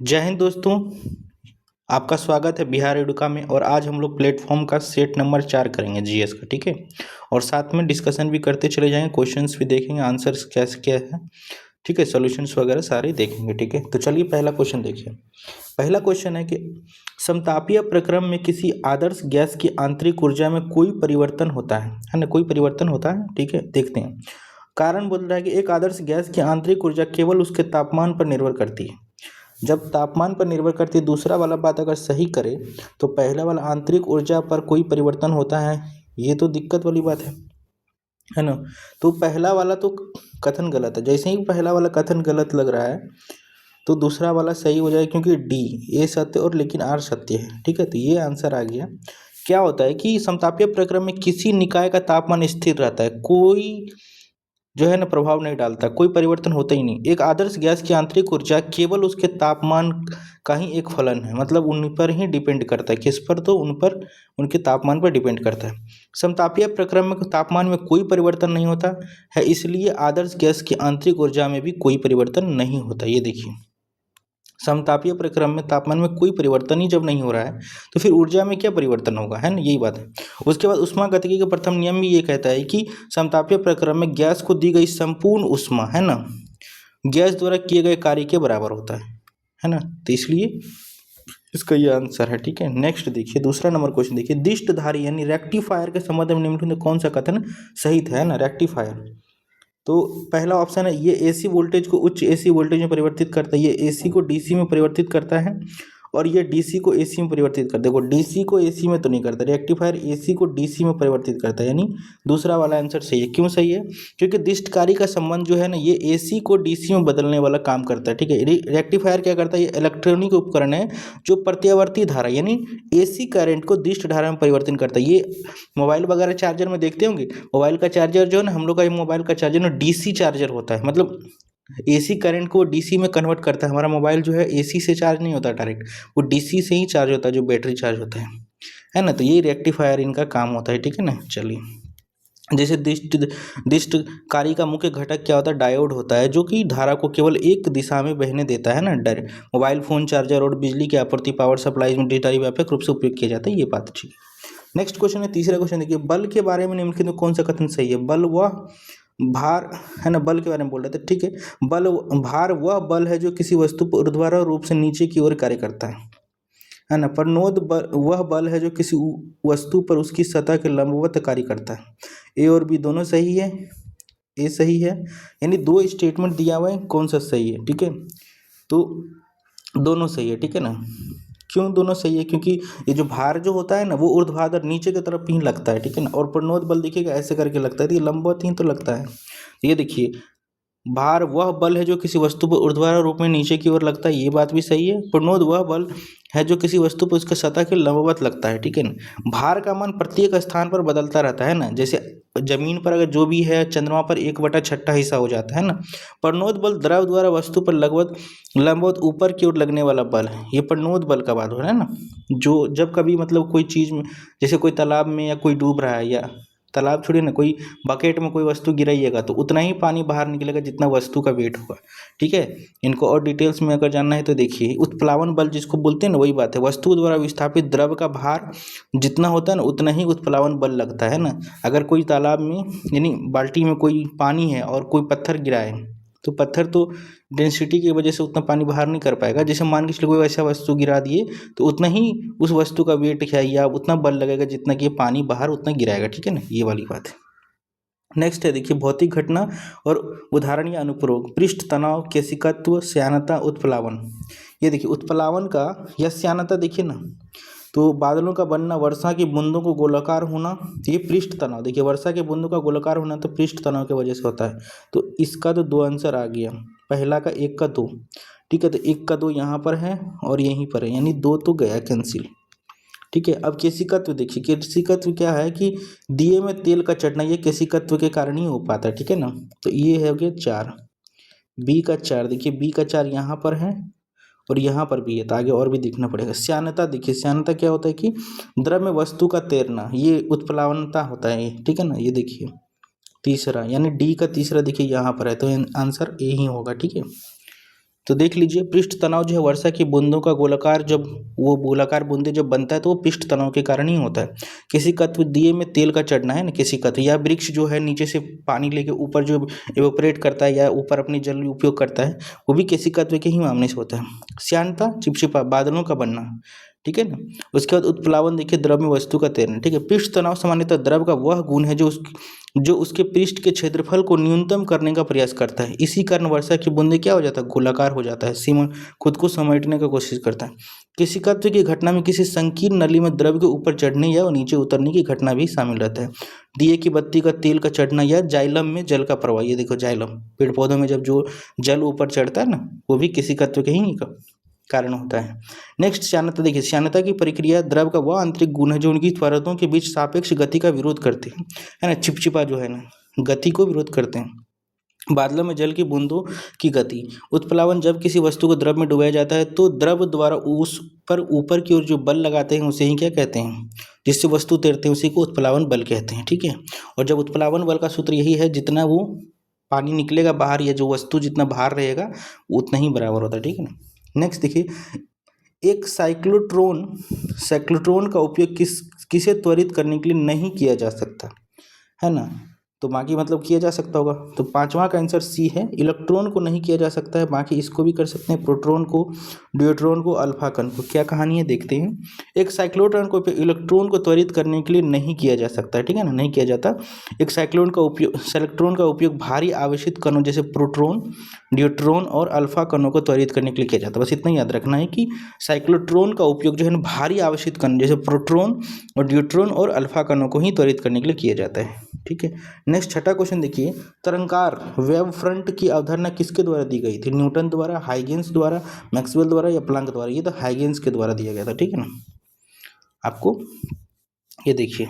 जय हिंद दोस्तों। आपका स्वागत है बिहार एडुका में। और आज हम लोग प्लेटफॉर्म का सेट नंबर 4 करेंगे जीएस का, ठीक है। और साथ में डिस्कशन भी करते चले जाएंगे, क्वेश्चंस भी देखेंगे, आंसर्स कैसे क्या है, ठीक है, सॉल्यूशंस वगैरह सारे देखेंगे, ठीक है। तो चलिए पहला क्वेश्चन देखिए। पहला क्वेश्चन है कि समतापीय प्रक्रम में किसी आदर्श गैस की आंतरिक ऊर्जा में कोई परिवर्तन होता है ना, कोई परिवर्तन होता है, ठीक है। देखते हैं। कारण बोल रहा है कि एक आदर्श गैस की आंतरिक ऊर्जा केवल उसके तापमान पर निर्भर करती है। जब तापमान पर निर्भर करती है, दूसरा वाला बात अगर सही करे तो पहला वाला आंतरिक ऊर्जा पर कोई परिवर्तन होता है, ये तो दिक्कत वाली बात है ना। तो पहला वाला तो कथन गलत है। जैसे ही पहला वाला कथन गलत लग रहा है तो दूसरा वाला सही हो जाए, क्योंकि डी ए सत्य और लेकिन आर सत्य है, ठीक है। तो ये आंसर आ गया। क्या होता है कि समतापीय प्रक्रम में किसी निकाय का तापमान स्थिर रहता है, कोई जो है ना प्रभाव नहीं डालता, कोई परिवर्तन होता ही नहीं। एक आदर्श गैस की आंतरिक ऊर्जा केवल उसके तापमान का ही एक फलन है, मतलब उन पर ही डिपेंड करता है। किस पर? तो उन पर, उनके तापमान पर डिपेंड करता है। समतापीय प्रक्रम में तापमान में कोई परिवर्तन नहीं होता है, इसलिए आदर्श गैस की आंतरिक ऊर्जा में भी कोई परिवर्तन नहीं होता। ये देखिए, समतापीय प्रक्रम में तापमान में कोई परिवर्तन ही जब नहीं हो रहा है तो फिर ऊर्जा में क्या परिवर्तन होगा, है ना, यही बात है। उसके बाद ऊष्मागतिकी का प्रथम नियम भी ये कहता है कि समतापीय प्रक्रम में गैस को दी गई संपूर्ण ऊष्मा, है ना, गैस द्वारा किए गए कार्य के बराबर होता है ना। तो इसलिए इसका ये आंसर है, ठीक है। नेक्स्ट देखिए, दूसरा नंबर क्वेश्चन देखिए। दिष्टधारी यानी रेक्टिफायर के संबंध में निम्नलिखित में कौन सा कथन सही था, है ना, रेक्टिफायर। तो पहला ऑप्शन है, ये एसी वोल्टेज को उच्च एसी वोल्टेज में परिवर्तित करता है, ये एसी को डीसी में परिवर्तित करता है, और ये डीसी को एसी में परिवर्तित करता है। देखो, डीसी को एसी में तो नहीं करता, रेक्टिफायर एसी को डीसी में परिवर्तित करता है, यानी दूसरा वाला आंसर सही है। क्यों सही है? क्योंकि दिष्टकारी का संबंध जो है ना, ये एसी को डीसी में बदलने वाला काम करता है, ठीक है। रेक्टिफायर क्या करता है? ये इलेक्ट्रॉनिक उपकरण है जो प्रत्यावर्ती धारा यानी एसी करंट को दिष्ट धारा में परिवर्तन करता है। ये मोबाइल वगैरह चार्जर में देखते होंगे, मोबाइल का चार्जर जो है ना, हम लोग का मोबाइल का चार्जर ना डीसी चार्जर होता है, मतलब एसी करंट को डीसी में कन्वर्ट करता है। हमारा मोबाइल जो है एसी से चार्ज नहीं होता डायरेक्ट, वो डीसी से ही चार्ज होता है, जो बैटरी चार्ज होता है ना। तो ये रेक्टिफायर इनका काम होता है, ठीक है ना। चलिए, जैसे दिष्टकारी का मुख्य घटक क्या होता है? डायोड होता है, जो कि धारा को केवल एक दिशा में बहने देता है ना। मोबाइल फोन चार्जर और बिजली की आपूर्ति पावर सप्लाई में डिजिटली व्यापक रूप से उपयोग किया जाता है, ये बात ठीक है। नेक्स्ट क्वेश्चन है, तीसरा क्वेश्चन देखिए। बल के बारे में निम्नलिखित में कौन सा कथन सही है? बल वह भार, है ना, बल के बारे में बोल रहे थे, ठीक है। बल भार वह बल है जो किसी वस्तु पर ऊर्ध्वाधर रूप से नीचे की ओर कार्य करता है ना। प्रणोद बल वह बल है जो किसी वस्तु पर उसकी सतह के लंबवत कार्य करता है। ए और बी दोनों सही है, ए सही है, यानी दो स्टेटमेंट दिया हुआ है, कौन सा सही है, ठीक है। तो दोनों सही है, ठीक है ना। क्यों दोनों सही है? क्योंकि ये जो भार जो होता है ना, वो ऊर्ध्वाधर नीचे की तरफ ही लगता है, ठीक है ना। और प्रणोद बल देखिएगा ऐसे करके लगता है, तो ये लंबवत ही तो लगता है। ये देखिए, भार वह बल है जो किसी वस्तु पर ऊर्ध्वाधर रूप में नीचे की ओर लगता है, ये बात भी सही है। प्रणोद वह बल है जो किसी वस्तु पर उसके सतह के लंबवत लगता है, ठीक है ना। भार का मान प्रत्येक स्थान पर बदलता रहता है ना, जैसे जमीन पर अगर जो भी है, चंद्रमा पर 1/6 हिस्सा हो जाता है ना। प्रणोद बल द्रव द्वारा वस्तु पर लगभग लंबवत ऊपर की ओर लगने वाला बल है, ये प्रणोद बल का बात हो रहा है ना। जो जब कभी मतलब कोई चीज़ में, जैसे कोई तालाब में या कोई डूब रहा है, या तालाब छोड़िए ना, कोई बकेट में कोई वस्तु गिराइएगा तो उतना ही पानी बाहर निकलेगा जितना वस्तु का वेट होगा, ठीक है। इनको और डिटेल्स में अगर जानना है तो देखिए, उत्प्लावन बल जिसको बोलते हैं ना, वही बात है। वस्तु द्वारा विस्थापित द्रव का भार जितना होता है ना, उतना ही उत्प्लावन बल लगता है ना। अगर कोई तालाब में यानी बाल्टी में कोई पानी है और कोई पत्थर गिराए, तो पत्थर तो डेंसिटी की वजह से उतना पानी बाहर नहीं कर पाएगा। जैसे मान के चलिए कोई ऐसा वस्तु गिरा दिए, तो उतना ही उस वस्तु का वेट है या उतना बल लगेगा जितना कि पानी बाहर उतना गिराएगा, ठीक है ना, ये वाली बात है। नेक्स्ट है देखिए, भौतिक घटना और उदाहरण या अनुप्रयोग। पृष्ठ तनाव, केशिकत्व, श्यानता, उत्प्लावन। ये देखिए, उत्प्लावन का या श्यानता देखिए ना, तो बादलों का बनना, वर्षा की बूंदों को गोलाकार होना, ये पृष्ठ तनाव। देखिए, वर्षा के बूंदों का गोलाकार होना तो पृष्ठ तनाव की वजह से होता है। तो इसका तो दो आंसर आ गया, पहला का 1 का 2, ठीक है। तो 1 का 2 यहाँ पर है और यहीं पर है, यानी 2 तो गया कैंसिल, ठीक है। अब केशिकत्व देखिए, केशिकत्व क्या है कि दिए में तेल का चटना, ये केशिकत्व के कारण ही हो पाता है, ठीक है ना। तो ये हो गया 4, बी का 4। देखिए, बी का 4 यहाँ पर है और यहाँ पर भी है, तो आगे और भी देखना पड़ेगा। श्यानता देखिए, श्यानता क्या होता है कि द्रव में वस्तु का तैरना, ये उत्प्लावनता होता है, ठीक है ना। ये देखिए तीसरा, यानी डी का तीसरा देखिए यहाँ पर है, तो आंसर ए ही होगा, ठीक है। तो देख लीजिए, पृष्ठ तनाव जो है वर्षा की बूंदों का गोलाकार, जब वो गोलाकार बूंदे जब बनता है तो वो पृष्ठ तनाव के कारण ही होता है। किसी तत्व दिए में तेल का चढ़ना है ना, किसी तत्व या वृक्ष जो है नीचे से पानी लेके ऊपर जो इवेपोरेट करता है या ऊपर अपनी जल उपयोग करता है, वो भी किसी तत्व के ही मामले से होता है। श्यानता, चिपचिपा, बादलों का बनना, ठीक है ना। उसके बाद उत्प्लावन देखिए, द्रव में वस्तु का तैरना, ठीक है। पृष्ठ तनाव सामान्यतः द्रव का वह गुण है जो उसके पृष्ठ के क्षेत्रफल को न्यूनतम करने का प्रयास करता है। इसी कारण वर्षा की बूंदें क्या हो जाता है, गोलाकार हो जाता है, सीमा खुद को समेटने का कोशिश करता है। किसी तत्व की घटना में किसी संकीर्ण नली में द्रव के ऊपर चढ़ने या नीचे उतरने की घटना भी शामिल रहता है। दिए की बत्ती का तेल का चढ़ना या जाइलम में जल का प्रवाह, ये देखो जाइलम, पेड़ पौधों में जब जो जल ऊपर चढ़ता है ना, वो भी किसी तत्व के ही कारण होता है। नेक्स्ट श्यानता देखिए, श्यानता की प्रक्रिया द्रव का वह आंतरिक गुण है जो उनकी त्वरकों के बीच सापेक्ष गति का विरोध करते हैं, है ना। चिपचिपा जो है ना, गति को विरोध करते हैं। बादलों में जल की बूंदों की गति। उत्प्लावन, जब किसी वस्तु को द्रव में डुबाया जाता है तो द्रव द्वारा उस पर ऊपर की ओर जो बल लगाते हैं उसे ही क्या कहते हैं, जिससे वस्तु तैरते हैं उसी को उत्प्लावन बल कहते हैं, ठीक है। और जब उत्प्लावन बल का सूत्र यही है, जितना वो पानी निकलेगा बाहर या जो वस्तु जितना बाहर रहेगा उतना ही बराबर होता है, ठीक है ना। नेक्स्ट देखिए, एक साइक्लोट्रॉन का उपयोग किसे त्वरित करने के लिए नहीं किया जा सकता, है ना। तो बाकी मतलब किया जा सकता होगा, तो पांचवा का आंसर सी है, इलेक्ट्रॉन को नहीं किया जा सकता है। बाकी इसको भी कर सकते हैं, प्रोटॉन को, ड्यूट्रॉन को, अल्फा कण को। क्या कहानी है देखते हैं। एक साइक्लोट्रॉन को इलेक्ट्रॉन को त्वरित करने के लिए नहीं किया जा सकता है, ठीक है ना, नहीं किया जाता। एक साइक्लोन का उपयोग, इलेक्ट्रॉन का उपयोग भारी आवेशित कणों जैसे प्रोटॉन, ड्यूट्रॉन और अल्फा कणों को त्वरित करने के लिए किया जाता है। बस इतना याद रखना है कि साइक्लोट्रॉन का उपयोग जो है ना भारी आवेशित कण जैसे प्रोटॉन और ड्यूट्रॉन और अल्फा कणों को ही त्वरित करने के लिए किया जाता है, ठीक है। नेक्स्ट छठा क्वेश्चन देखिए, तरंगार वेव फ्रंट की अवधारणा किसके द्वारा दी गई थी, न्यूटन द्वारा, हाइगेंस द्वारा, मैक्सवेल द्वारा या प्लांक द्वारा। ये तो हाइगेंस के द्वारा दिया गया था, ठीक है ना। आपको ये देखिए,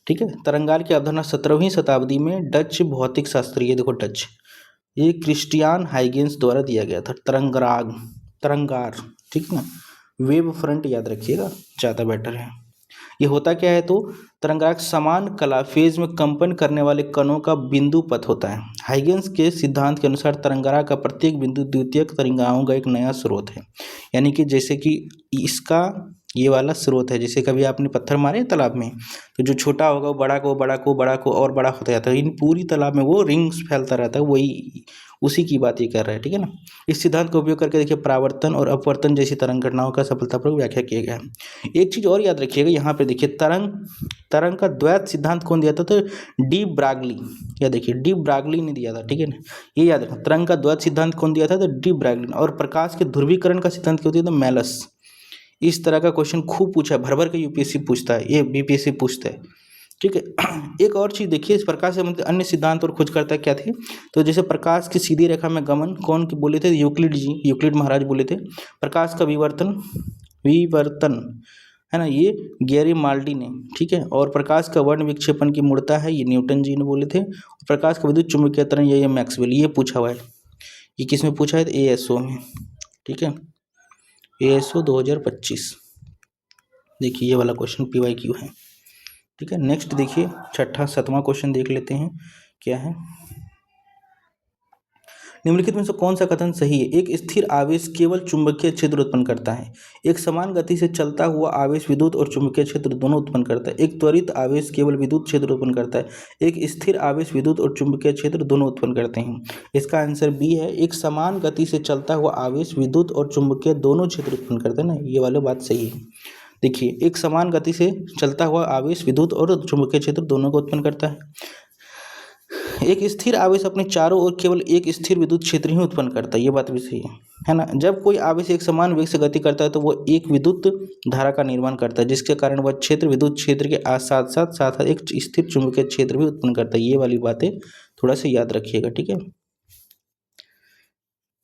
ठीक है। तरंगार की अवधारणा 17वीं शताब्दी में डच भौतिक शास्त्री, ये देखो डच, ये क्रिस्टियान हाइगेंस द्वारा दिया गया था। तरंगार, ठीक है ना। वेव फ्रंट याद रखिएगा, ज़्यादा बेटर है। ये होता क्या है, तो तरंगार समान कला फेज में कंपन करने वाले कणों का बिंदु पथ होता है। हाइगेंस के सिद्धांत के अनुसार तरंगार का प्रत्येक बिंदु द्वितीयक तरंगाओं का एक नया स्रोत है। यानी कि जैसे कि इसका ये वाला स्रोत है, जैसे कभी आपने पत्थर मारे तालाब में, तो जो छोटा होगा वो बड़ा को बड़ा को बड़ा को और बड़ा होता जाता है। इन पूरी तालाब में वो रिंग्स फैलता रहता है, वही उसी की बात ये कर रहा है, ठीक है ना। इस सिद्धांत का उपयोग करके देखिए परावर्तन और अपवर्तन जैसी तरंग घटनाओं का सफलतापूर्वक व्याख्या किया गया है। एक चीज़ और याद रखिएगा, यहाँ पे देखिए तरंग का द्वैत सिद्धांत कौन दिया था, तो डी ब्रागली, या देखिए डी ब्रागली ने दिया था, ठीक है ना। ये याद रखना, तरंग का द्वैत सिद्धांत कौन दिया था, तो डी ब्रागली। और प्रकाश के ध्रुवीकरण का सिद्धांत क्यों दिया था, मेलस। इस तरह का क्वेश्चन खूब पूछा है, भर भर के यूपीएससी पूछता है, ये बीपीएससी पूछता है, ठीक है। एक और चीज़ देखिए, इस प्रकाश से संबंधित अन्य सिद्धांत और खोजकर्ता क्या थे, तो जैसे प्रकाश की सीधी रेखा में गमन कौन के बोले थे, यूक्लिड जी, यूक्लिड महाराज बोले थे। प्रकाश का विवर्तन है ना, ये गैरी-माल्डी ने, ठीक है। और प्रकाश का वर्ण विक्षेपण की मूर्ता है, ये न्यूटन जी ने बोले थे। प्रकाश का विद्युत चुम्बकीय तरंग, ये मैक्सवेल, ये पूछा हुआ है। ये किस में पूछा है, एएसओ में, ठीक है, एएसओ 2025। देखिए ये वाला क्वेश्चन PYQ है, ठीक है। नेक्स्ट देखिए, छठा 7वां क्वेश्चन देख लेते हैं क्या है। निम्नलिखित में से कौन सा कथन सही है, एक स्थिर आवेश केवल चुंबकीय क्षेत्र उत्पन्न करता है। एक समान गति से चलता हुआ आवेश विद्युत और चुंबकीय क्षेत्र दोनों उत्पन्न करता है। एक त्वरित आवेश केवल विद्युत क्षेत्र उत्पन्न करता है। एक स्थिर आवेश विद्युत और चुंबकीय क्षेत्र दोनों उत्पन्न करते हैं। इसका आंसर बी है, एक समान गति से चलता हुआ आवेश विद्युत और चुंबकीय दोनों क्षेत्र उत्पन्न करते हैं ना, ये वाली बात सही है। देखिए, एक समान गति से चलता हुआ आवेश विद्युत और चुंबकीय क्षेत्र दोनों को उत्पन्न करता है। एक स्थिर आवेश अपने चारों ओर केवल एक स्थिर विद्युत क्षेत्र ही उत्पन्न करता है, ये बात भी सही है ना। जब कोई आवेश एक समान वेग से गति करता है तो वो एक विद्युत धारा का निर्माण करता है, जिसके कारण वह क्षेत्र विद्युत क्षेत्र के साथ साथ एक स्थिर चुंबकीय क्षेत्र भी उत्पन्न करता है। ये वाली बातें थोड़ा सा याद रखिएगा, ठीक है।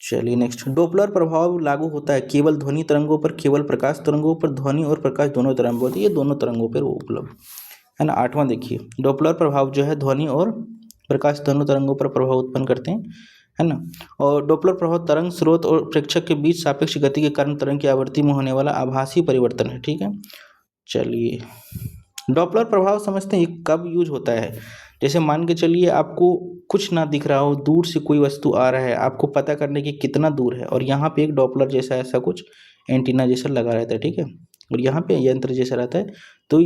चलिए नेक्स्ट, डोपलर प्रभाव लागू होता है केवल ध्वनि तरंगों पर, केवल प्रकाश तरंगों पर, ध्वनि और प्रकाश दोनों तरंगों पर, ये दोनों तरंगों पर उपलब्ध है ना। 8वां देखिए, डोपलर प्रभाव जो है ध्वनि और प्रकाश दोनों तरंगों पर प्रभाव उत्पन्न करते हैं, है ना। और डोपलर प्रभाव तरंग स्रोत और प्रेक्षक के बीच सापेक्ष गति के कारण तरंग की आवृत्ति में होने वाला आभासी परिवर्तन है, ठीक है। चलिए, डोपलर प्रभाव समझते हैं कब यूज होता है, जैसे मान के चलिए आपको कुछ ना दिख रहा हो, दूर से कोई वस्तु आ रहा है, आपको पता करने की कितना दूर है, और यहाँ पे एक डॉपलर जैसा ऐसा कुछ एंटीना जैसा लगा रहता है, ठीक है, और यहाँ पे यंत्र जैसा रहता है, तो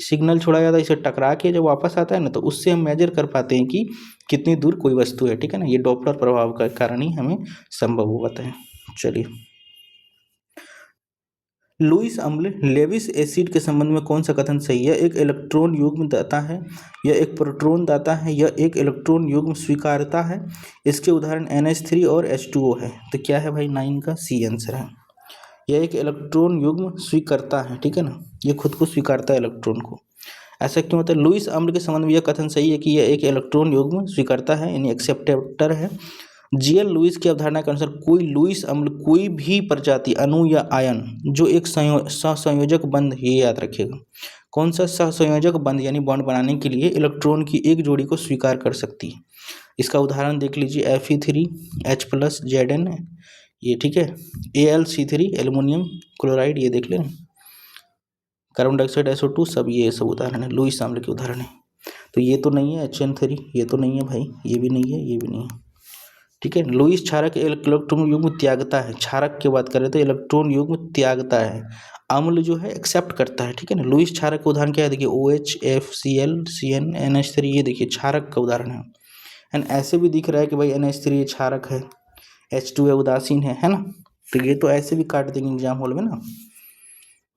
सिग्नल छोड़ा जाता है, इसे टकरा के जब वापस आता है ना, तो उससे हम मेजर कर पाते हैं कि कितनी दूर कोई वस्तु है, ठीक है ना। ये डॉपलर प्रभाव का कारण ही हमें संभव हो पाता है। चलिए, लुईस अम्ल लेविस एसिड के संबंध में कौन सा कथन सही है? एक इलेक्ट्रॉन युग्म दाता है, यह एक प्रोटॉन दाता है, यह एक इलेक्ट्रॉन युग्म स्वीकारता है। इसके उदाहरण NH3 और H2O है। तो क्या है भाई? 9 का सी आंसर है। यह एक इलेक्ट्रॉन युग्म स्वीकर्ता है, ठीक है ना, ये खुद को स्वीकारता है इलेक्ट्रॉन को। ऐसा क्यों होता है? लुईस अम्ल के संबंध में यह कथन सही है कि यह एक इलेक्ट्रॉन युग्म स्वीकर्ता है, यानी एक्सेप्टर है। जीएल लुईस की अवधारणा के अनुसार कोई लुईस अम्ल कोई भी प्रजाति, अणु या आयन जो एक सहसंयोजक बंध, ये याद रखिएगा, कौन सा सहसंयोजक बंध यानी बॉन्ड बनाने के लिए इलेक्ट्रॉन की एक जोड़ी को स्वीकार कर सकती है। इसका उदाहरण देख लीजिए, Fe3H+ Zn, ये ठीक है, Al(C3) एल्युमिनियम क्लोराइड, ये देख लें, कार्बन डाइऑक्साइड SO2, सब ये सब उदाहरण है, लुईस अम्ल के उदाहरण है। तो ये तो नहीं है HN3, ये तो नहीं है भाई, ये भी नहीं है, ये भी नहीं है, ठीक है। लुईस क्षारक इलेक्ट्रॉन युग्म त्यागता है, क्षारक की बात करें तो इलेक्ट्रॉन युग्म त्यागता है, अम्ल जो है एक्सेप्ट करता है, ठीक है ना। लुईस क्षारक का उदाहरण क्या है? देखिए, OH, FCl, CN, NH3, ये देखिए क्षारक का उदाहरण है। एंड ऐसे भी दिख रहा है कि भाई NH3 क्षारक है, H2 उदासीन है ना। तो ये तो ऐसे भी काट देंगे एग्जाम हॉल में ना,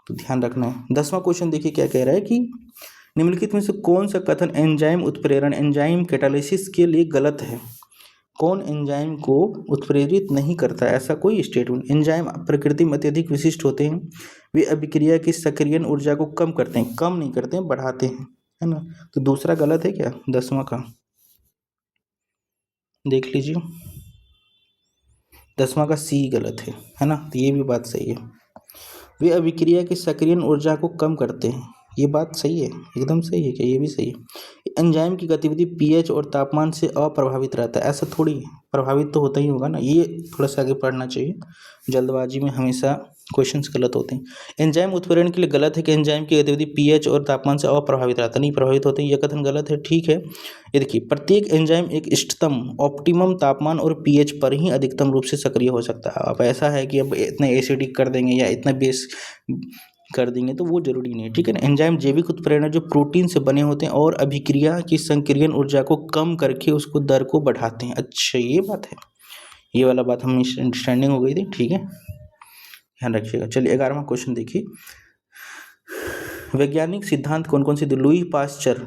तो ध्यान रखना है। 10वां क्वेश्चन देखिए क्या कह रहा है कि निम्नलिखित में से कौन सा कथन एंजाइम उत्प्रेरण, एंजाइम कैटालिसिस के लिए गलत है? कौन एंजाइम को उत्प्रेरित नहीं करता है? ऐसा कोई स्टेटमेंट। एंजाइम प्रकृति में अत्यधिक विशिष्ट होते हैं, वे अभिक्रिया की सक्रियण ऊर्जा को कम करते हैं, कम नहीं करते हैं, बढ़ाते हैं, है ना। तो दूसरा गलत है क्या? 10वां का देख लीजिए, 10वां का सी गलत है ना। तो ये भी बात सही है, वे अभिक्रिया की सक्रियण ऊर्जा को कम करते हैं, ये बात सही है, एकदम सही है क्या? ये भी सही है। एंजाइम की गतिविधि pH और तापमान से अप्रभावित रहता है, ऐसा थोड़ी है, प्रभावित तो होता ही होगा ना। ये थोड़ा सा आगे पढ़ना चाहिए, जल्दबाजी में हमेशा क्वेश्चंस गलत होते हैं। एंजाइम उत्प्रेरण के लिए गलत है कि एंजाइम की गतिविधि pH और तापमान से अप्रभावित रहता है, नहीं प्रभावित होते हैं, यह कथन गलत है, ठीक है। ये देखिए, प्रत्येक एंजाइम एक इष्टतम ऑप्टिमम तापमान और pH पर ही अधिकतम रूप से सक्रिय हो सकता है। अब ऐसा है कि अब इतना एसिडिक कर देंगे या इतना बेस कर देंगे तो वो जरूरी नहीं है, ठीक है ना। एंजाइम जैविक उत्प्रेरण जो प्रोटीन से बने होते हैं और अभिक्रिया की संक्रियण ऊर्जा को कम करके उसको दर को बढ़ाते हैं। अच्छा, ये बात है, ये वाला बात हम अंडरस्टैंडिंग हो गई थी, ठीक है, ध्यान रखिएगा। चलिए, 11वां क्वेश्चन देखिए, वैज्ञानिक सिद्धांत कौन कौन से? लुई पास्चर,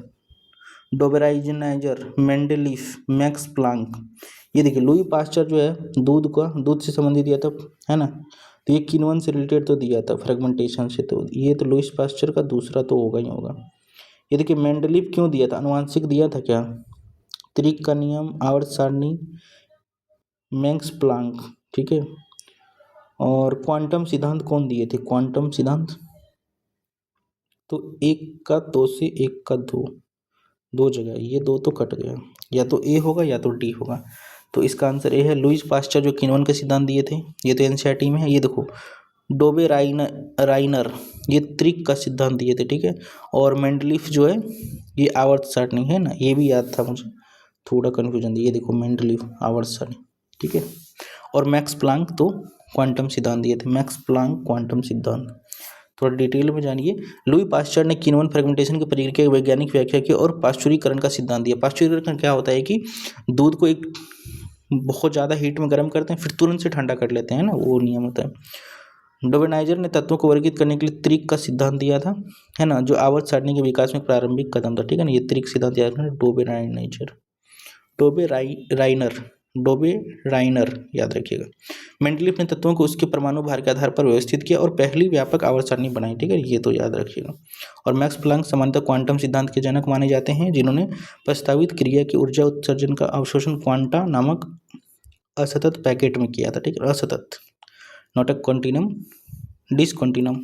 डोबेराइजेनाइजर, मेंडेलीफ, मैक्स प्लांक। ये देखिए, लुई पास्चर जो है दूध से संबंधित दिया था, है ना। तो ये किण्वन से रिलेटेड तो दिया था, फ्रेगमेंटेशन से, तो ये तो लुईस पास्चर का दूसरा तो होगा ही होगा। ये देखिए, मेंडेलीफ क्यों दिया था? आनुवांशिक दिया था क्या? त्रिक का नियम, आवर्त सारणी, मैक्स प्लांक, ठीक है। और क्वांटम सिद्धांत कौन दिए थे? क्वांटम सिद्धांत तो 1 का 2 से 1 का 2, दो जगह, ये दो तो कट गया, या तो ए होगा या तो डी होगा। तो इसका आंसर ए है। लुईस पास्चर जो किण्वन के सिद्धांत दिए थे, ये तो एनसीईआरटी में है। ये देखो, डोबे राइनर ये त्रिक का सिद्धांत दिए थे, ठीक है। और मेंडलीफ जो है ये आवर्त सारणी है ना, ये भी याद था मुझे, थोड़ा कन्फ्यूजन दिया। ये देखो, मेंडलीफ आवर्त सारणी, ठीक है। और मैक्स प्लांक तो क्वांटम सिद्धांत दिए थे, मैक्स प्लांक क्वांटम सिद्धांत। थोड़ा डिटेल में जानिए। लुई पास्चर ने किण्वन फ्रेगमेंटेशन की प्रक्रिया की वैज्ञानिक व्याख्या की और पाश्चुरीकरण का सिद्धांत दिया। पाश्चुरीकरण क्या होता है कि दूध को एक बहुत ज़्यादा हीट में गर्म करते हैं, फिर तुरंत से ठंडा कर लेते हैं ना, वो नियम होता है। डोबेनाइजर ने तत्वों को वर्गीकृत करने के लिए त्रिक का सिद्धांत दिया था, है ना, जो आवर्त सारणी के विकास में प्रारंभिक कदम था, ठीक है ना। ये त्रिक सिद्धांत दिया था डोबे राइनर, याद रखिएगा। मेंडलीफ ने तत्वों को उसके परमाणु भार के आधार पर व्यवस्थित किया और पहली व्यापक आवर्त सारणी बनाई, ठीक है, ये तो याद रखिएगा। और मैक्स प्लांक सामान्यतः क्वांटम सिद्धांत के जनक माने जाते हैं, जिन्होंने प्रस्तावित क्रिया की ऊर्जा उत्सर्जन का अवशोषण क्वांटा नामक असतत पैकेट में किया था, ठीक है, असतत, नॉट अ कॉन्टिनम, डिसकॉन्टिनम,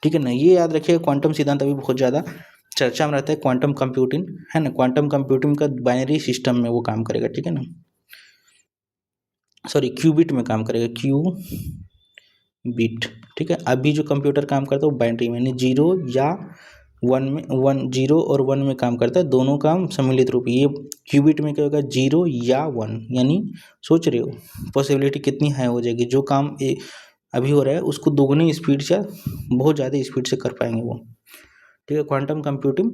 ठीक है ना। ये याद रखिएगा, क्वांटम सिद्धांत अभी बहुत ज़्यादा चर्चा में रहता है। क्वांटम कंप्यूटिंग, है ना, क्वांटम कंप्यूटिंग का बाइनरी सिस्टम में वो काम करेगा, ठीक है ना, सॉरी क्यूबिट में काम करेगा, क्यूबिट, ठीक है। अभी जो कंप्यूटर काम करता है वो बाइनरी में, यानी 0 या वन 0 और 1 में काम करता है, दोनों काम सम्मिलित रूप। ये क्यूबिट में क्या होगा 0 या 1, यानी सोच रहे हो पॉसिबिलिटी कितनी हाई हो जाएगी। जो काम अभी हो रहा है उसको दोगुनी स्पीड से, बहुत ज़्यादा स्पीड से कर पाएंगे वो। ठीक है, क्वांटम कंप्यूटिंग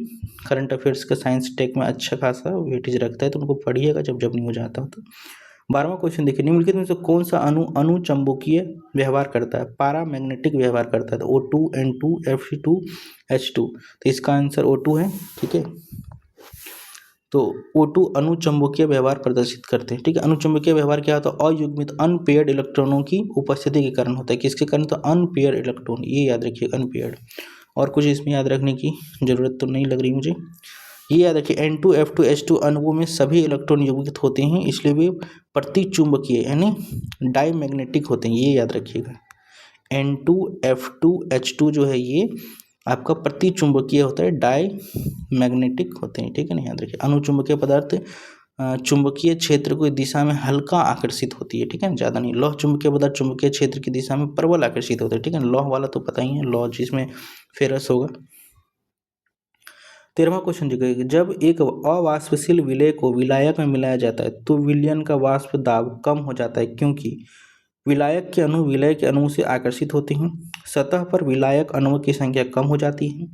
करंट अफेयर्स का साइंस टेक में अच्छा खासा वेटेज रखता है, तो उनको पढ़िएगा जब नहीं हो जाता हो तो। 12वां क्वेश्चन देखिए, निम्नलिखित में से कौन सा अणु चुंबकीय व्यवहार करता है, पैरामैग्नेटिक व्यवहार करता है। तो O2, N2, Fe2, H2, तो इसका आंसर O2 है। ठीक है, तो O2 अणु चुंबकीय व्यवहार प्रदर्शित करते हैं। ठीक है, अणु चुंबकीय व्यवहार क्या होता है, अयुग्मित अनपेयर्ड इलेक्ट्रॉनों की उपस्थिति के कारण होता है। किसके कारण, तो अनपेयर्ड इलेक्ट्रॉन, ये याद रखिए अनपेयर्ड। और कुछ इसमें याद रखने की जरूरत तो नहीं लग रही मुझे। ये याद रखिए N2, F2, H2 अणुओं में सभी इलेक्ट्रॉन युग्मित होते हैं, इसलिए वे प्रतिचुंबकीय यानी डाईमैग्नेटिक होते हैं, ये याद रखिएगा। N2, F2, H2 जो है ये आपका प्रतिचुंबकीय होता है, डाईमैग्नेटिक होते हैं। ठीक है ना, याद रखिए। अनुचुंबकीय पदार्थ चुंबकीय क्षेत्र को दिशा में हल्का आकर्षित होती है। ठीक है, ज़्यादा नहीं। लौह चुंबकीय पदार्थ चुंबकीय क्षेत्र की दिशा में प्रबल आकर्षित होते हैं। ठीक है, लौह वाला तो पता ही है, लौह जिसमें फेरस होगा। 13वां क्वेश्चन देखिए, जब एक अवाष्पशील विलय को विलायक में मिलाया जाता है तो विलयन का वाष्प दाब कम हो जाता है, क्योंकि विलायक के अणु विलय के अणु से आकर्षित होते हैं, सतह पर विलायक अणुओं की संख्या कम हो जाती है,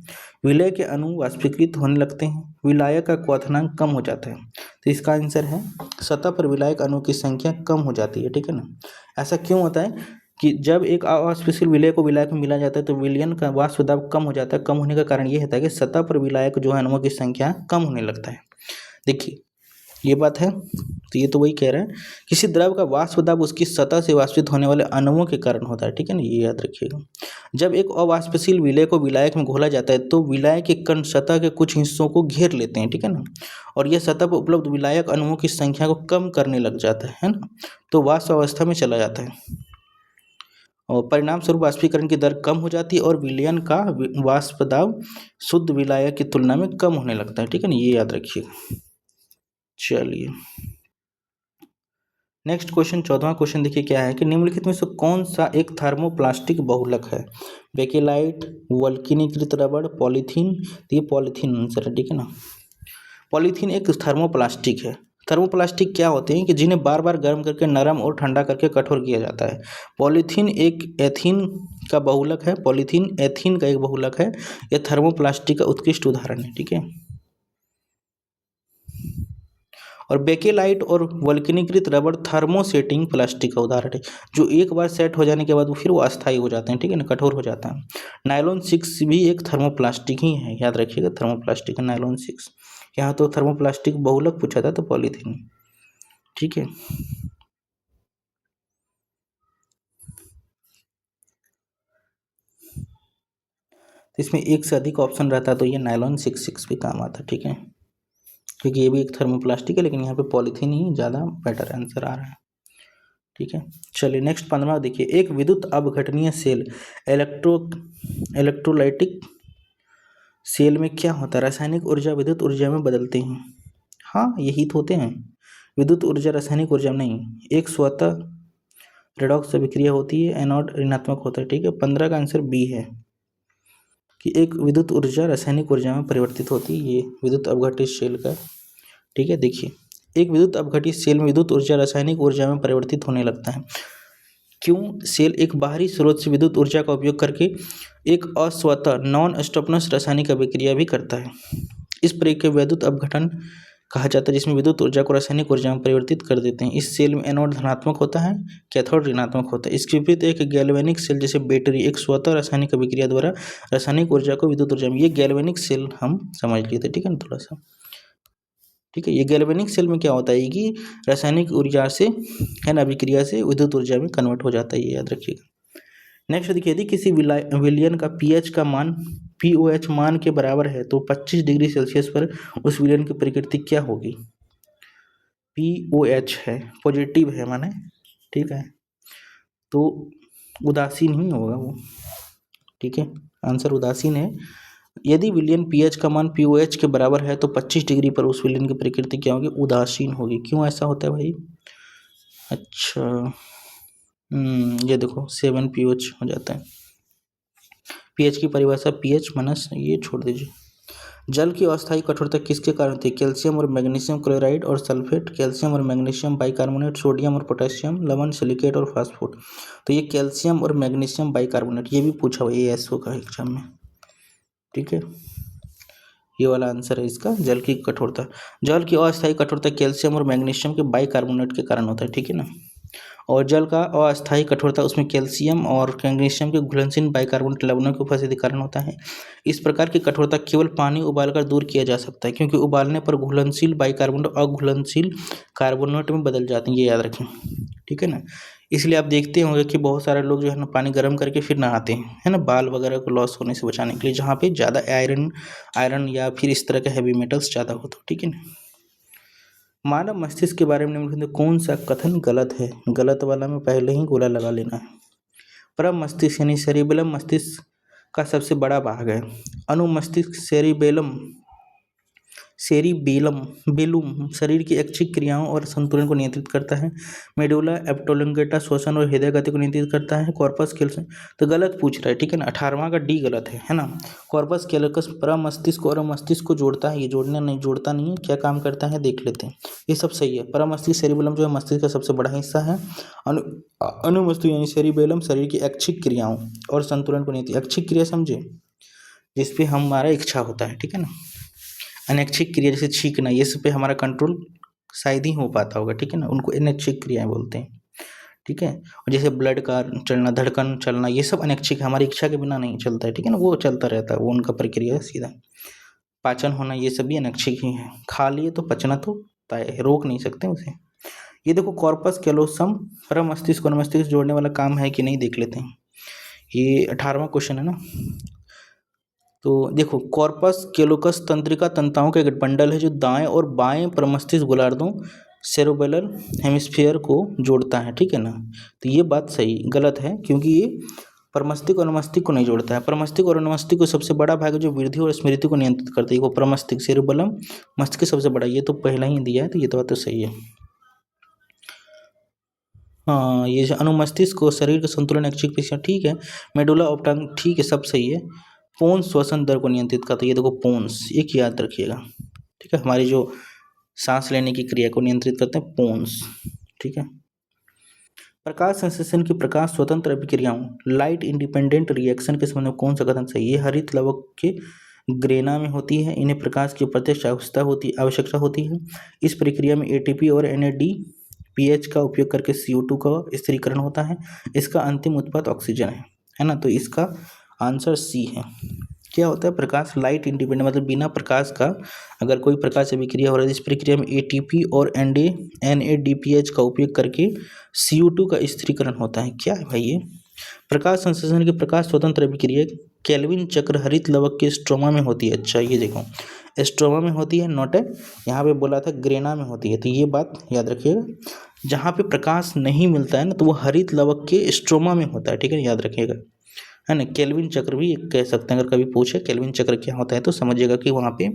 विलय के अणु वाष्पीकृत होने लगते हैं, विलायक का क्वथनांक कम हो जाता है। तो इसका आंसर है सतह पर विलायक अणुओं की संख्या कम हो जाती है। ठीक है ना, ऐसा क्यों होता है कि जब एक अवाष्पशील विलय को विलायक में मिला जाता है तो विलयन का वाष्प दाब कम हो जाता है। कम होने का कारण ये होता है कि सतह पर विलायक जो है अणुओं की संख्या कम होने लगता है। देखिए ये बात है, तो ये तो वही कह रहे हैं, किसी द्रव का वाष्प दाब उसकी सतह से वाष्पित होने वाले अणुओं के कारण होता है। ठीक है ना, ये याद रखिएगा। जब एक अवाष्पशील विलय को विलायक में घोला जाता है तो विलायक के कण सतह के कुछ हिस्सों को घेर लेते हैं। ठीक है ना, और यह सतह पर उपलब्ध विलायक अणुओं की संख्या को कम करने लग जाता है ना, तो वाष्प अवस्था में चला जाता है और परिणाम स्वरूप वाष्पीकरण की दर कम हो जाती है और विलयन का वाष्प दाब शुद्ध विलायक की तुलना में कम होने लगता है। ठीक है ना, ये याद रखिएगा। चलिए नेक्स्ट क्वेश्चन, 14वां क्वेश्चन देखिए क्या है कि निम्नलिखित में से कौन सा एक थर्मोप्लास्टिक बहुलक है, बेकेलाइट, वल्कनीकृत रबड़, पॉलीथीन। तो ये पॉलीथीन आंसर है। ठीक है ना, पॉलीथीन एक थर्मोप्लास्टिक है। थर्मोप्लास्टिक क्या होते हैं कि जिन्हें बार बार गर्म करके नरम और ठंडा करके कठोर किया जाता है। पॉलीथीन एक एथीन का बहुलक है, पॉलीथीन एथीन का एक बहुलक है। यह थर्मोप्लास्टिक का उत्कृष्ट उदाहरण है। ठीक है, और बेकेलाइट और वल्कनीकृत रबड़ थर्मोसेटिंग प्लास्टिक का उदाहरण है, जो एक बार सेट हो जाने के बाद वो फिर वो अस्थायी हो जाते हैं। ठीक है ना, कठोर हो जाता है। नायलॉन 6 भी एक थर्मोप्लास्टिक ही है, याद रखिएगा, थर्मोप्लास्टिक है नायलॉन 6। यहाँ तो थर्मोप्लास्टिक बहुलक पूछा था तो पॉलीथीन। ठीक है, तो इसमें एक से अधिक ऑप्शन रहता तो ये नायलॉन 6 भी काम आता। ठीक है, क्योंकि ये भी एक थर्मोप्लास्टिक है, लेकिन यहाँ पे पॉलीथीन ही ज़्यादा बेटर आंसर आ रहा है। ठीक है, चलिए नेक्स्ट 15वां देखिए, एक विद्युत अपघटनीय सेल इलेक्ट्रोलाइटिक सेल में क्या होता है, रासायनिक ऊर्जा विद्युत ऊर्जा में बदलते हैं। हाँ यही तो होते हैं, विद्युत ऊर्जा रासायनिक ऊर्जा में नहीं। एक स्वतः रेडॉक्स अभिक्रिया होती है, एनोड ऋणात्मक होता है। ठीक है, 15 का आंसर बी है कि एक विद्युत ऊर्जा रासायनिक ऊर्जा में परिवर्तित होती है, ये विद्युत अपघटित सेल का। ठीक है, देखिए एक विद्युत अपघटित सेल में विद्युत ऊर्जा रासायनिक ऊर्जा में परिवर्तित होने लगता है। क्यों, सेल एक बाहरी स्रोत से विद्युत ऊर्जा का उपयोग करके एक अस्वतः नॉन स्टॉपनस रासायनिक अभिक्रिया भी करता है। इस प्रक्रिया को विद्युत अपघटन कहा जाता है, जिसमें विद्युत ऊर्जा को रासायनिक ऊर्जा में परिवर्तित कर देते हैं। इस सेल में एनोड धनात्मक होता है, कैथोड ऋणात्मक होता है। इसके विपरीत एक गैल्वेनिक सेल जैसे बैटरी एक स्वतः रासायनिक अभिक्रिया द्वारा रासायनिक ऊर्जा को विद्युत ऊर्जा में, ये गैल्वेनिक सेल हम समझ लिए थे। ठीक है ना, थोड़ा सा। ठीक है, ये गैल्वेनिक सेल में क्या होता है कि रासायनिक ऊर्जा से है ना अभिक्रिया से विद्युत ऊर्जा में कन्वर्ट हो जाता है, ये याद रखिएगा। नेक्स्ट देखिए, यदि किसी विलयन का पीएच का मान पीओएच मान के बराबर है तो 25 डिग्री सेल्सियस पर उस विलयन की प्रकृति क्या होगी। पीओएच है, पॉजिटिव है माने। ठीक है, तो उदासीन ही होगा वो। ठीक है, आंसर उदासीन है। यदि विलयन पीएच का मान पीओएच के बराबर है तो 25 डिग्री पर उस विलयन की प्रकृति क्या होगी, उदासीन होगी। क्यों ऐसा होता है भाई, अच्छा ये देखो 7 पीओएच हो जाता है। पीएच की परिभाषा पीएच माइनस, ये छोड़ दीजिए। जल की अस्थायी कठोरता किसके कारण होती है? कैल्शियम और मैग्नीशियम क्लोराइड और सल्फेट, कैल्शियम और मैग्नीशियम बाइकार्बोनेट, सोडियम और पोटेशियम, लवण, सिलिकेट और फास्फोट। तो ये कैल्शियम और मैग्नीशियम बाइकार्बोनेट, ये भी पूछा हुआ है एएसओ का एग्जाम में, ठीक है। ये वाला आंसर है इसका, जल की कठोरता। जल की अस्थायी कठोरता कैल्शियम और मैग्नीशियम के बाइकार्बोनेट के कारण होता है, ठीक है ना। और जल का अस्थायी कठोरता उसमें कैल्शियम और मैग्नीशियम के घुलनशील बाइकार्बोनेट लवणों की उपस्थिति के कारण होता है। इस प्रकार की कठोरता केवल पानी उबालकर दूर किया जा सकता है, क्योंकि उबालने पर घुलनशील बाइकार्बोनेट अघुलनशील कार्बोनेट में बदल जाते हैं, ये याद रखें, ठीक है ना। इसलिए आप देखते होंगे कि बहुत सारे लोग जो है ना पानी गर्म करके फिर नहाते हैं, है ना, बाल वगैरह को लॉस होने से बचाने के लिए, जहाँ पे ज़्यादा आयरन या फिर इस तरह के हैवी मेटल्स ज़्यादा होते हैं, ठीक है ना। मानव मस्तिष्क के बारे में निम्नलिखित में कौन सा कथन गलत है? गलत वाला में पहले ही गोला लगा लेना है। परमस्तिष्क यानी सेरिबेलम मस्तिष्क का सबसे बड़ा भाग है। अनुमस्तिष्क बेलुम शरीर की ऐच्छिक क्रियाओं और संतुलन को नियंत्रित करता है। मेडुला ऑब्टुलिंगेटा श्वसन और हृदय गति को नियंत्रित करता है। कॉर्पस कैल्शियम, तो गलत पूछ रहा है, ठीक है ना, 18वां का डी गलत है ना। कॉर्पस कैलोकस परमस्तिष्क और मस्तिष्क को जोड़ता है, ये जोड़ता नहीं है, क्या काम करता है देख लेते हैं। ये सब सही है। परमस्तिष्क सेरिबेलम जो है मस्तिष्क का सबसे बड़ा हिस्सा है। अनुमस्तिष्क यानी सेरिबेलम शरीर की ऐच्छिक क्रियाओं और संतुलन को नियंत्रित, ऐच्छिक क्रिया समझे, जिसपे हमारा इच्छा होता है, ठीक है ना। अनैच्छिक क्रिया जैसे छींकना, ये सब पे हमारा कंट्रोल शायद ही हो पाता होगा, ठीक है ना, उनको अनैच्छिक क्रियाएं बोलते हैं, ठीक है। और जैसे ब्लड का चलना, धड़कन चलना, ये सब अनैच्छिक है, हमारी इच्छा के बिना नहीं चलता है, ठीक है ना, वो चलता रहता है, वो उनका प्रक्रिया है सीधा। पाचन होना, ये सब भी अनैच्छिक ही है, खा लिए तो पचना तो तय है, रोक नहीं सकते उसे। ये देखो कॉर्पस कैलोसम परम मस्तिष्क और मस्तिष्क जोड़ने वाला काम है कि नहीं देख लेते हैं। ये 18वां क्वेश्चन है ना। तो देखो कॉर्पस कैलोकस तंत्रिका तंताओं का एक बंडल है जो दाएं और बाएं प्रमस्तिष्क गोलार्धों सेरेब्रल हेमिस्फीयर को जोड़ता है, ठीक है ना। तो ये बात सही गलत है, क्योंकि ये प्रमस्तिष्क और अनुमस्तिष्क को नहीं जोड़ता है। प्रमस्तिष्क और अनुमस्तिष्क को सबसे बड़ा भाग है जो वृद्धि और स्मृति को नियंत्रित करता है, वो प्रमस्तिष्क सेरेबेलम मस्तिष्क सबसे बड़ा, ये तो पहला ही दिया है, तो ये तो बात तो सही है। हाँ, ये अनुमस्तिष्क को शरीर का संतुलन ऐच्छिक पेशियाँ, ठीक है। मेडुला ऑब्टांग, ठीक है, सब सही है। पोन्स श्वसन दर को नियंत्रित करता है, ये देखो पोन्स, एक याद रखिएगा, ठीक है, हमारी जो सांस लेने की क्रिया को नियंत्रित करते हैं पोन्स, ठीक है। प्रकाश संश्लेषण की प्रकाश स्वतंत्र अभिक्रियाओं लाइट इंडिपेंडेंट रिएक्शन के संबंध में कौन सा कथन सही है? ये हरित लवक के ग्रेना में होती है, इन्हें प्रकाश की प्रत्यक्ष आवश्यकता होती है। इस प्रक्रिया में एटीपी और NADPH का उपयोग करके CO2 का स्थिरीकरण होता है। इसका अंतिम उत्पाद ऑक्सीजन है ना। तो इसका आंसर C है। क्या होता है प्रकाश? लाइट इंडिपेंडेंट, मतलब बिना प्रकाश का अगर कोई प्रकाश अभिक्रिया हो रहा है, इस प्रक्रिया में ATP और NADPH का उपयोग करके CO2 का स्थिरीकरण होता है। क्या है भाई ये? प्रकाश संश्लेषण की प्रकाश स्वतंत्र अभिक्रिया केल्विन चक्र हरित लवक के स्ट्रोमा में होती है। अच्छा ये देखो स्ट्रोमा में होती है, नोट है, यहाँ पे बोला था ग्रेना में होती है, तो ये बात याद रखिएगा। जहाँ पे प्रकाश नहीं मिलता है ना, तो वो हरित लवक के स्ट्रोमा में होता है, ठीक है, याद रखिएगा, है ना। केल्विन चक्र भी कह सकते हैं, अगर कभी पूछे केल्विन चक्र क्या होता है तो समझिएगा कि वहाँ पे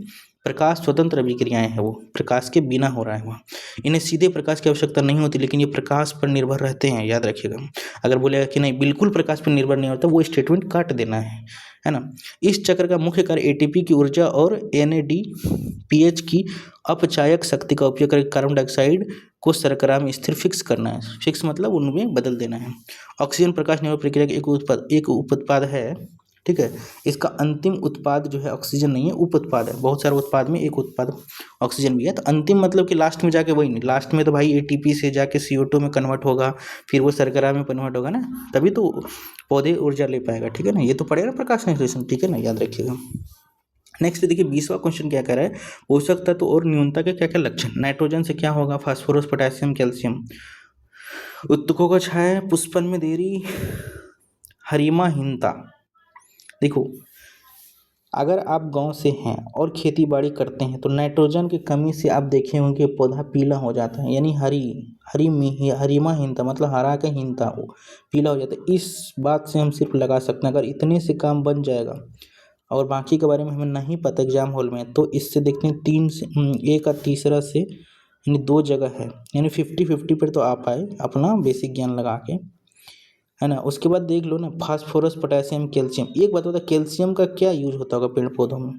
प्रकाश स्वतंत्र अभिक्रियाएं हैं, वो प्रकाश के बिना हो रहा है वहाँ। इन्हें सीधे प्रकाश की आवश्यकता नहीं होती, लेकिन ये प्रकाश पर निर्भर रहते हैं, याद रखिएगा। अगर बोलेगा कि नहीं बिल्कुल प्रकाश पर निर्भर नहीं होता, वो स्टेटमेंट काट देना है ना। इस चक्र का मुख्य कार्य ATP की ऊर्जा और NADPH की अपचायक शक्ति का उपयोग करके कार्बन डाइऑक्साइड को शर्करा में स्थिर फिक्स करना है। फिक्स मतलब उनमें बदल देना है। ऑक्सीजन प्रकाश निर्भर प्रक्रिया का एक उप उत्पाद है, ठीक है। इसका अंतिम उत्पाद जो है ऑक्सीजन नहीं है, उप उत्पाद है। बहुत सारे उत्पाद में एक उत्पाद ऑक्सीजन भी है, तो अंतिम मतलब कि लास्ट में जाके वही नहीं, लास्ट में तो भाई ATP से जाके CO2 में कन्वर्ट होगा, फिर वो शर्करा में कन्वर्ट होगा ना, तभी तो पौधे ऊर्जा ले पाएगा, ठीक है ना। ये तो पड़ेगा प्रकाश संश्लेषण, ठीक है ना, याद रखिएगा। नेक्स्ट देखिए 20वां क्वेश्चन क्या कह रहा है, पोषक तत्व और न्यूनता के क्या क्या लक्षण। नाइट्रोजन से क्या होगा? Phosphorus, potassium, calcium. उत्तकों का छाया, पुष्पन में देरी, हरिमाहीनता। देखो अगर आप गांव से हैं और खेती बाड़ी करते हैं तो नाइट्रोजन की कमी से आप देखे होंगे पौधा पीला हो जाता है, यानी हरिमाहीनता मतलब हरा का हीनता, पीला हो जाता है। इस बात से हम सिर्फ लगा सकते हैं, अगर इतने से काम बन जाएगा और बाकी के बारे में हमें नहीं पता एग्जाम हॉल में, तो इससे देखते हैं 3 से 1 का तीसरा से, यानी 2 जगह है, यानी 50-50 पर तो आप आए अपना बेसिक ज्ञान लगा के, है ना। उसके बाद देख लो ना फास्फोरस, पोटेशियम, कैल्शियम। एक बात बता, कैल्शियम का क्या यूज होता होगा पेड़ पौधों में?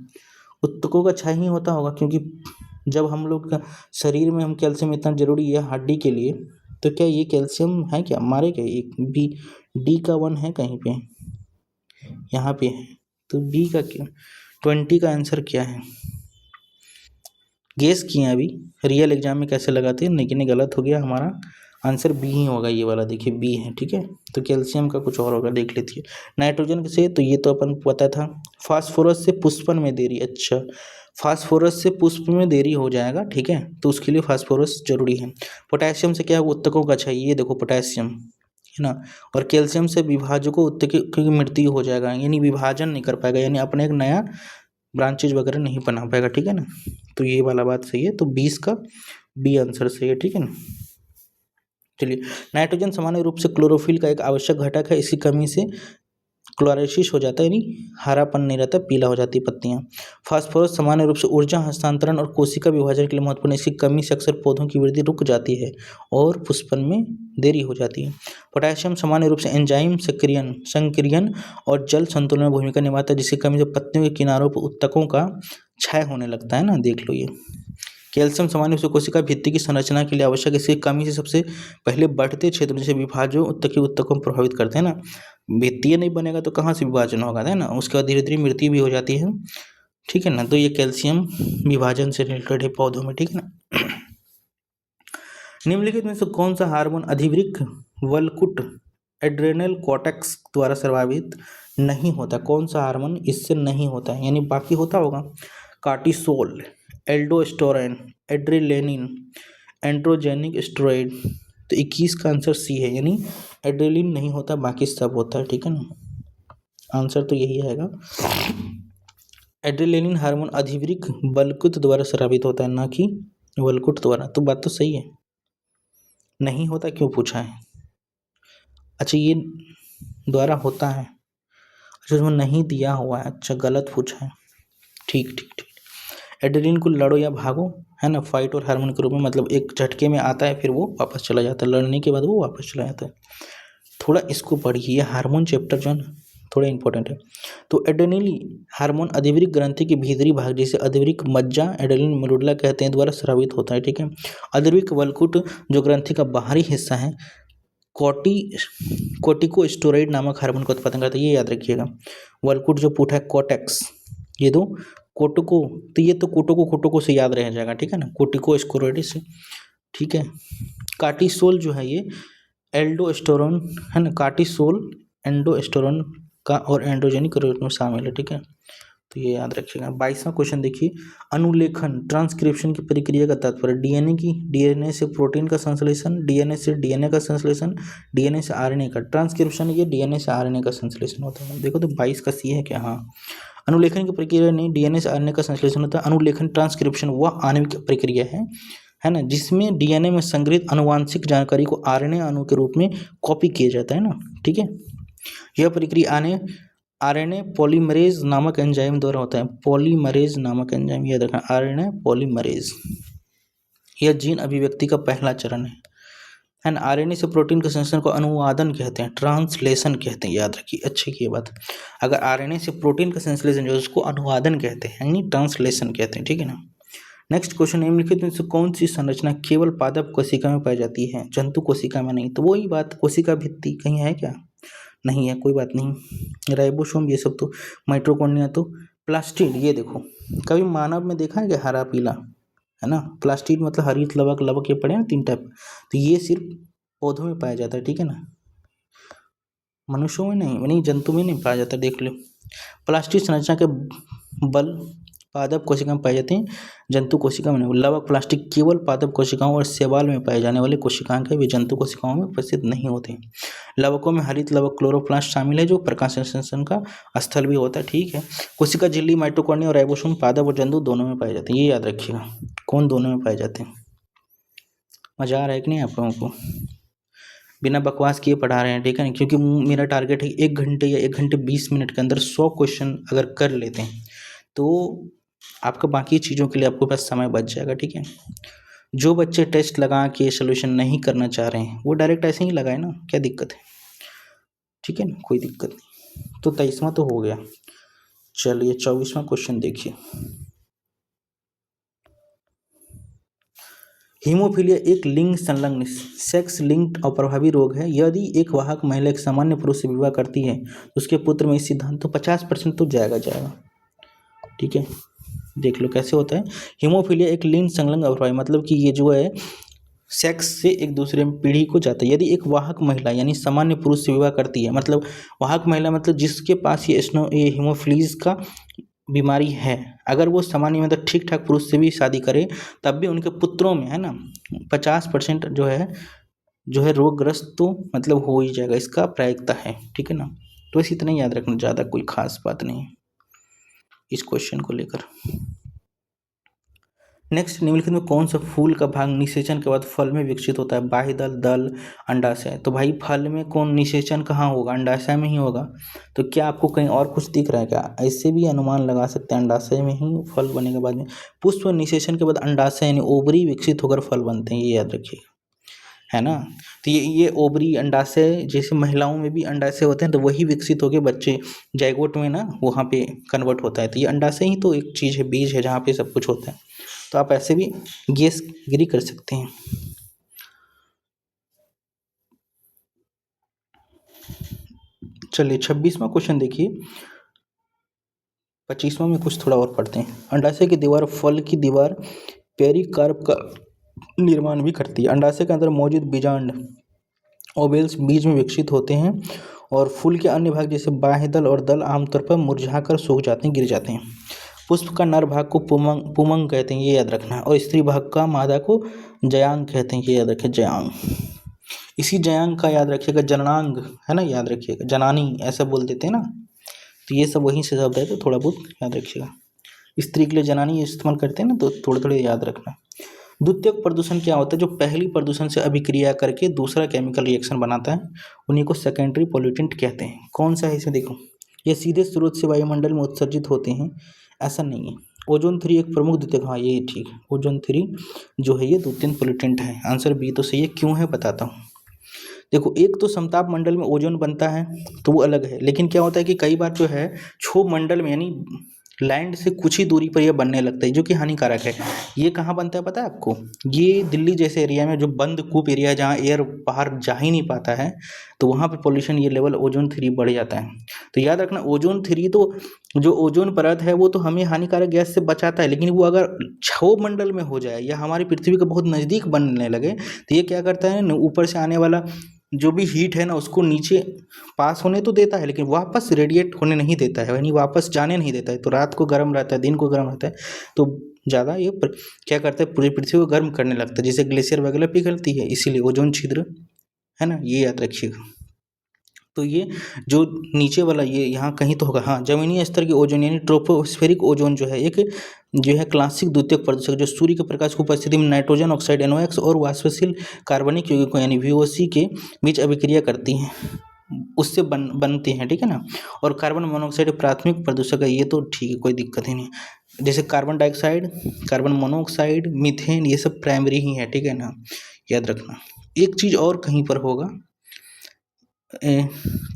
उत्तकों का क्षय ही होता होगा, क्योंकि जब हम लोग का शरीर में हम कैल्शियम इतना जरूरी है हड्डी के लिए, तो क्या ये कैल्शियम है क्या हमारे, क्या एक बी डी का 1 है कहीं पे, यहाँ पे है, तो बी का क्या 20 का आंसर क्या है? गेस किए अभी, रियल एग्जाम में कैसे लगाते हैं, लेकिन ये गलत हो गया, हमारा आंसर बी ही होगा, ये वाला देखिए बी है, ठीक है। तो कैल्शियम का कुछ और होगा, देख लेती है। नाइट्रोजन से तो ये तो अपन पता था। फास्फोरस से पुष्पन में देरी, अच्छा फास्फोरस से पुष्प में देरी हो जाएगा, ठीक है, तो उसके लिए फास्फोरस जरूरी है। पोटेशियम से क्या उत्तकों का अच्छा, ये देखो पोटेशियम है ना, और कैल्शियम से विभाजकों उत्तकों की मृत्यु हो जाएगा, यानी विभाजन नहीं कर पाएगा, यानी अपने एक नया ब्रांचेज वगैरह नहीं बना पाएगा, ठीक है ना। तो ये वाला बात सही है, तो 20 का बी आंसर सही है, ठीक है ना। चलिए, नाइट्रोजन सामान्य रूप से क्लोरोफिल का एक आवश्यक घटक है, इसकी कमी से क्लोराइसिस हो जाता है, यानी हरापन नहीं रहता, पीला हो जाती पत्तियां। फास्फोरस सामान्य रूप से ऊर्जा हस्तांतरण और कोशिका विभाजन के लिए महत्वपूर्ण, इसकी कमी से अक्सर पौधों की वृद्धि रुक जाती है और पुष्पन में देरी हो जाती है। पोटेशियम सामान्य रूप से एंजाइम संक्रियन और जल संतुलन में भूमिका निभाता है, जिसकी कमी से पत्तियों के किनारों पर उत्तकों का क्षय होने लगता है ना, देख लो ये। कैल्शियम सामान्य रूप से कोशिका भित्ति की संरचना के लिए आवश्यक है, इसकी कमी से सबसे पहले बढ़ते क्षेत्र जैसे विभाजन उत्तकों को प्रभावित करते हैं ना। भित्तीय नहीं बनेगा तो कहाँ से विभाजन होगा, है ना, उसके बाद धीरे धीरे मृत्यु भी हो जाती है, ठीक है ना। तो ये कैल्शियम विभाजन से रिलेटेड है पौधों में, ठीक है ना। निम्नलिखित में से कौन सा हार्मोन अधिवृक्क वलकुट एड्रेनल कॉर्टेक्स द्वारा प्रभावित नहीं होता, कौन सा हार्मोन इससे नहीं होता है, यानी बाकी होता होगा, cortisol, aldosterone, adrenaline, androgenic steroid. तो 21 का आंसर सी है, यानी एड्रेनालिन नहीं होता, बाकी सब होता है, ठीक है ना। आंसर तो यही आएगा। एड्रेनालिन हार्मोन अधिवृक्क वलकुट द्वारा स्रावित होता है, ना कि वलकुट द्वारा, तो बात तो सही है, नहीं होता क्यों पूछा है। अच्छा ये द्वारा होता है, अच्छा उसमें नहीं दिया हुआ है, अच्छा गलत पूछा है, ठीक ठीक ठीक। एड्रेनालिन को लड़ो या भागो, है ना, फाइट और हार्मोन के रूप में, मतलब एक झटके में आता है फिर वो वापस चला जाता है, लड़ने के बाद वो वापस चला जाता है। थोड़ा इसको पढ़िए, ये हार्मोन चैप्टर जो है ना थोड़ा इंपॉर्टेंट है। तो एड्रेनालिन हार्मोन अधिवृक्क ग्रंथि के भीतरी भाग जिसे अधिवृक्क मज्जा एड्रेनालिन मेडुला कहते हैं द्वारा स्रावित होता है, ठीक है। अधिवृक्क वलकुट जो ग्रंथि का बाहरी हिस्सा है कोर्टिकोस्टेरॉइड नामक हार्मोन का उत्पादन करता है, ये याद रखिएगा। वलकुट जो पूछा है कोटेक्स, ये दो कोटको, तो ये तो कोटको से याद रह जाएगा, ठीक है ना, कोर्टिकोस्टेरॉइड से, ठीक है। कार्टिसोल जो है ये एल्डोस्टेरोन है ना, कार्टिसोल एंडोस्टेरोन का और एंड्रोजेनिक रूप में शामिल है, ठीक है, तो ये याद रखिएगा। 22वां क्वेश्चन देखिए, अनुलेखन ट्रांसक्रिप्शन की प्रक्रिया का तात्पर्य डीएनए से प्रोटीन का संश्लेषण, डीएनए से डीएनए का संश्लेषण, डीएनए से आरएनए का ट्रांसक्रिप्शन, ये डीएनए से आरएनए का संश्लेषण होता है। देखो तो 22 का सी है क्या, हाँ। अनुलेखन की प्रक्रिया नहीं, डीएनए से आरएनए का संश्लेषण होता है। अनुलेखन ट्रांसक्रिप्शन वह आणविक प्रक्रिया है ना, जिसमें डीएनए में संग्रहित आनुवांशिक जानकारी को आरएनए अणु के रूप में कॉपी किया जाता है ना, ठीक है। यह प्रक्रिया आरएनए पॉलीमरेज नामक एंजाइम द्वारा होता है, पॉलीमरेज नामक एंजाइम, याद रखना, आरएनए पॉलीमरेज। यह जीन अभिव्यक्ति का पहला चरण है ना। आरएनए से प्रोटीन के संश्लेषण को अनुवादन कहते हैं, ट्रांसलेशन कहते हैं, याद रखिए, अच्छे की बात। अगर आरएनए से प्रोटीन का संश्लेषण जो है उसको अनुवादन कहते हैं, यानी ट्रांसलेशन कहते हैं, ठीक है ना। नेक्स्ट क्वेश्चन, निम्नलिखित में से कौन सी संरचना केवल पादप कोशिका में पाई जाती है, जंतु कोशिका में नहीं, तो वही बात, कोशिका भित्ति कहीं है क्या, नहीं है, कोई बात नहीं। राइबोसोम ये सब तो, माइटोकॉन्ड्रिया तो, प्लास्टिड ये देखो, कभी मानव में देखा है कि हरा पीला, है ना, प्लास्टिड मतलब हरित लवक, लवक ये पड़े हैं 3 टाइप, तो ये सिर्फ पौधों में पाया जाता है, ठीक है ना, मनुष्यों में नहीं जंतु में नहीं पाया जाता, देख लो। प्लास्टिड संरचना के बल पादप कोशिका में पाए जाते हैं, जंतु कोशिका में नहीं। लवक प्लास्टिक केवल पादप कोशिकाओं और शैवाल में पाए जाने वाले कोशिकांग है, वे जंतु कोशिकाओं में उपस्थित नहीं होते हैं। लवकों में हरित लवक क्लोरोप्लास्ट शामिल है जो प्रकाश संश्लेषण का स्थल भी होता है, ठीक है। कोशिका झिल्ली, माइटोकॉन्ड्रिया और राइबोसोम पादप और जंतु दोनों में पाए जाते हैं, ये याद रखिएगा, कौन दोनों में पाए जाते हैं। मजा आ रहा है कि नहीं आप लोगों को, बिना बकवास किए पढ़ा रहे हैं, ठीक है ना, क्योंकि मेरा टारगेट है 1 घंटे या 1 घंटे 20 मिनट के अंदर 100 क्वेश्चन अगर कर लेते हैं तो आपका बाकी चीज़ों के लिए आपके पास समय बच जाएगा, ठीक है। जो बच्चे टेस्ट लगा के सोल्यूशन नहीं करना चाह रहे हैं वो डायरेक्ट ऐसे ही लगाए ना, क्या दिक्कत है, ठीक है ना, कोई दिक्कत नहीं। तो 23वां तो हो गया, चलिए 24वां क्वेश्चन देखिए। हीमोफीलिया एक लिंग संलग्न सेक्स लिंक्ड और प्रभावी रोग है। यदि एक वाहक महिला एक सामान्य पुरुष से विवाह करती है तो उसके पुत्र में इस सिद्धांत तो 50% तो जाएगा। ठीक है, देख लो कैसे होता है। हीमोफीलिया एक लिंग संलग्न अवयव, मतलब कि ये जो है सेक्स से एक दूसरे में पीढ़ी को जाता है। यदि एक वाहक महिला यानी सामान्य पुरुष से विवाह करती है, मतलब वाहक महिला मतलब जिसके पास ये हीमोफिलीज का बीमारी है, अगर वो सामान्य मतलब ठीक ठाक पुरुष से भी शादी करे तब भी उनके पुत्रों में है ना 50% जो है रोगग्रस्त तो मतलब हो ही जाएगा, इसका प्रायिकता है। ठीक है ना, तो बस इतना ही याद रखना, ज़्यादा कोई खास बात नहीं है इस क्वेश्चन को लेकर। नेक्स्ट, निम्नलिखित में कौन सा फूल का भाग निषेचन के बाद फल में विकसित होता है? बाह्यदल, दल, अंडाशय। तो भाई फल में कौन निषेचन कहाँ होगा? अंडाशय में ही होगा। तो क्या आपको कहीं और कुछ दिख रहा है क्या? ऐसे भी अनुमान लगा सकते हैं अंडाशय में ही फल बने के बाद में। पुष्प निषेचन के बाद अंडाशय यानी ओवरी विकसित होकर फल बनते हैं, ये याद रखिए, है ना। तो ये ओवरी अंडाशय जैसे महिलाओं में भी अंडाशय होते हैं तो वही विकसित होकर बच्चे जाइगोट में ना वहाँ पे कन्वर्ट होता है। तो ये अंडाशय ही तो एक चीज़ है, बीज है जहाँ पे सब कुछ होता है। तो आप ऐसे भी गेस गिरी कर सकते हैं। चलिए 26वां क्वेश्चन देखिए। 25वां में कुछ थोड़ा और पढ़ते हैं। अंडाशय की दीवार फल की दीवार पेरिकार्प का निर्माण भी करती है। अंडाशय के अंदर मौजूद बीजांड ओवेल्स बीज में विकसित होते हैं और फूल के अन्य भाग जैसे बाह्य दल और दल आमतौर पर मुरझाकर सूख जाते हैं, गिर जाते हैं। पुष्प का नर भाग को पुमंग कहते हैं, ये याद रखना है, और स्त्री भाग का मादा को जयांग कहते हैं, ये याद रखें, जयांग। इसी जयांग का याद रखिएगा जननांग है ना, याद रखिएगा, जनानी ऐसा बोल देते हैं ना, तो ये सब वहीं से शब्द है, तो थोड़ा बहुत याद रखिएगा। स्त्री के लिए जनानी इस्तेमाल करते हैं ना, तो थोड़े थोड़े याद रखना। द्वितीयक प्रदूषण क्या होता है? जो पहली प्रदूषण से अभिक्रिया करके दूसरा केमिकल रिएक्शन बनाता है उन्हीं को सेकेंडरी पोल्यूटेंट कहते हैं। कौन सा है इसमें देखो, ये सीधे स्रोत से वायुमंडल में उत्सर्जित होते हैं, ऐसा नहीं है। ओजोन 3 एक प्रमुख द्वितीयक, हाँ ये ठीक है, ओजोन 3 जो है ये द्वितीयक पोल्यूटेंट है। आंसर बी तो सही है। क्यों है बताता हूँ। देखो, एक तो समताप मंडल में ओजोन बनता है तो वो अलग है, लेकिन क्या होता है कि कई बार जो है क्षोभ मंडल में यानी लैंड से कुछ ही दूरी पर यह बनने लगता है, जो कि हानिकारक है। ये कहाँ बनता है पता है आपको? ये दिल्ली जैसे एरिया में जो बंद कूप एरिया है जहाँ एयर बाहर जा ही नहीं पाता है, तो वहाँ पे पॉल्यूशन ये लेवल ओजोन 3 बढ़ जाता है। तो याद रखना, ओजोन 3 तो जो ओजोन परत है वो तो हमें हानिकारक गैस से बचाता है, लेकिन वो अगर क्षोभ मंडल में हो जाए या हमारी पृथ्वी के बहुत नज़दीक बनने लगे तो ये क्या करता है, ऊपर से आने वाला जो भी हीट है ना उसको नीचे पास होने तो देता है, लेकिन वापस रेडिएट होने नहीं देता है, यानी वापस जाने नहीं देता है। तो रात को गर्म रहता है, दिन को गर्म रहता है, तो ज़्यादा ये क्या करता है, पूरी पृथ्वी को गर्म करने लगता है, जैसे ग्लेशियर वगैरह पिघलती है, इसीलिए ओजोन छिद्र है ना, ये याद रखिएगा। तो ये जो नीचे वाला ये यहाँ कहीं तो होगा, हाँ, जमीनी स्तर की ओजोन यानी ट्रोपोस्फेरिक ओजोन जो है एक जो है क्लासिक द्वितीयक प्रदूषक, जो सूर्य के प्रकाश की उपस्थिति में नाइट्रोजन ऑक्साइड NOx और वाष्पशील कार्बनिक यौगिकों यानी VOC के बीच अभिक्रिया करती हैं, उससे बनती हैं। ठीक है ना, और कार्बन मोनोऑक्साइड प्राथमिक प्रदूषक है, ये तो ठीक है, कोई दिक्कत ही नहीं। जैसे carbon dioxide, carbon monoxide, methane, ये सब प्राइमरी ही है। ठीक है ना, याद रखना। एक चीज़ और कहीं पर होगा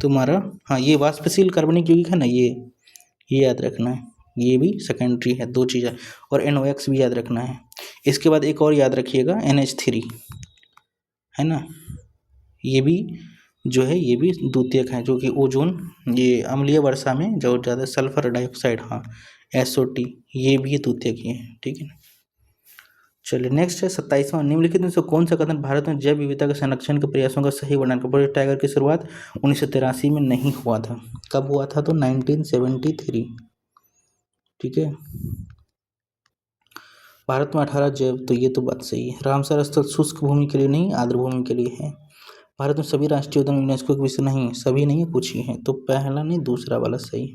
तुम्हारा, हाँ, ये वाष्पशील कार्बनिक यौगिक है ना, ये याद रखना है, ये भी सेकेंडरी है, दो चीज़ें, और NOx भी याद रखना है। इसके बाद एक और याद रखिएगा, NH3 है ना, ये भी जो है ये भी द्वितीयक है, जो कि ओजोन ये अम्लीय वर्षा में जो ज़्यादा सल्फर डाइऑक्साइड, हाँ, SO2, ये भी द्वितीयक ही है। ठीक है ना, चलिए नेक्स्ट है 27वां। निम्नलिखित में से कौन सा कथन भारत में जैव विविधता के संरक्षण के प्रयासों का सही वर्णन कर? प्रोजेक्ट टाइगर की शुरुआत 1983 में नहीं हुआ था। कब हुआ था? तो 1973। ठीक है, भारत में 18 जैव, तो ये तो बात सही है। रामसर स्थल शुष्क भूमि के लिए नहीं, आर्द्र भूमि के लिए है। भारत में सभी राष्ट्रीय उद्यान यूनेस्को के विषय नहीं, सभी नहीं है, कुछ ही है, तो पहला नहीं दूसरा वाला सही।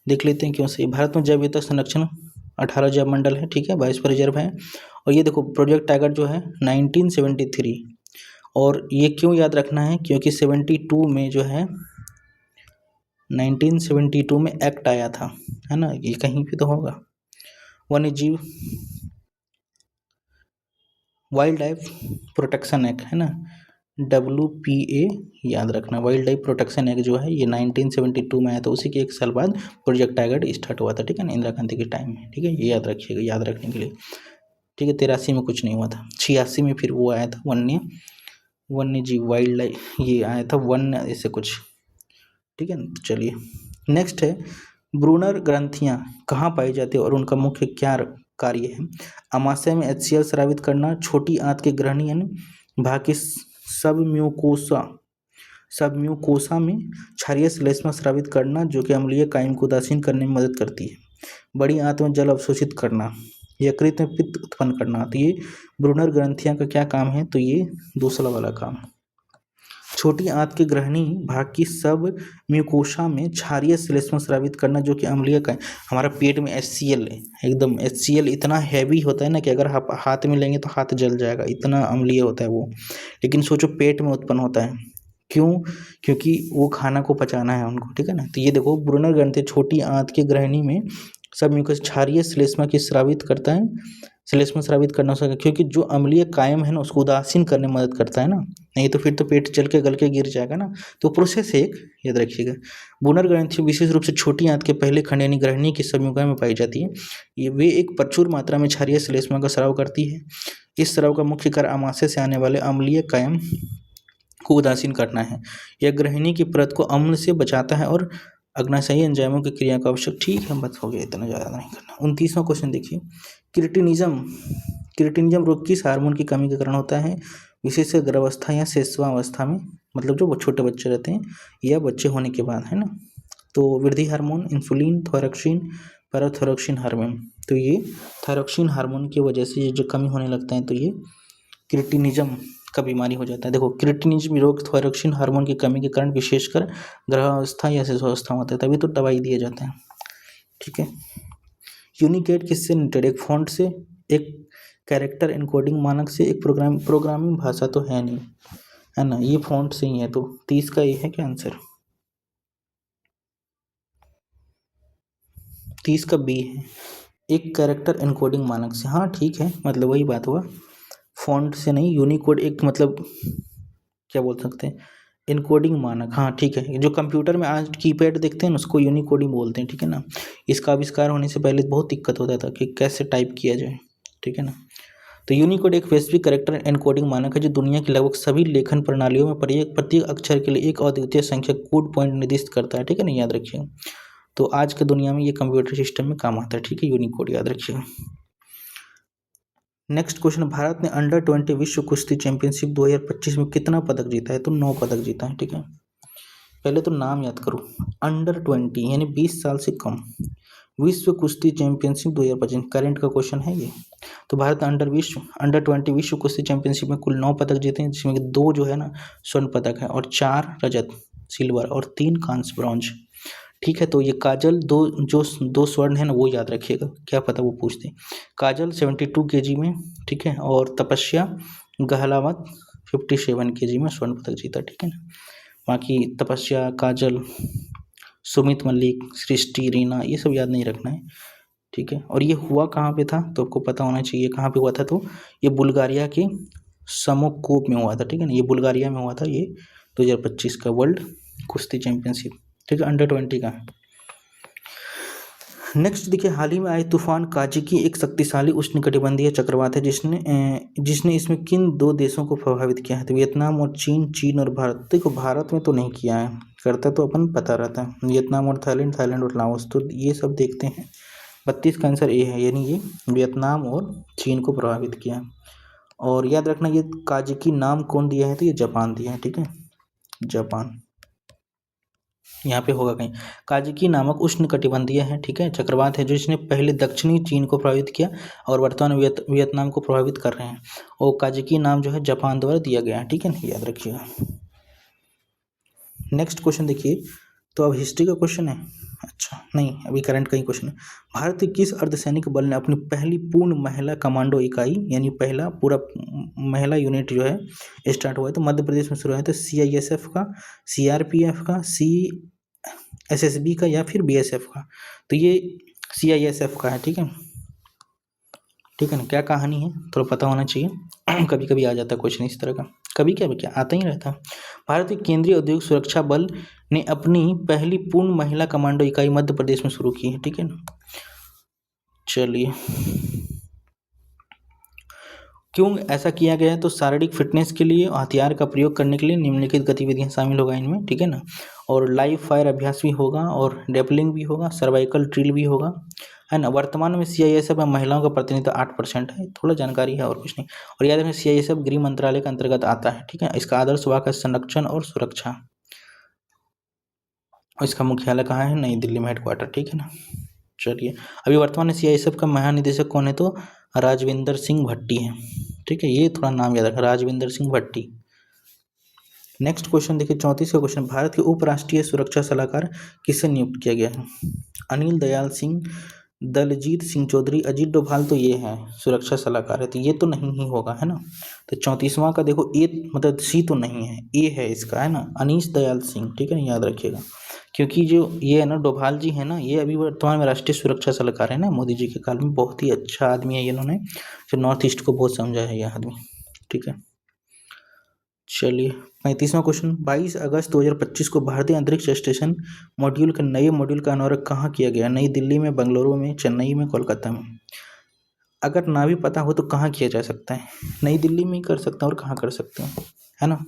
देख लेते हैं क्यों सही। भारत में जैव विविधता संरक्षण 18 जैव मंडल है, ठीक है, 22 पर रिजर्व है। और ये देखो प्रोजेक्ट टाइगर जो है 1973, और ये क्यों याद रखना है, क्योंकि 72 में जो है 1972 में एक्ट आया था, है ना, ये कहीं पे तो होगा, वन्य जीव वाइल्ड लाइफ प्रोटेक्शन एक्ट, है ना, WPA याद रखना। वाइल्ड लाइफ प्रोटेक्शन एक्ट जो है ये 1972 में आया था, उसी के एक साल बाद प्रोजेक्ट टाइगर स्टार्ट हुआ था। ठीक है ना, इंदिरा गांधी के टाइम में। ठीक है, ये याद रखिएगा, याद रखने के लिए। ठीक है। 83 में कुछ नहीं हुआ था। 86 में फिर वो आया था वन्य जीव वाइल्ड लाइफ, ये आया था वन्य ऐसे कुछ, ठीक है। तो चलिए नेक्स्ट है, ब्रूनर ग्रंथियाँ कहाँ पाई जाती है और उनका मुख्य क्या कार्य है। आमाशय में HCl स्रावित करना, छोटी आंत के ग्रहणी यानी भाग की सबम्यूकोसा में क्षारीय श्लेष्मा स्रावित करना जो कि अम्लीय कायम को उदासीन करने में मदद करती है। बड़ी आंत में जल अवशोषित करना, यकृत में पित्त उत्पन्न करना। तो ये ब्रूनर ग्रंथियाँ का क्या काम है, तो ये दूसरा वाला काम। छोटी आंत के ग्रहणी भाग की सब म्यूकोसा में क्षारीय श्लेष्मा स्रावित करना जो कि अम्लीय का, हमारा पेट में HCl है, एकदम HCl इतना हैवी होता है ना कि अगर आप हाथ में लेंगे तो हाथ जल जाएगा, इतना अम्लीय होता है वो। लेकिन सोचो पेट में उत्पन्न होता है, क्यों? क्योंकि वो खाना को पचाना है उनको, ठीक है ना। तो ये देखो ब्रूनर ग्रंथि छोटी आंत के ग्रहणी में सब म्यूकस क्षारीय श्लेष्मा की स्रावित करता है, श्लेष्मा स्रावित करना उसका, क्योंकि जो अम्लीय कायम है ना उसको उदासीन करने में मदद करता है ना, नहीं तो फिर तो पेट जल के गल के गिर जाएगा ना। तो प्रोसेस है एक, याद रखिएगा। ब्रूनर ग्रंथि विशेष रूप से छोटी आंत के पहले खंड यानी ग्रहणी की सबम्यूका में पाई जाती है। ये वे एक प्रचुर मात्रा में क्षारीय श्लेष्मा का स्राव करती है। इस स्राव का मुख्य कार्य आमाशय से आने वाले अम्लीय कायम को उदासीन करना है। यह ग्रहिणी की परत को अम्ल से बचाता है और अग्नाशयी एंजाइमों की क्रिया का आवश्यक, ठीक है बस हो गया, इतना ज़्यादा नहीं करना। 29वां क्वेश्चन देखिए, क्रिटिनिज्म रोग किस हार्मोन की कमी के कारण होता है, विशेषकर गर्भावस्था या शिशुआवस्था में, मतलब जो छोटे बच्चे रहते हैं या बच्चे होने के बाद, है ना। तो वृद्धि हार्मोन, इंसुलिन, थायरोक्सिन, पैराथायरोक्सिन हार्मोन। तो ये थायरोक्सिन हार्मोन की वजह से ये जो कमी होने लगता है तो ये क्रिटिनिज्म का बीमारी हो जाता है। देखो क्रिटिनिज्म रोग थायरोक्सिन हार्मोन की कमी के कारण विशेषकर गर्भावस्था या शिशुअवस्था में होता है, तभी तो दवाई दिए जाते हैं, ठीक है। यूनिकेट किससे रिलेटेड, एक फॉन्ट से, एक कैरेक्टर एनकोडिंग मानक से, एक प्रोग्रामिंग भाषा तो है नहीं, है ना, ये फॉन्ट से ही है। तो 30 का ये है क्या आंसर, 30 का बी है, एक कैरेक्टर एनकोडिंग मानक से। हाँ ठीक है, मतलब वही बात हुआ, फॉन्ट से नहीं, यूनिकोड एक मतलब क्या बोल सकते हैं, इनकोडिंग मानक, हाँ ठीक है। जो कंप्यूटर में आज कीपैड देखते हैं ना उसको यूनिकोडिंग बोलते हैं, ठीक है ना। इसका आविष्कार होने से पहले बहुत दिक्कत होता था कि कैसे टाइप किया जाए, ठीक है ना। तो यूनिकोड एक वैश्विक कैरेक्टर एनकोडिंग मानक है जो दुनिया की लगभग सभी लेखन प्रणालियों में प्रत्येक अक्षर के लिए एक अद्वितीय संख्या कोड पॉइंट निर्दिष्ट करता है, ठीक है ना, याद रखिएगा। तो आज के दुनिया में ये कंप्यूटर सिस्टम में काम आता है, ठीक है, यूनिकोड याद रखिएगा। नेक्स्ट क्वेश्चन, भारत ने अंडर-20 विश्व कुश्ती चैंपियनशिप 2025 में कितना पदक जीता है, तो 9 पदक जीता है, ठीक है। पहले तो नाम याद करो, अंडर-20 यानी 20 साल से कम, विश्व कुश्ती चैंपियनशिप 2025 करंट का क्वेश्चन है ये। तो भारत अंडर-20 विश्व कुश्ती चैंपियनशिप में कुल 9 पदक जीते हैं, जिसमें 2 जो है ना स्वर्ण पदक है और 4 रजत सिल्वर और 3 कांस्य ब्रॉन्ज, ठीक है। तो ये काजल दो स्वर्ण है ना वो याद रखिएगा, क्या पता वो पूछते हैं। काजल 72 kg में, ठीक है, और तपस्या गहलावत 57 kg में स्वर्ण पदक जीता, ठीक है ना। बाकी तपस्या, काजल, सुमित मल्लिक, सृष्टि, रीना, ये सब याद नहीं रखना है, ठीक है। और ये हुआ कहाँ पे था तो आपको पता होना चाहिए कहाँ पे हुआ था, तो ये बुल्गारिया के समोकोप में हुआ था, ठीक है ना, ये बुल्गारिया में हुआ था, ये 2025 का वर्ल्ड कुश्ती चैंपियनशिप, ठीक है, अंडर-20 का। नेक्स्ट देखिए, हाल ही में आए तूफान काजिकी एक शक्तिशाली उष्णकटिबंधीय चक्रवात है जिसने इसमें किन 2 देशों को प्रभावित किया है, तो वियतनाम और चीन और भारत। देखो भारत में तो नहीं किया है, करता तो अपन पता रहता है, वियतनाम और थाईलैंड और लाओस, तो ये सब देखते हैं। 32 का आंसर ए है, यानी ये वियतनाम और चीन को प्रभावित किया है। और याद रखना ये काजिकी नाम कौन दिया है, तो ये जापान दिया है, ठीक है, जापान, यहाँ पे होगा कहीं। काजिकी नामक उष्णकटिबंधीय है, ठीक है, चक्रवात है जो इसने पहले दक्षिणी चीन को प्रभावित किया और वर्तमान वियतनाम को प्रभावित कर रहे हैं, और काजिकी नाम जो है जापान द्वारा दिया गया है, ठीक है, याद रखिएगा। नेक्स्ट क्वेश्चन देखिए, तो अब हिस्ट्री का क्वेश्चन है, अच्छा नहीं अभी करंट का ही क्वेश्चन है। भारत के किस अर्धसैनिक बल ने अपनी पहली पूर्ण महिला कमांडो इकाई यानी पहला पूरा महिला यूनिट जो है स्टार्ट हुआ है, तो मध्य प्रदेश में शुरू हुआ है, तो CISF का, CRPF का, SSB का या फिर BSF का, तो ये CISF का है, ठीक है, ठीक है ना। क्या कहानी है थोड़ा पता होना चाहिए, कभी कभी आ जाता है क्वेश्चन इस तरह का, कभी क्या आता ही रहता है। भारत के केंद्रीय औद्योगिक सुरक्षा बल ने अपनी पहली पूर्ण महिला कमांडो इकाई मध्य प्रदेश में शुरू की है, ठीक है ना। चलिए क्यों ऐसा किया गया है? तो शारीरिक फिटनेस के लिए, हथियार का प्रयोग करने के लिए निम्नलिखित गतिविधियां शामिल होगा इनमें, ठीक है ना। और लाइव फायर अभ्यास भी होगा, और रेपलिंग भी होगा, सर्वाइकल ड्रिल भी होगा, है ना। वर्तमान में CISF में महिलाओं का प्रतिनिधित्व 8% है, थोड़ा जानकारी है और कुछ नहीं। और याद रखें CISF गृह मंत्रालय के अंतर्गत आता है, ठीक है। इसका आदर्श वाहक है संरक्षण और सुरक्षा। और इसका मुख्यालय कहाँ है? नई दिल्ली में हेडक्वार्टर, ठीक है ना। चलिए, अभी वर्तमान में CISF का महानिदेशक कौन है? तो राजविंदर सिंह भट्टी है, ठीक है। ये थोड़ा नाम याद रखा, राजविंदर सिंह भट्टी। नेक्स्ट क्वेश्चन देखिए, 34 का क्वेश्चन, भारत के उपराष्ट्रीय सुरक्षा सलाहकार किसे नियुक्त किया गया है? अनिल दयाल सिंह, दलजीत सिंह चौधरी, अजीत डोभाल, तो ये है सुरक्षा सलाहकार है, तो ये तो नहीं ही होगा, है ना। तो 34वां का देखो, ए मतलब सी तो नहीं है, ए है इसका, है ना, अनीश दयाल सिंह, ठीक है ना, याद रखिएगा। क्योंकि जो ये है ना डोभाल जी है ना, ये अभी वर्तमान में राष्ट्रीय सुरक्षा सलाहकार है ना मोदी जी के काल में। बहुत ही अच्छा आदमी है, इन्होंने जो नॉर्थ ईस्ट को बहुत समझा है यह आदमी, ठीक है। चलिए, 35वां क्वेश्चन, 22 अगस्त 2025 को भारतीय अंतरिक्ष स्टेशन मॉड्यूल के नए मॉड्यूल का अनावरण कहाँ किया गया? नई दिल्ली में, बेंगलुरु में, चेन्नई में, कोलकाता में। अगर ना भी पता हो तो कहाँ किया जा सकता है? नई दिल्ली में ही कर सकते हैं, और कहाँ कर सकते हैं, है ना।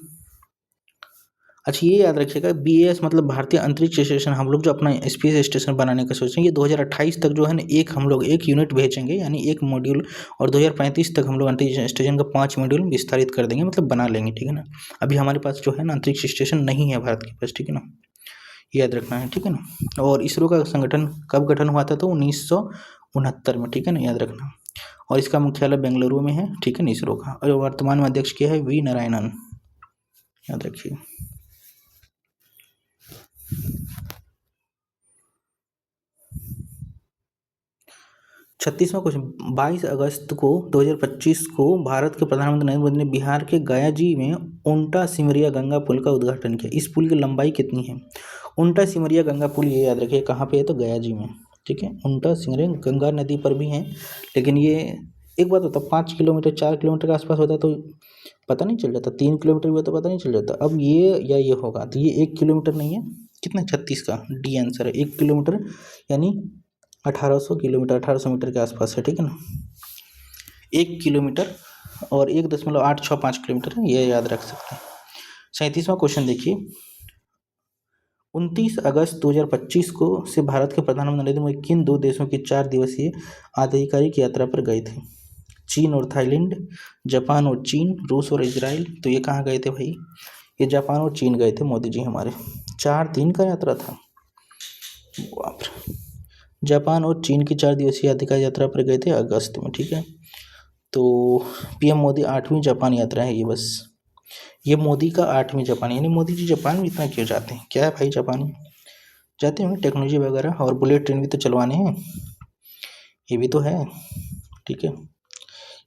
अच्छा, ये याद रखिएगा, BAS मतलब भारतीय अंतरिक्ष स्टेशन, हम लोग जो अपना स्पेस स्टेशन बनाने का सोच रहे हैं, ये 2028 तक जो है ना, हम लोग एक यूनिट भेजेंगे, यानी एक मॉड्यूल, और 2035 तक हम लोग अंतरिक्ष स्टेशन का 5 मॉड्यूल विस्तारित कर देंगे, मतलब बना लेंगे, ठीक है ना। अभी हमारे पास जो है ना अंतरिक्ष स्टेशन नहीं है भारत के पास, ठीक है ना, याद रखना है, ठीक है ना। और इसरो का संगठन कब गठन हुआ था? तो 1969 में, ठीक है ना, याद रखना। और इसका मुख्यालय बेंगलुरु में है, ठीक है ना, इसरो का। और वर्तमान में अध्यक्ष क्या है? वी नारायणन, याद रखिए। 36वां क्वेश्चन, 22 अगस्त को 2025 को भारत के प्रधानमंत्री नरेंद्र मोदी ने बिहार के गया जी में उल्टा सिमरिया गंगा पुल का उद्घाटन किया। इस पुल की लंबाई कितनी है? उल्टा सिमरिया गंगा पुल, ये याद रखिए कहाँ पे है? तो गया जी में, ठीक है। उल्टा सिमरिया गंगा नदी पर भी है, लेकिन ये एक बात होता, 5 किलोमीटर 4 किलोमीटर के आसपास होता तो पता नहीं चल जाता, 3 किलोमीटर भी होता पता नहीं चल जाता। अब ये होगा, तो ये 1 किलोमीटर नहीं है, कितना? 36 का डी आंसर है, 1 किलोमीटर यानी 1800 किलोमीटर, 1800 मीटर के आसपास है, ठीक है ना। 1 किलोमीटर और 1.865 किलोमीटर है, ये याद रख सकते हैं। 37वां क्वेश्चन देखिए, 29 अगस्त 2025 को से भारत के प्रधानमंत्री नरेंद्र मोदी किन 2 देशों की 4 दिवसीय आधिकारिक यात्रा पर गए थे? चीन और थाईलैंड, जापान और चीन, रूस और इजराइल। तो ये कहाँ गए थे भाई? ये जापान और चीन गए थे मोदी जी हमारे। 4 दिन का यात्रा था, बाप रे। जापान और चीन की 4 दिवसीय आधिकारिक यात्रा पर गए थे अगस्त में, ठीक है। तो PM मोदी 8वीं जापान यात्रा है ये, बस ये मोदी का 8वीं जापान, यानी मोदी जी जापान में इतना क्यों जाते हैं? क्या है भाई, जापान में जाते हैं टेक्नोलॉजी वगैरह, और बुलेट ट्रेन भी तो चलवाने हैं, ये भी तो है, ठीक है।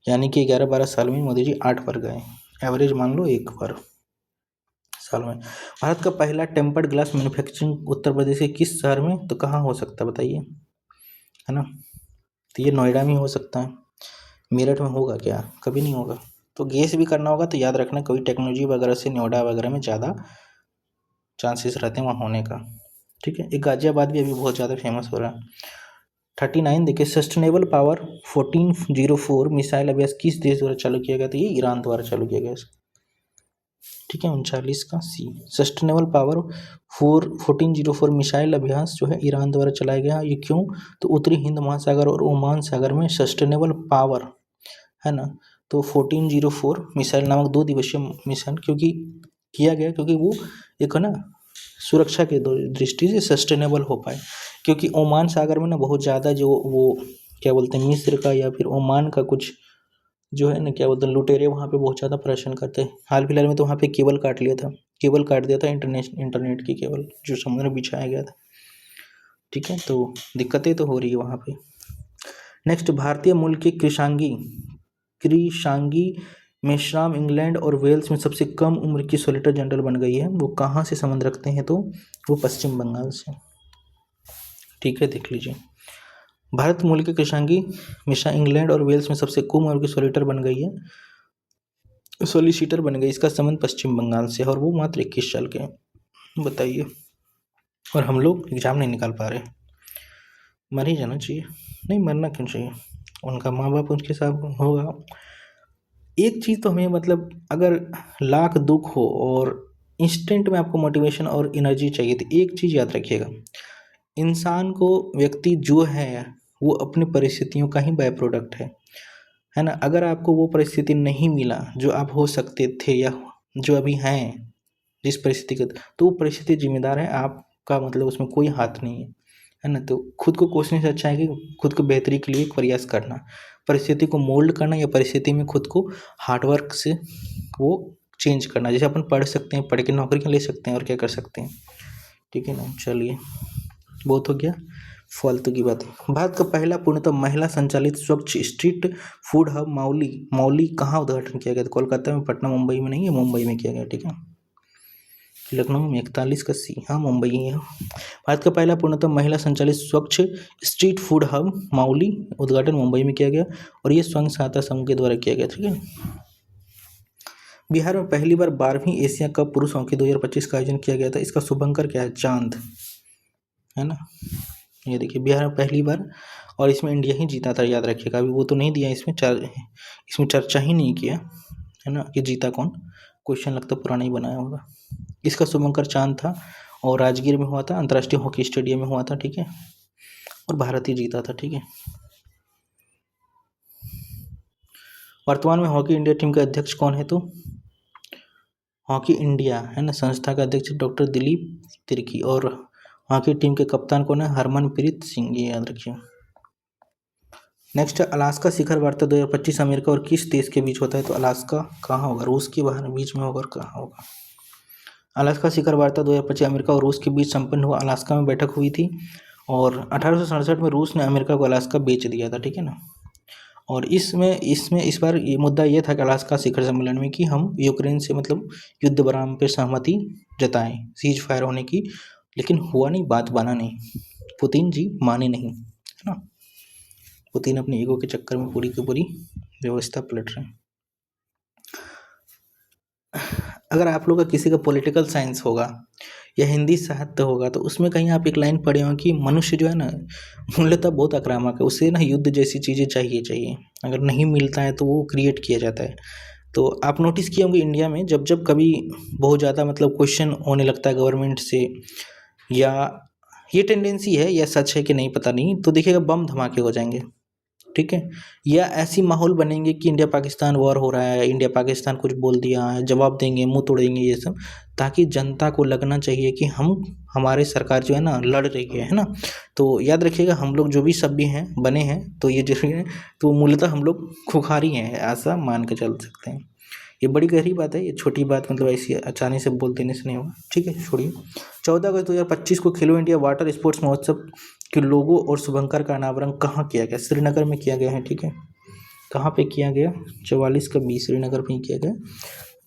यानी कि 11-12 साल में मोदी जी 8 बार गए, एवरेज मान लो 1 बार साल में। भारत का पहला tempered glass manufacturing Uttar Pradesh के किस शहर में? तो कहाँ हो सकता है बताइए, है ना। तो ये नोएडा में हो सकता है, मेरठ में होगा क्या? कभी नहीं होगा। तो गेस भी करना होगा तो याद रखना, कोई टेक्नोलॉजी वगैरह से नोएडा वगैरह में ज़्यादा चांसेस रहते हैं वहाँ होने का, ठीक है। एक गाजियाबाद भी अभी बहुत ज़्यादा फेमस हो रहा है। 39 देखिए, सस्टेनेबल पावर 1404 मिसाइल अभ्यास किस देश द्वारा चालू किया गया था? ये ईरान द्वारा चालू किया गया, ठीक है। 39 का सी, सस्टेनेबल पावर 1404 मिसाइल अभ्यास जो है ईरान द्वारा चलाया गया। ये क्यों? तो उत्तरी हिंद महासागर और ओमान सागर में सस्टेनेबल पावर, है ना। तो 1404 मिसाइल नामक 2 दिवसीय मिशन क्योंकि किया गया, क्योंकि वो एक है ना सुरक्षा के दृष्टि से सस्टेनेबल हो पाए। क्योंकि ओमान सागर में ना बहुत ज़्यादा जो वो क्या बोलते हैं, मिस्र का या फिर ओमान का कुछ जो है ना क्या बोलते हैं, लुटेरे वहाँ पे बहुत ज़्यादा परेशान करते हैं। हाल फिलहाल में तो वहाँ पे केबल काट दिया था इंटरनेट की केबल जो समुद्र में बिछाया गया था, ठीक है। तो दिक्कतें तो हो रही है वहाँ पे। नेक्स्ट, भारतीय मूल की कृषांगी मेश्राम इंग्लैंड और वेल्स में सबसे कम उम्र की सोलिसिटर जनरल बन गई है। वो कहाँ से संबंध रखते हैं? तो वो पश्चिम बंगाल से, ठीक है, देख लीजिए। भारत मूल की कृषांगी मिश्रा इंग्लैंड और वेल्स में सबसे कम उम्र की सोलिसिटर बन गई, इसका संबंध पश्चिम बंगाल से, और वो मात्र 21 साल के हैं, बताइए। और हम लोग एग्जाम नहीं निकाल पा रहे। मर ही जाना चाहिए, नहीं मरना क्यों चाहिए, उनका माँ बाप उनके साथ होगा, एक चीज़ तो हमें मतलब अगर लाख दुख हो और इंस्टेंट में आपको मोटिवेशन और एनर्जी चाहिए तो एक चीज़ याद रखिएगा, इंसान को व्यक्ति जो है वो अपनी परिस्थितियों का ही बाय प्रोडक्ट है ना। अगर आपको वो परिस्थिति नहीं मिला जो आप हो सकते थे या जो अभी हैं जिस परिस्थिति का, तो वो परिस्थिति जिम्मेदार है, आपका मतलब उसमें कोई हाथ नहीं है ना। तो खुद को कोसने से अच्छा है कि खुद को बेहतरी के लिए एक प्रयास करना, परिस्थिति को मोल्ड करना या परिस्थिति में खुद को हार्डवर्क से वो चेंज करना। जैसे अपन पढ़ सकते हैं, पढ़ के नौकरी ले सकते हैं और क्या कर सकते हैं, ठीक है ना। चलिए बहुत हो गया फालतू की बात है। भारत का पहला पूर्णतः महिला संचालित स्वच्छ स्ट्रीट फूड हब मौली मौली कहाँ उद्घाटन किया गया था? कोलकाता में, पटना, मुंबई में नहीं है, मुंबई में किया गया, ठीक है। लखनऊ में 41 का सी, हाँ मुंबई ही है। भारत का पहला पूर्णतः महिला संचालित स्वच्छ स्ट्रीट फूड हब मौली उद्घाटन मुंबई में किया गया और ये स्वयं सहायता समूह के द्वारा किया गया, ठीक है। बिहार में पहली बार 12वीं एशिया कप पुरुष हॉकी 2025 का आयोजन किया गया था। इसका शुभंकर क्या है? चांद, है ना। ये देखिए बिहार में पहली बार, और इसमें इंडिया ही जीता था, याद रखिएगा। अभी वो तो नहीं दिया इसमें, इसमें चर्चा ही नहीं किया है ना कि जीता कौन, क्वेश्चन लगता पुराना ही बनाया होगा। इसका शुभंकर चांद था और राजगीर में हुआ था, अंतर्राष्ट्रीय हॉकी स्टेडियम में हुआ था, ठीक है। और भारत ही जीता था, ठीक है। वर्तमान में हॉकी इंडिया टीम के अध्यक्ष कौन है? तो हॉकी इंडिया है ना संस्था का अध्यक्ष डॉक्टर दिलीप तिर्की और हॉकी टीम के कप्तान कौन है? हरमनप्रीत सिंह, ये याद रखिए। नेक्स्ट है अलास्का शिखर वार्ता 2025 अमेरिका और किस देश के बीच होता है? तो अलास्का कहाँ होगा? रूस के बाहर बीच में होगा और कहाँ होगा? अलास्का शिखर वार्ता 2025 अमेरिका और रूस के बीच संपन्न हुआ। अलास्का में बैठक हुई थी और 1867 में रूस ने अमेरिका को अलास्का बेच दिया था, ठीक है ना। और इसमें इसमें इस बार ये मुद्दा ये था कि अलास्का शिखर सम्मेलन में कि हम यूक्रेन से मतलब युद्ध विराम पर सहमति जताएं, सीज फायर होने की, लेकिन हुआ नहीं, बात बना नहीं, पुतिन जी माने नहीं, है ना। पुतिन अपने ईगो के चक्कर में पूरी की पूरी व्यवस्था पलट रहे हैं। अगर आप लोग का किसी का पॉलिटिकल साइंस होगा या हिंदी साहित्य होगा तो उसमें कहीं आप एक लाइन पढ़े हो कि मनुष्य जो है ना मूलतः बहुत आक्रामक है, उसे ना युद्ध जैसी चीज़ें चाहिए, अगर नहीं मिलता है तो वो क्रिएट किया जाता है। तो आप नोटिस किए होंगे इंडिया में जब जब कभी बहुत ज़्यादा मतलब क्वेश्चन होने लगता है गवर्नमेंट से, या ये टेंडेंसी है या सच है कि नहीं पता नहीं, तो देखिएगा बम धमाके हो जाएंगे, ठीक है। या ऐसी माहौल बनेंगे कि इंडिया पाकिस्तान वॉर हो रहा है, इंडिया पाकिस्तान कुछ बोल दिया है, जवाब देंगे, मुंह तोड़ेंगे, ये सब, ताकि जनता को लगना चाहिए कि हमारे सरकार जो है ना लड़ रही है ना। तो याद रखिएगा हम लोग जो भी सभ्य हैं बने हैं तो ये जो है तो मूलतः हम लोग खुखारी हैं, ऐसा मान के चल सकते हैं। ये बड़ी गहरी बात है, ये छोटी बात मतलब ऐसी अचानक से बोल देने से नहीं होगा, ठीक है, छोड़िए। 14 अगस्त 2025 को खेलो इंडिया वाटर स्पोर्ट्स महोत्सव के लोगो और शुभंकर का अनावरण कहाँ किया गया? श्रीनगर में किया गया है, ठीक है। कहाँ पे किया गया? 44 का बी, श्रीनगर में ही किया गया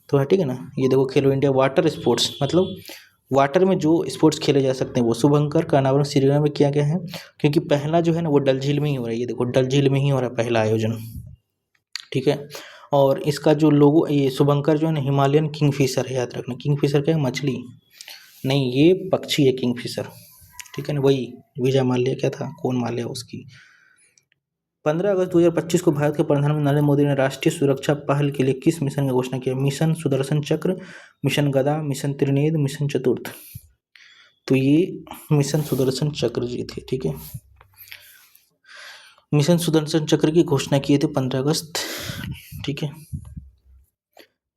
तो है, ठीक है ना। ये देखो खेलो इंडिया वाटर स्पोर्ट्स मतलब वाटर में जो स्पोर्ट्स खेले जा सकते हैं वो शुभंकर का अनावरण श्रीनगर में किया गया है, क्योंकि पहला जो है ना वो डल झील में ही हो रहा है। ये देखो डल झील में ही हो रहा है पहला आयोजन, ठीक है। और इसका जो लोगो ये शुभंकर जो है ना हिमालयन किंगफिशर है, याद रखना। किंगफिशर क्या है? मछली नहीं, ये पक्षी है किंगफिशर, ठीक है ना। वही विजय माल्या क्या था, कौन माल्या उसकी। 15 अगस्त 2025 को भारत के प्रधानमंत्री नरेंद्र मोदी ने राष्ट्रीय सुरक्षा पहल के लिए किस मिशन की घोषणा की? मिशन सुदर्शन चक्र, मिशन गदा, मिशन त्रिनेत्र, मिशन चतुर्थ। तो ये मिशन सुदर्शन चक्र जी थे, ठीक है। मिशन सुदर्शन चक्र की घोषणा किए थे 15 अगस्त, ठीक है।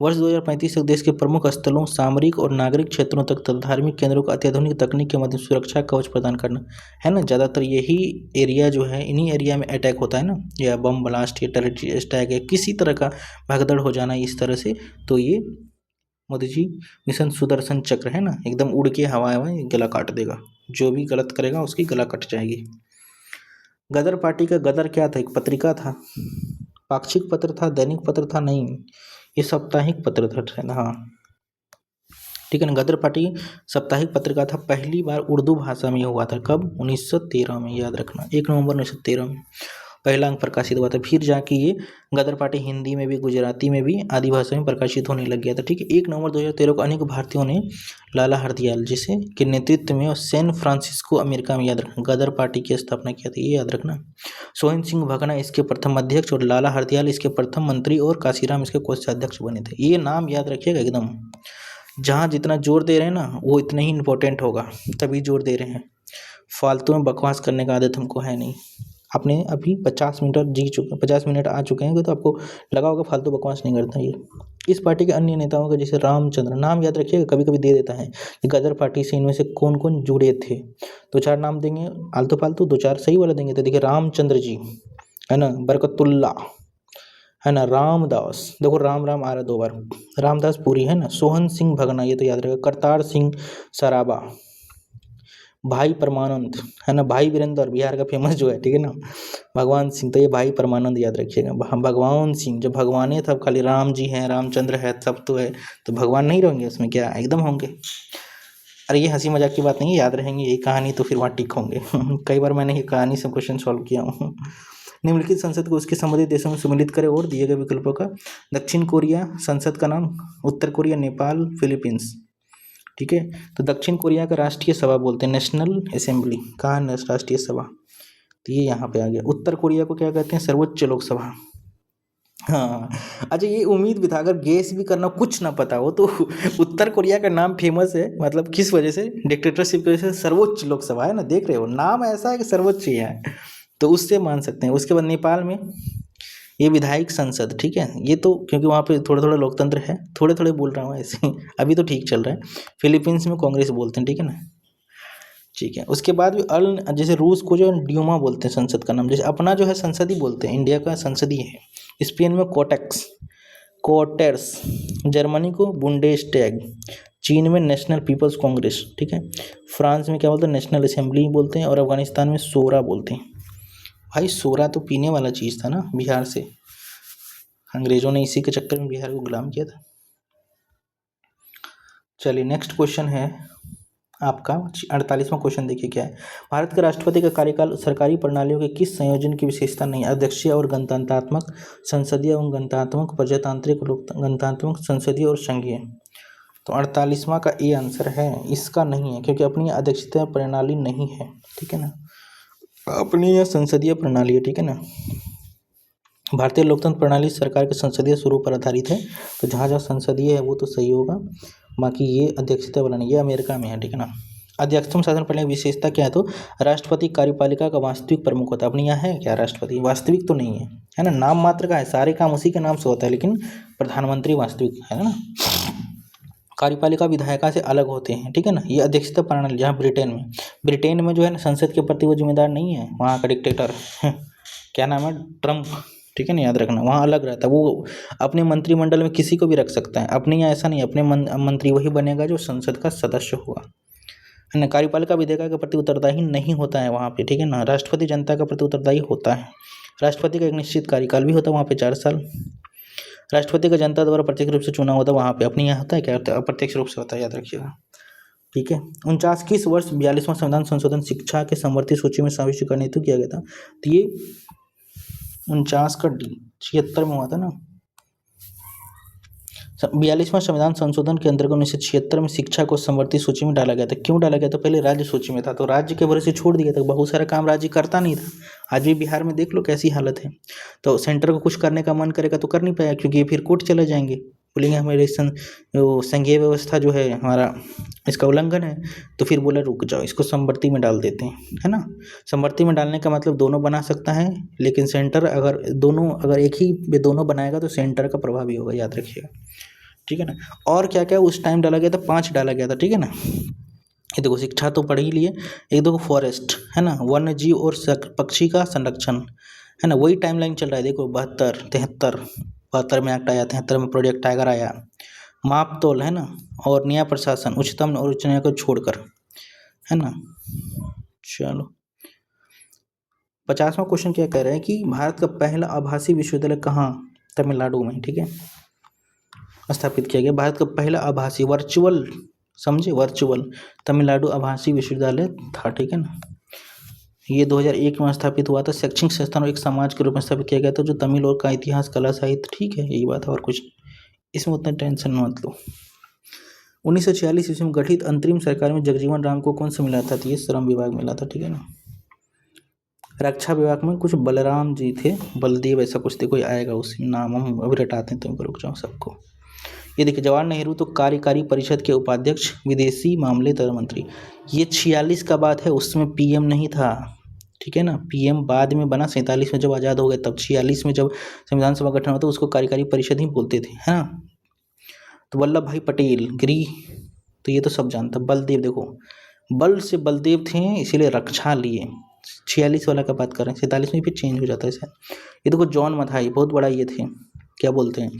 वर्ष 2035 तक देश के प्रमुख स्थलों, सामरिक और नागरिक क्षेत्रों तक तथा धार्मिक केंद्रों को अत्याधुनिक तकनीक के माध्यम से सुरक्षा कवच प्रदान करना, है ना। ज़्यादातर यही एरिया जो है इन्हीं एरिया में अटैक होता है ना, या बम ब्लास्ट या टेररिस्ट अटैक या किसी तरह का भगदड़ हो जाना इस तरह से। तो ये मोदी जी मिशन सुदर्शन चक्र है ना, एकदम उड़ के हवा गला काट देगा, जो भी गलत करेगा उसकी गला कट जाएगी। गदर पार्टी का गदर क्या था? एक पत्रिका था, पाक्षिक पत्र था, दैनिक पत्र था, नहीं ये साप्ताहिक पत्र था, हाँ, ठीक है ना। गदर पार्टी साप्ताहिक पत्रिका था, पहली बार उर्दू भाषा में हुआ था, कब? 1913 में, याद रखना, 1 नवंबर 1913 में। पहला अंक प्रकाशित हुआ था। फिर जाके ये गदर पार्टी हिंदी में भी, गुजराती में भी, आदि भाषा में प्रकाशित होने लग गया था। ठीक है, 1 नवंबर 2013 को अनेक भारतीयों ने लाला हरदयाल जिसे के नेतृत्व में और सैन फ्रांसिस्को अमेरिका में, याद रखना, गदर पार्टी की स्थापना किया था, ये याद रखना। सोहन सिंह भगना इसके प्रथम अध्यक्ष और लाला हरदयाल इसके प्रथम मंत्री और काशीराम इसके कोषाध्यक्ष बने थे। ये नाम याद रखिएगा एकदम, जहाँ जितना जोर दे रहे हैं ना वो इतना ही इंपॉर्टेंट होगा, तभी जोर दे रहे हैं। फालतू में बकवास करने का आदत हमको है नहीं। आपने अभी 50 मिनट जी चुके, 50 मिनट आ चुके हैं, तो आपको लगा होगा फालतू बकवास नहीं करता ये। इस पार्टी के अन्य नेताओं का जैसे रामचंद्र, नाम याद रखिएगा, कभी कभी दे देता है कि गदर पार्टी से इनमें से कौन कौन जुड़े थे। 2-4 नाम देंगे आलतू फालतू, 2-4 सही वाला देंगे। तो देखिए रामचंद्र जी है ना, बरकतुल्ला है ना, रामदास, देखो राम राम आ रहा 2 बार, रामदास पुरी है ना, सोहन सिंह भगना, ये तो याद रहेगा, करतार सिंह सराबा, भाई परमानंद है ना, भाई वीरेंद्र बिहार का फेमस जो है, ठीक है ना, भगवान सिंह, तो ये भाई परमानंद याद रखिएगा। भगवान सिंह, जब भगवान है तब खाली राम जी हैं, रामचंद्र है, सब तो है, तो भगवान नहीं रहेंगे उसमें क्या, एकदम होंगे। अरे ये हंसी मजाक की बात नहीं है, याद रहेंगे ये कहानी, तो फिर वहाँ टिक होंगे। कई बार मैंने ये कहानी से क्वेश्चन सॉल्व किया हूँ। निम्नलिखित संसद को उसके संबंधित देशों में सम्मिलित करें और दिए गए विकल्पों का। दक्षिण कोरिया संसद का नाम, उत्तर कोरिया, नेपाल, फिलीपींस। ठीक है, तो दक्षिण कोरिया का राष्ट्रीय सभा बोलते हैं नेशनल असेंबली, कहाँ है राष्ट्रीय सभा, तो ये यहाँ पे आ गया। उत्तर कोरिया को क्या कहते हैं, सर्वोच्च लोकसभा। हाँ, अच्छा ये उम्मीद भी था, अगर गेस भी करना कुछ ना पता हो तो उत्तर कोरिया का नाम फेमस है, मतलब किस वजह से, डिक्टेटरशिप की वजह से, सर्वोच्च लोकसभा है ना, देख रहे हो नाम ऐसा है कि सर्वोच्च ही है, तो उससे मान सकते हैं। उसके बाद नेपाल में ये विधायक संसद, ठीक है, ये तो क्योंकि वहाँ पे थोड़ा थोड़ा लोकतंत्र है, थोड़े थोड़े बोल रहा हूँ ऐसे ही, अभी तो ठीक चल रहा है। फिलीपींस में कांग्रेस बोलते हैं, ठीक है ना, ठीक है। उसके बाद भी जैसे रूस को जो ड्यूमा बोलते हैं संसद का नाम, जैसे अपना जो है संसद ही बोलते हैं, इंडिया का संसद ही है। स्पेन में कोटेर्स, जर्मनी को बुंडेस्टैग, चीन में नेशनल पीपल्स कांग्रेस, ठीक है, फ्रांस में क्या बोलते हैं, नेशनल असेंबली बोलते हैं, और अफगानिस्तान में सोरा बोलते हैं। भाई सोरा तो पीने वाला चीज़ था ना, बिहार से अंग्रेजों ने इसी के चक्कर में बिहार को गुलाम किया था। चलिए नेक्स्ट क्वेश्चन है आपका 48वां क्वेश्चन, देखिए क्या है। भारत के राष्ट्रपति का कार्यकाल सरकारी प्रणालियों के किस संयोजन की विशेषता नहीं, अध्यक्षीय और गणतंत्रात्मक, संसदीय एवं गणतंत्रात्मक, प्रजातांत्रिक, गणतंत्रात्मक, संसदीय और संघीय। तो 48वां का ए आंसर है, इसका नहीं है, क्योंकि अपनी अध्यक्षीय प्रणाली नहीं है, ठीक है ना, अपनी यह संसदीय प्रणाली है, ठीक है ना। भारतीय लोकतंत्र प्रणाली सरकार के संसदीय स्वरूप पर आधारित है, तो जहाँ जहाँ संसदीय है वो तो सही होगा, बाकी ये अध्यक्षता वाला नहीं, ये अमेरिका में है, ठीक है ना। अध्यक्षतम शासन प्रणाली की विशेषता क्या है, तो राष्ट्रपति कार्यपालिका का वास्तविक प्रमुख होता है। अपने यहाँ है क्या राष्ट्रपति, वास्तविक तो नहीं है ना, नाम मात्र का है, सारे काम उसी के नाम से होता है, लेकिन प्रधानमंत्री वास्तविक है ना। कार्यपालिका विधायिका से अलग होते हैं, ठीक है ना। ये अध्यक्षता प्रणाली, जहाँ ब्रिटेन में जो है ना संसद के प्रति वो जिम्मेदार नहीं है, वहाँ का डिक्टेटर क्या नाम है, ट्रम्प, ठीक है ना, याद रखना, वहाँ अलग रहता है, वो अपने मंत्रिमंडल में किसी को भी रख सकता है। अपने यहाँ ऐसा नहीं, अपने मंत्री वही बनेगा जो संसद का सदस्य होगा, है ना। कार्यपालिका विधेयक के प्रति उत्तरदायी नहीं होता है वहाँ पे, ठीक है ना। राष्ट्रपति जनता के प्रति उत्तरदायी होता है। राष्ट्रपति का एक निश्चित कार्यकाल भी होता है वहाँ पे, 4 साल। राष्ट्रपति का जनता द्वारा प्रत्यक्ष रूप से चुना होता है, वहाँ पे अपने यहाँ होता है क्या, अप्रत्यक्ष रूप से होता है, याद रखिएगा, ठीक है। 49 वर्ष 42वां संविधान संशोधन शिक्षा के समवर्ती सूची में समाविष्ट करने हेतु किया गया था, तो ये 49 का डी 76 में हुआ था ना। 42वां संविधान संशोधन के अंतर्गत 1976 में शिक्षा को समवर्ती सूची में डाला गया था। क्यों डाला गया था, पहले राज्य सूची में था, तो राज्य के भरोसे छोड़ दिया था, बहुत सारा काम राज्य करता नहीं था। आज भी बिहार में देख लो कैसी हालत है, तो सेंटर को कुछ करने का मन करेगा तो कर नहीं पाएगा, क्योंकि फिर कोर्ट चले जाएंगे, बोलेंगे हमारे संघीय व्यवस्था जो है हमारा, इसका उल्लंघन है, तो फिर बोले रुक जाओ, इसको समवर्ती में डाल देते हैं, है ना। समवर्ती में डालने का मतलब दोनों बना सकता है, लेकिन सेंटर अगर एक ही दोनों बनाएगा तो सेंटर का प्रभाव भी होगा, याद रखिएगा, ठीक है ना। और क्या क्या उस टाइम डाला गया था, 5 डाला गया था, ठीक है ना। ये देखो शिक्षा तो पढ़ ही लिए, एक देखो फॉरेस्ट है ना, वन्य जीव और पक्षी का संरक्षण, है ना, वही टाइमलाइन चल रहा है। देखो 72 में एक्ट आया, 73 में प्रोजेक्ट टाइगर आया, माप तोल, है ना, और न्याय प्रशासन, उच्चतम और उच्च न्यायालय को छोड़कर, है ना। चलो 50वां क्वेश्चन क्या कह रहे हैं कि भारत का पहला आभासी विश्वविद्यालय कहाँ, तमिलनाडु में, ठीक है, स्थापित किया गया। भारत का पहला आभासी वर्चुअल, समझे, वर्चुअल तमिलनाडु आभासी विश्वविद्यालय था, ठीक है ना। ये 2001 में स्थापित हुआ था। शैक्षणिक संस्थान और एक समाज के रूप में स्थापित किया गया था जो तमिल और का इतिहास, कला, साहित्य, ठीक है, यही बात है और कुछ इसमें उतना टेंशन मत लो। 1946 ईस्वी में गठित अंतरिम सरकार में जगजीवन राम को कौन सा मिला था? तो ये श्रम विभाग मिला था, ठीक है ना। रक्षा विभाग में कुछ बलराम जी थे, बलदेव ऐसा कुछ थे, कोई आएगा उसमें नाम हम अभी रटाते हैं, तुम रुक जाओ सबको। ये देखिए जवाहर नेहरू तो कार्यकारी परिषद के उपाध्यक्ष, विदेशी मामले तथा मंत्री। ये 46 का बात है, उसमें पीएम नहीं था, ठीक है ना। पीएम बाद में बना 47 में जब आज़ाद हो गए, तब 46 में जब संविधान सभा गठन हुआ था उसको कार्यकारी परिषद ही बोलते थे, है ना। तो वल्लभ भाई पटेल गृह, तो ये तो सब जानता। बलदेव, देखो बल से बलदेव थे इसीलिए रक्षा लिए। 46 वाला का बात कर रहे हैं, 47 में फिर चेंज हो जाता है शायद। ये देखो जॉन मथाई, बहुत बड़ा ये थे, क्या बोलते हैं,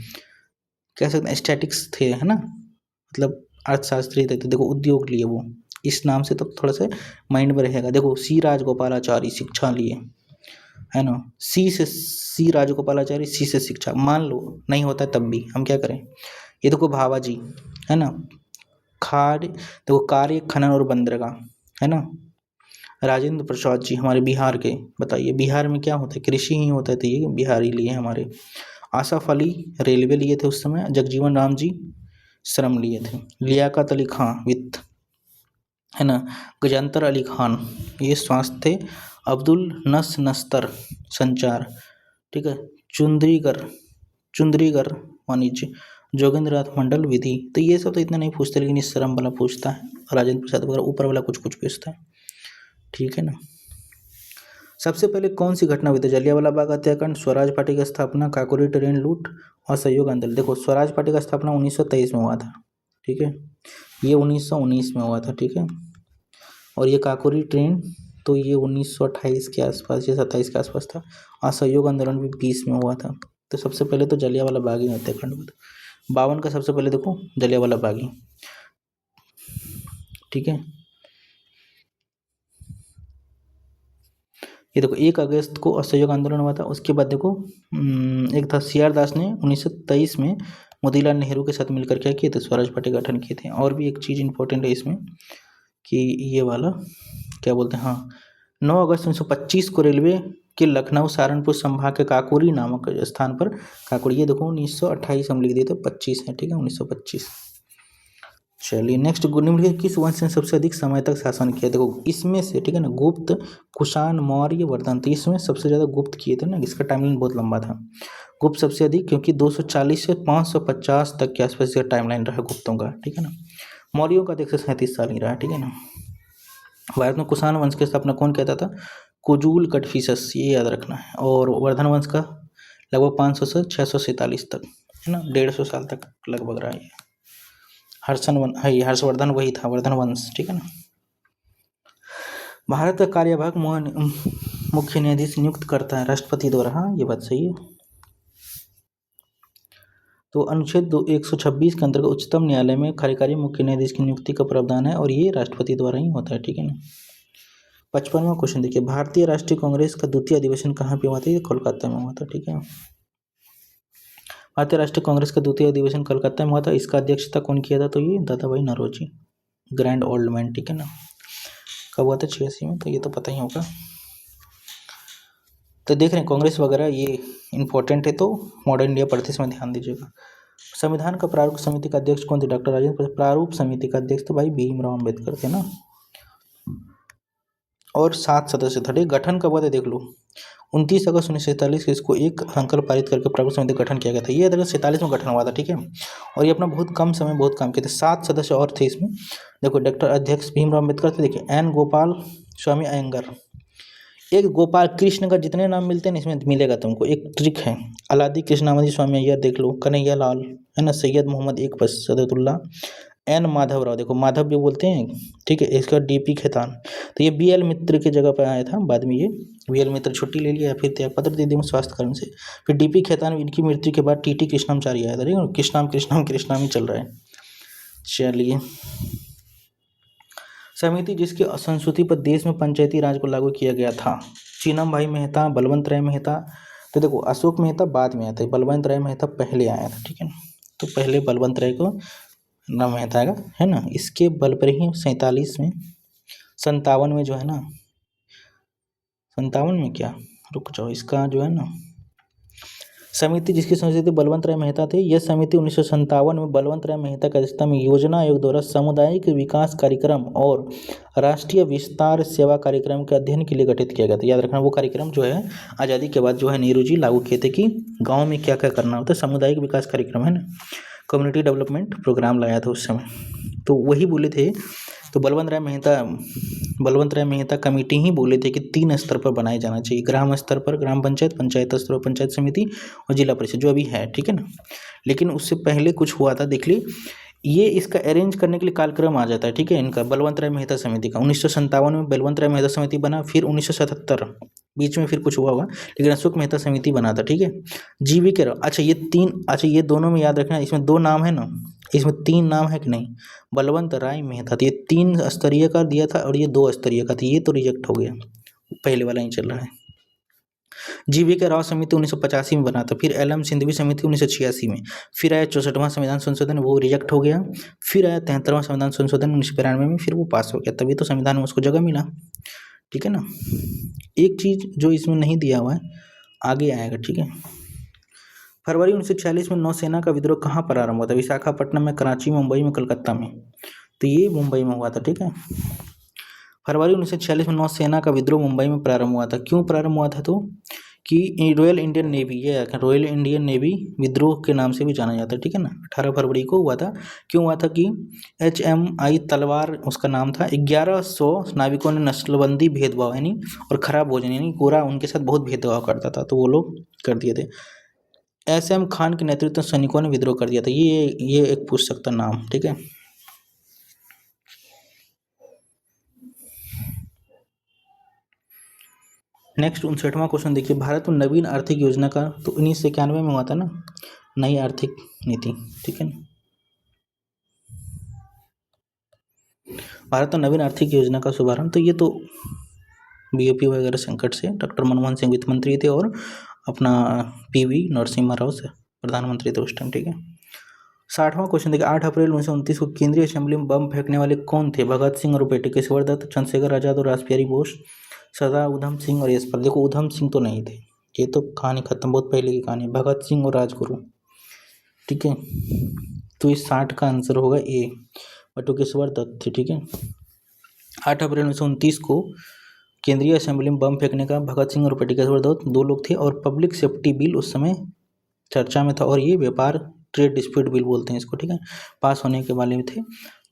कह सकते हैं स्टैटिक्स थे, है ना, मतलब अर्थशास्त्री थे। तो देखो उद्योग लिए वो, इस नाम से तो थोड़ा सा माइंड में रहेगा। देखो सी राजगोपालाचारी, शिक्षा लिए, है ना। सी राजगोपालाचारी, सी से शिक्षा। मान लो नहीं होता तब भी हम क्या करें। ये देखो भावा जी, है ना। खाद, देखो कार्य, खनन और बंदरगाह, है ना। राजेंद्र प्रसाद जी हमारे बिहार के, बताइए बिहार में क्या होता है, कृषि ही होता है, तो ये बिहारी लिए हमारे। आसफ अली रेलवे लिए थे उस समय। जगजीवन राम जी श्रम लिए थे। लियाकत अली खां वित्त, है ना। गजंतर अली खान ये स्वास्थ्य थे। अब्दुल नस्तर संचार, ठीक है। चुंद्रीगर वाणिज्य। जोगेंद्रनाथ मंडल विधि। तो ये सब तो इतना नहीं पूछते, लेकिन इस श्रम वाला पूछता है। राजेंद्र प्रसाद वगैरह ऊपर वाला कुछ कुछ पूछता है, ठीक है ना। सबसे पहले कौन सी घटना हुई थी? जलियांवाला बाग हत्याकांड, स्वराज पार्टी की स्थापना, काकोरी ट्रेन लूट, असहयोग आंदोलन। देखो स्वराज पार्टी का स्थापना 1923 में हुआ था, ठीक है, ये 1919 में हुआ था, ठीक है। और ये काकोरी ट्रेन तो ये 1928 के आसपास या 27 के आसपास था। असहयोग आंदोलन भी 20 में हुआ था। तो सबसे पहले तो जलियांवाला बाग ही हत्याकांड हुआ था। 52 का सबसे पहले देखो जलियांवाला बाग ही, ठीक है। ये देखो 1 अगस्त को असहयोग आंदोलन हुआ था। उसके बाद देखो एक था सीआर दास ने 1923 में मोतीलाल नेहरू के साथ मिलकर क्या किए थे, स्वराज पार्टी गठन किए थे। और भी एक चीज़ इंपॉर्टेंट है इसमें कि ये वाला क्या बोलते हैं, हाँ 9 अगस्त 1925 को रेलवे के लखनऊ सहारनपुर संभाग के काकोरी नामक स्थान पर, काकोरी, ये देखो 1928 हम लिख दिए थे, 25 है, ठीक है, 1925। चलिए नेक्स्ट, निम्नलिखित किस वंश ने सबसे अधिक समय तक शासन किया? देखो इसमें से, ठीक है ना, गुप्त, कुषाण, मौर्य, वर्धन। तो इसमें सबसे ज़्यादा गुप्त किए थे ना, इसका टाइमलाइन बहुत लंबा था। गुप्त सबसे अधिक, क्योंकि 240 से 550 तक के आसपास का टाइमलाइन रहा गुप्तों का, ठीक है ना। मौर्यों का 137 साल ही रहा, ठीक है ना। भारत में कुषाण वंश की स्थापना कौन कहता था? कुजूल कटफिसस, ये याद रखना है। और वर्धन वंश का लगभग 500 से 647 तक, है ना, 150 साल तक लगभग रहा है। हर्षवर्धन वही था, वर्धन वंश, ठीक है ना। भारत का कार्यभाग मुख्य न्यायाधीश नियुक्त करता है राष्ट्रपति द्वारा, हाँ ये बात सही है। तो अनुच्छेद 126 के अंतर्गत उच्चतम न्यायालय में कार्यकारी मुख्य न्यायाधीश की नियुक्ति का प्रावधान है, और ये राष्ट्रपति द्वारा ही होता है, ठीक है ना। 55वां क्वेश्चन देखिए, भारतीय राष्ट्रीय कांग्रेस का द्वितीय अधिवेशन कहाँ पे हुआ था? ये कोलकाता में हुआ था, ठीक है। भारतीय राष्ट्रीय कांग्रेस का द्वितीय अधिवेशन कोलकाता में हुआ था। इसका अध्यक्षता कौन किया था? तो ये दादा भाई नौरोजी, ग्रैंड ओल्ड मैन, ठीक है ना। कब हुआ था? 86 में, तो ये तो पता ही होगा। तो देख रहे हैं कांग्रेस वगैरह ये इंपॉर्टेंट है, तो मॉडर्न इंडिया पढ़ते समय ध्यान दीजिएगा। संविधान का प्रारूप समिति का अध्यक्ष कौन थे? डॉक्टर राजेंद्र प्रसाद। प्रारूप समिति का अध्यक्ष तो भाई भीमराव अम्बेडकर थे ना। और 7 सदस्य थे। गठन कब हुआ था देख लो, 29 अगस्त 1947 को इसको एक संकल्प पारित करके प्रारूप समिति का गठन किया गया था। ये 47 में गठन हुआ था, ठीक है। और ये अपना बहुत कम समय बहुत काम किए थे। 7 सदस्य और थे इसमें, देखो डॉक्टर अध्यक्ष भीमराव अम्बेडकर थे, देखिए एन गोपाल स्वामी अयंगर। एक गोपाल कृष्ण का जितने नाम मिलते हैं इसमें मिलेगा तुमको, एक ट्रिक है। अलादी कृष्णावती स्वामी अय्यर देख लो, कन्हैया लाल, है ना, सैयद मोहम्मद एक सदतुल्ला, एन माधव राव, देखो माधव भी बोलते हैं, ठीक है। इसका डीपी खेतान, तो ये बीएल मित्र की जगह पर आया था, बाद में ये बीएल मित्र छुट्टी ले लिया, फिर त्यागपत्र दे दिया स्वास्थ्य कारण से। फिर डीपी खेतान, इनकी मृत्यु के बाद टीटी कृष्णाचार्य आया था, ठीक है। कृष्णाम ही चल रहा है। चलिए, समिति जिसकी संस्तुति पर देश में पंचायती राज को लागू किया गया था, चीनम भाई मेहता, बलवंत राय मेहता। तो देखो अशोक मेहता बाद में आया था, बलवंत राय मेहता पहले आया था, ठीक है ना। तो पहले बलवंत राय को नाम मेहता है ना, इसके बल पर ही 57 में जो है ना 57 में क्या, रुक जाओ, इसका जो है ना समिति जिसकी सदस्य थे बलवंत राय मेहता थे। यह समिति 1957 में बलवंत राय मेहता की अध्यक्षता में योजना आयोग द्वारा सामुदायिक विकास कार्यक्रम और राष्ट्रीय विस्तार सेवा कार्यक्रम के अध्ययन के लिए गठित किया गया था। याद रखना, वो कार्यक्रम जो है आज़ादी के बाद जो है नेहरू जी लागू किए थे कि गाँव में क्या क्या करना होता है। सामुदायिक विकास कार्यक्रम है ना, कम्युनिटी डेवलपमेंट प्रोग्राम लाया था उस समय, तो वही बोले थे। तो बलवंत राय मेहता कमेटी ही बोले थे कि 3 स्तर पर बनाए जाना चाहिए, ग्राम स्तर पर ग्राम पंचायत, पंचायत स्तर पर पंचायत समिति और जिला परिषद जो अभी है, ठीक है ना। लेकिन उससे पहले कुछ हुआ था, देख ली, ये इसका अरेंज करने के लिए कार्यक्रम आ जाता है, ठीक है, इनका बलवंत राय मेहता समिति का। 1957 में बलवंत राय मेहता समिति बना, फिर 1977 बीच में फिर कुछ हुआ होगा, लेकिन अशोक मेहता समिति बना था, ठीक है। जीवी के राव, अच्छा ये दोनों में याद रखना, इसमें 2 नाम है ना, इसमें 3 नाम है कि नहीं, बलवंत राय मेहता, तो ये 3 स्तरीय का दिया था और ये 2 स्तरीय का था, ये तो रिजेक्ट हो गया, पहले वाला ही चल रहा है। जीवी के राव समिति 1985 में बना था, फिर एल.एम. सिंघवी समिति 1986 में, फिर आया 64वां संविधान संशोधन, वो रिजेक्ट हो गया, फिर आया 73वां संविधान संशोधन 1992 में, फिर वो पास हो गया, तभी तो संविधान में उसको जगह मिला, ठीक है ना। एक चीज़ जो इसमें नहीं दिया हुआ है आगे आएगा, ठीक है। फरवरी 1946 में नौसेना का विद्रोह कहाँ पर आरंभ हुआ था, विशाखापट्टनम में, कराची, मुंबई में, कलकत्ता में, तो ये मुंबई में हुआ था, ठीक है। फरवरी 1946 में नौसेना का विद्रोह मुंबई में प्रारंभ हुआ था। क्यों प्रारंभ हुआ था, तो कि रॉयल इंडियन नेवी, ये रॉयल इंडियन नेवी विद्रोह के नाम से भी जाना जाता है, ठीक है ना। 18 फरवरी को हुआ था। क्यों हुआ था कि HMI तलवार उसका नाम था, 1100 नाविकों ने नस्लबंदी भेदभाव यानी और खराब भोजन यानी गोरा उनके साथ बहुत भेदभाव करता था, तो वो लोग कर दिए थे। SM खान के नेतृत्व में सैनिकों ने विद्रोह कर दिया था। ये एक पूछ सकता नाम, ठीक है। नेक्स्ट 59वां क्वेश्चन देखिए, भारत में नवीन आर्थिक योजना का, तो 1991 में हुआ था ना, नई आर्थिक नीति, ठीक है ना। भारत में नवीन आर्थिक योजना का शुभारंभ, तो ये तो BOP वगैरह संकट से डॉक्टर मनमोहन सिंह वित्त मंत्री थे और अपना PV नरसिम्हा राव से प्रधानमंत्री थे उस टाइम, ठीक है। 60वां क्वेश्चन देखिए, 8 अप्रैल 1929 को केंद्रीय असेंबली में बम फेंकने वाले कौन थे, भगत सिंह और बेटे केशवर दत्त, चंद्रशेखर आजाद और रासबिहारी बोस, सरदार उधम सिंह और यशपाल। देखो उधम सिंह तो नहीं थे, ये तो कहानी खत्म, बहुत पहले की कहानी। भगत सिंह और राजगुरु, ठीक है, तो इस 60 का आंसर होगा A, बटुकेश्वर दत्त थे, ठीक है। 8 अप्रैल 1929 को केंद्रीय असेंबली में बम फेंकने का भगत सिंह और बटुकेश्वर दत्त 2 लोग थे, और पब्लिक सेफ्टी बिल उस समय चर्चा में था, और ये व्यापार ट्रेड डिस्प्यूट बिल बोलते हैं इसको, ठीक है, पास होने के वाले में थे,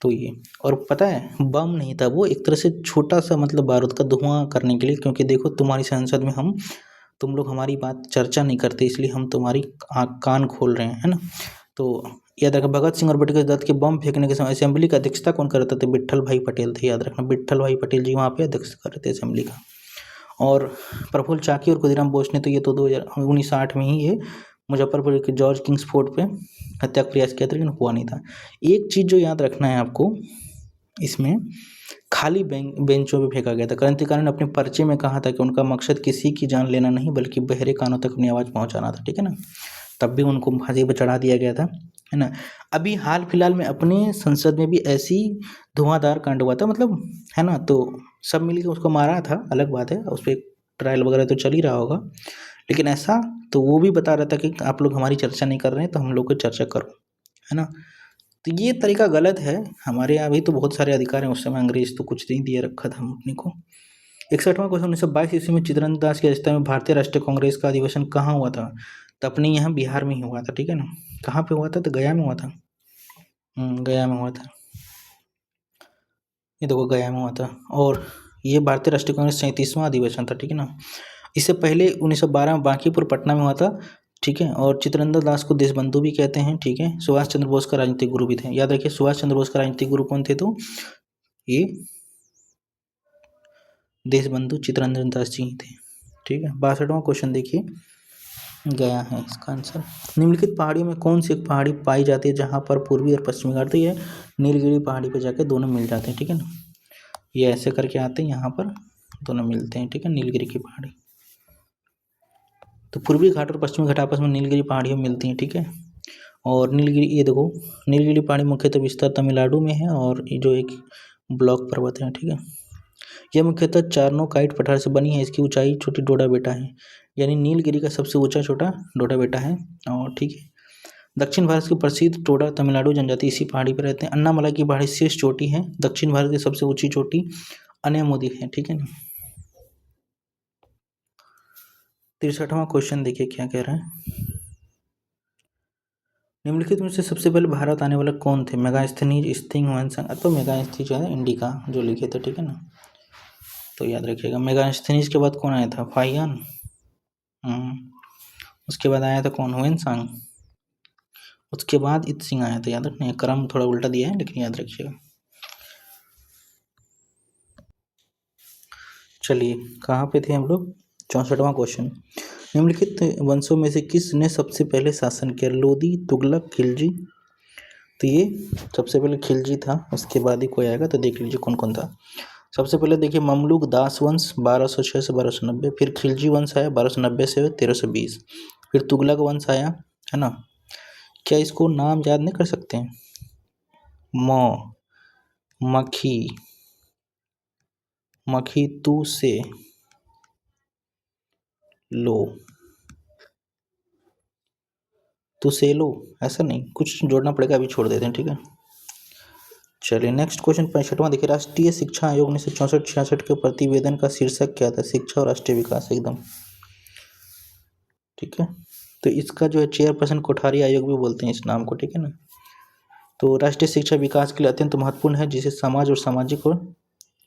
तो ये। और पता है बम नहीं था वो, एक तरह से छोटा सा मतलब बारूद का धुआं करने के लिए, क्योंकि देखो तुम्हारी संसद में तुम लोग हमारी बात चर्चा नहीं करते, इसलिए हम तुम्हारी कान खोल रहे हैं, है ना। तो याद रखना, भगत सिंह और बटुकेश्वर दत्त के बम फेंकने के समय असेंबली का अध्यक्षता कौन कर रहे थे, विट्ठल भाई पटेल थे। याद रखना, विट्ठल भाई पटेल जी वहाँ पे अध्यक्ष कर रहे थे असेंबली का। और प्रफुल्ल चाकी और खुदीराम बोस ने तो ये तो 1960 में ही ये मुजफ्फरपुर के जॉर्ज किंग्स फोर्ट पे हत्या का प्रयास किया था, लेकिन हुआ नहीं था। एक चीज़ जो याद रखना है आपको, इसमें खाली बेंचों पे फेंका गया था। क्रांतिकारियों ने अपने पर्चे में कहा था कि उनका मकसद किसी की जान लेना नहीं बल्कि बहरे कानों तक अपनी आवाज़ पहुंचाना था, ठीक है ना। तब भी उनको फांसी पर चढ़ा दिया गया था, है ना। अभी हाल फिलहाल में अपने संसद में भी ऐसी धुआंधार कांड हुआ था, मतलब, है ना, तो सब मिलकर उसको मारा था, अलग बात है, उस पर ट्रायल वगैरह तो चल ही रहा होगा, लेकिन ऐसा तो वो भी बता रहा था कि आप लोग हमारी चर्चा नहीं कर रहे हैं तो हम लोग को चर्चा करो, है ना। तो ये तरीका गलत है। हमारे यहाँ भी तो बहुत सारे अधिकार हैं, उस समय अंग्रेज तो कुछ नहीं दिए रखा था हम अपने को। 61वां क्वेश्चन, 1922 ईस्वी में चित्तरंजन दास की अध्यक्षता में भारतीय राष्ट्रीय कांग्रेस का अधिवेशन कहाँ हुआ था, तो अपने यहाँ बिहार में ही हुआ था, ठीक है ना। कहाँ पे हुआ था, तो गया में हुआ था, गया में हुआ था, ये देखो गया में हुआ था। और ये भारतीय राष्ट्रीय कांग्रेस 37वां अधिवेशन था, ठीक है ना। इससे पहले 1912 में बांकीपुर पटना में हुआ था, ठीक है। और चित्तरंजन दास को देशबंधु भी कहते हैं, ठीक है। सुभाष चंद्र बोस का राजनीतिक गुरु भी थे। याद रखिए सुभाष चंद्र बोस का राजनीतिक गुरु कौन थे, तो ये देशबंधु चित्तरंजन दास जी थे, ठीक है। 62वां क्वेश्चन देखिए, गया है इसका आंसर। निम्नलिखित पहाड़ियों में कौन सी एक पहाड़ी पाई जाती है जहाँ पर पूर्वी और पश्चिमी घाट, तो ये नीलगिरी पहाड़ी पे जाके दोनों मिल जाते हैं, ठीक है ना। ये ऐसे करके आते हैं, यहाँ पर दोनों मिलते हैं, ठीक है, नीलगिरी की पहाड़ी। तो पूर्वी घाट और पश्चिमी घाट आपस में नीलगिरी पहाड़ियों में मिलती हैं, ठीक है। और नीलगिरी, ये देखो नीलगिरी पहाड़ी मुख्यतः विस्तार तमिलनाडु में है, और ये जो एक ब्लॉक पर्वत है, ठीक है। यह मुख्यतः चार्नोकाइट पठार से बनी है। इसकी ऊंचाई छोटी डोडा बेटा है, यानी नीलगिरी का सबसे ऊंचा छोटा डोडा बेटा है। और ठीक है, दक्षिण भारत के प्रसिद्ध टोडा तमिलनाडु जनजाति इसी पहाड़ी पर रहते हैं। अन्नामलाई की पहाड़ी शीर्ष चोटी है। दक्षिण भारत की सबसे ऊंची चोटी अनेमुदी है। ठीक है ना। 63वां क्वेश्चन देखिए क्या कह रहा है। निम्नलिखित में से सबसे पहले भारत आने वाला कौन थे? मेगास्थनीज, स्थिंग, हुएनसांग। तो मेगास्थनीज जो है इंडिका जो लिखे थे। ठीक है ना, तो याद रखिएगा। मेगास्थनीज के बाद कौन आया था? फाहियान। उसके बाद आया था कौन? हुएनसांग। उसके बाद इत्सिंग आया था। याद रखना, क्रम थोड़ा उल्टा दिया है लेकिन याद रखिएगा। चलिए कहाँ पे थे हम लोग? 64वां क्वेश्चन। निम्नलिखित वंशों में से किसने सबसे पहले शासन किया? लोदी, तुगलक, खिलजी। तो ये सबसे पहले खिलजी था, उसके बाद ही कोई आएगा, तो देख लीजिए कौन कौन था। सबसे पहले देखिए ममलूक दास वंश 1206 से 1290, फिर खिलजी वंश आया 1290 से 1320, फिर तुगलक वंश आया, है ना। क्या इसको नाम याद नहीं कर सकते हैं? मखी, मखी तू से लो, तो से लो, ऐसा नहीं, कुछ जोड़ना पड़ेगा, अभी छोड़ देते हैं। ठीक है, चलिए नेक्स्ट क्वेश्चन 65वां देखिए। राष्ट्रीय शिक्षा आयोग ने 64-66 के प्रतिवेदन का शीर्षक क्या था? शिक्षा और राष्ट्रीय विकास, एकदम ठीक है। तो इसका जो है चेयरपर्सन कोठारी आयोग भी बोलते हैं इस नाम को। ठीक है ना। तो राष्ट्रीय शिक्षा विकास के लिए अत्यंत महत्वपूर्ण है, जिसे समाज और सामाजिक और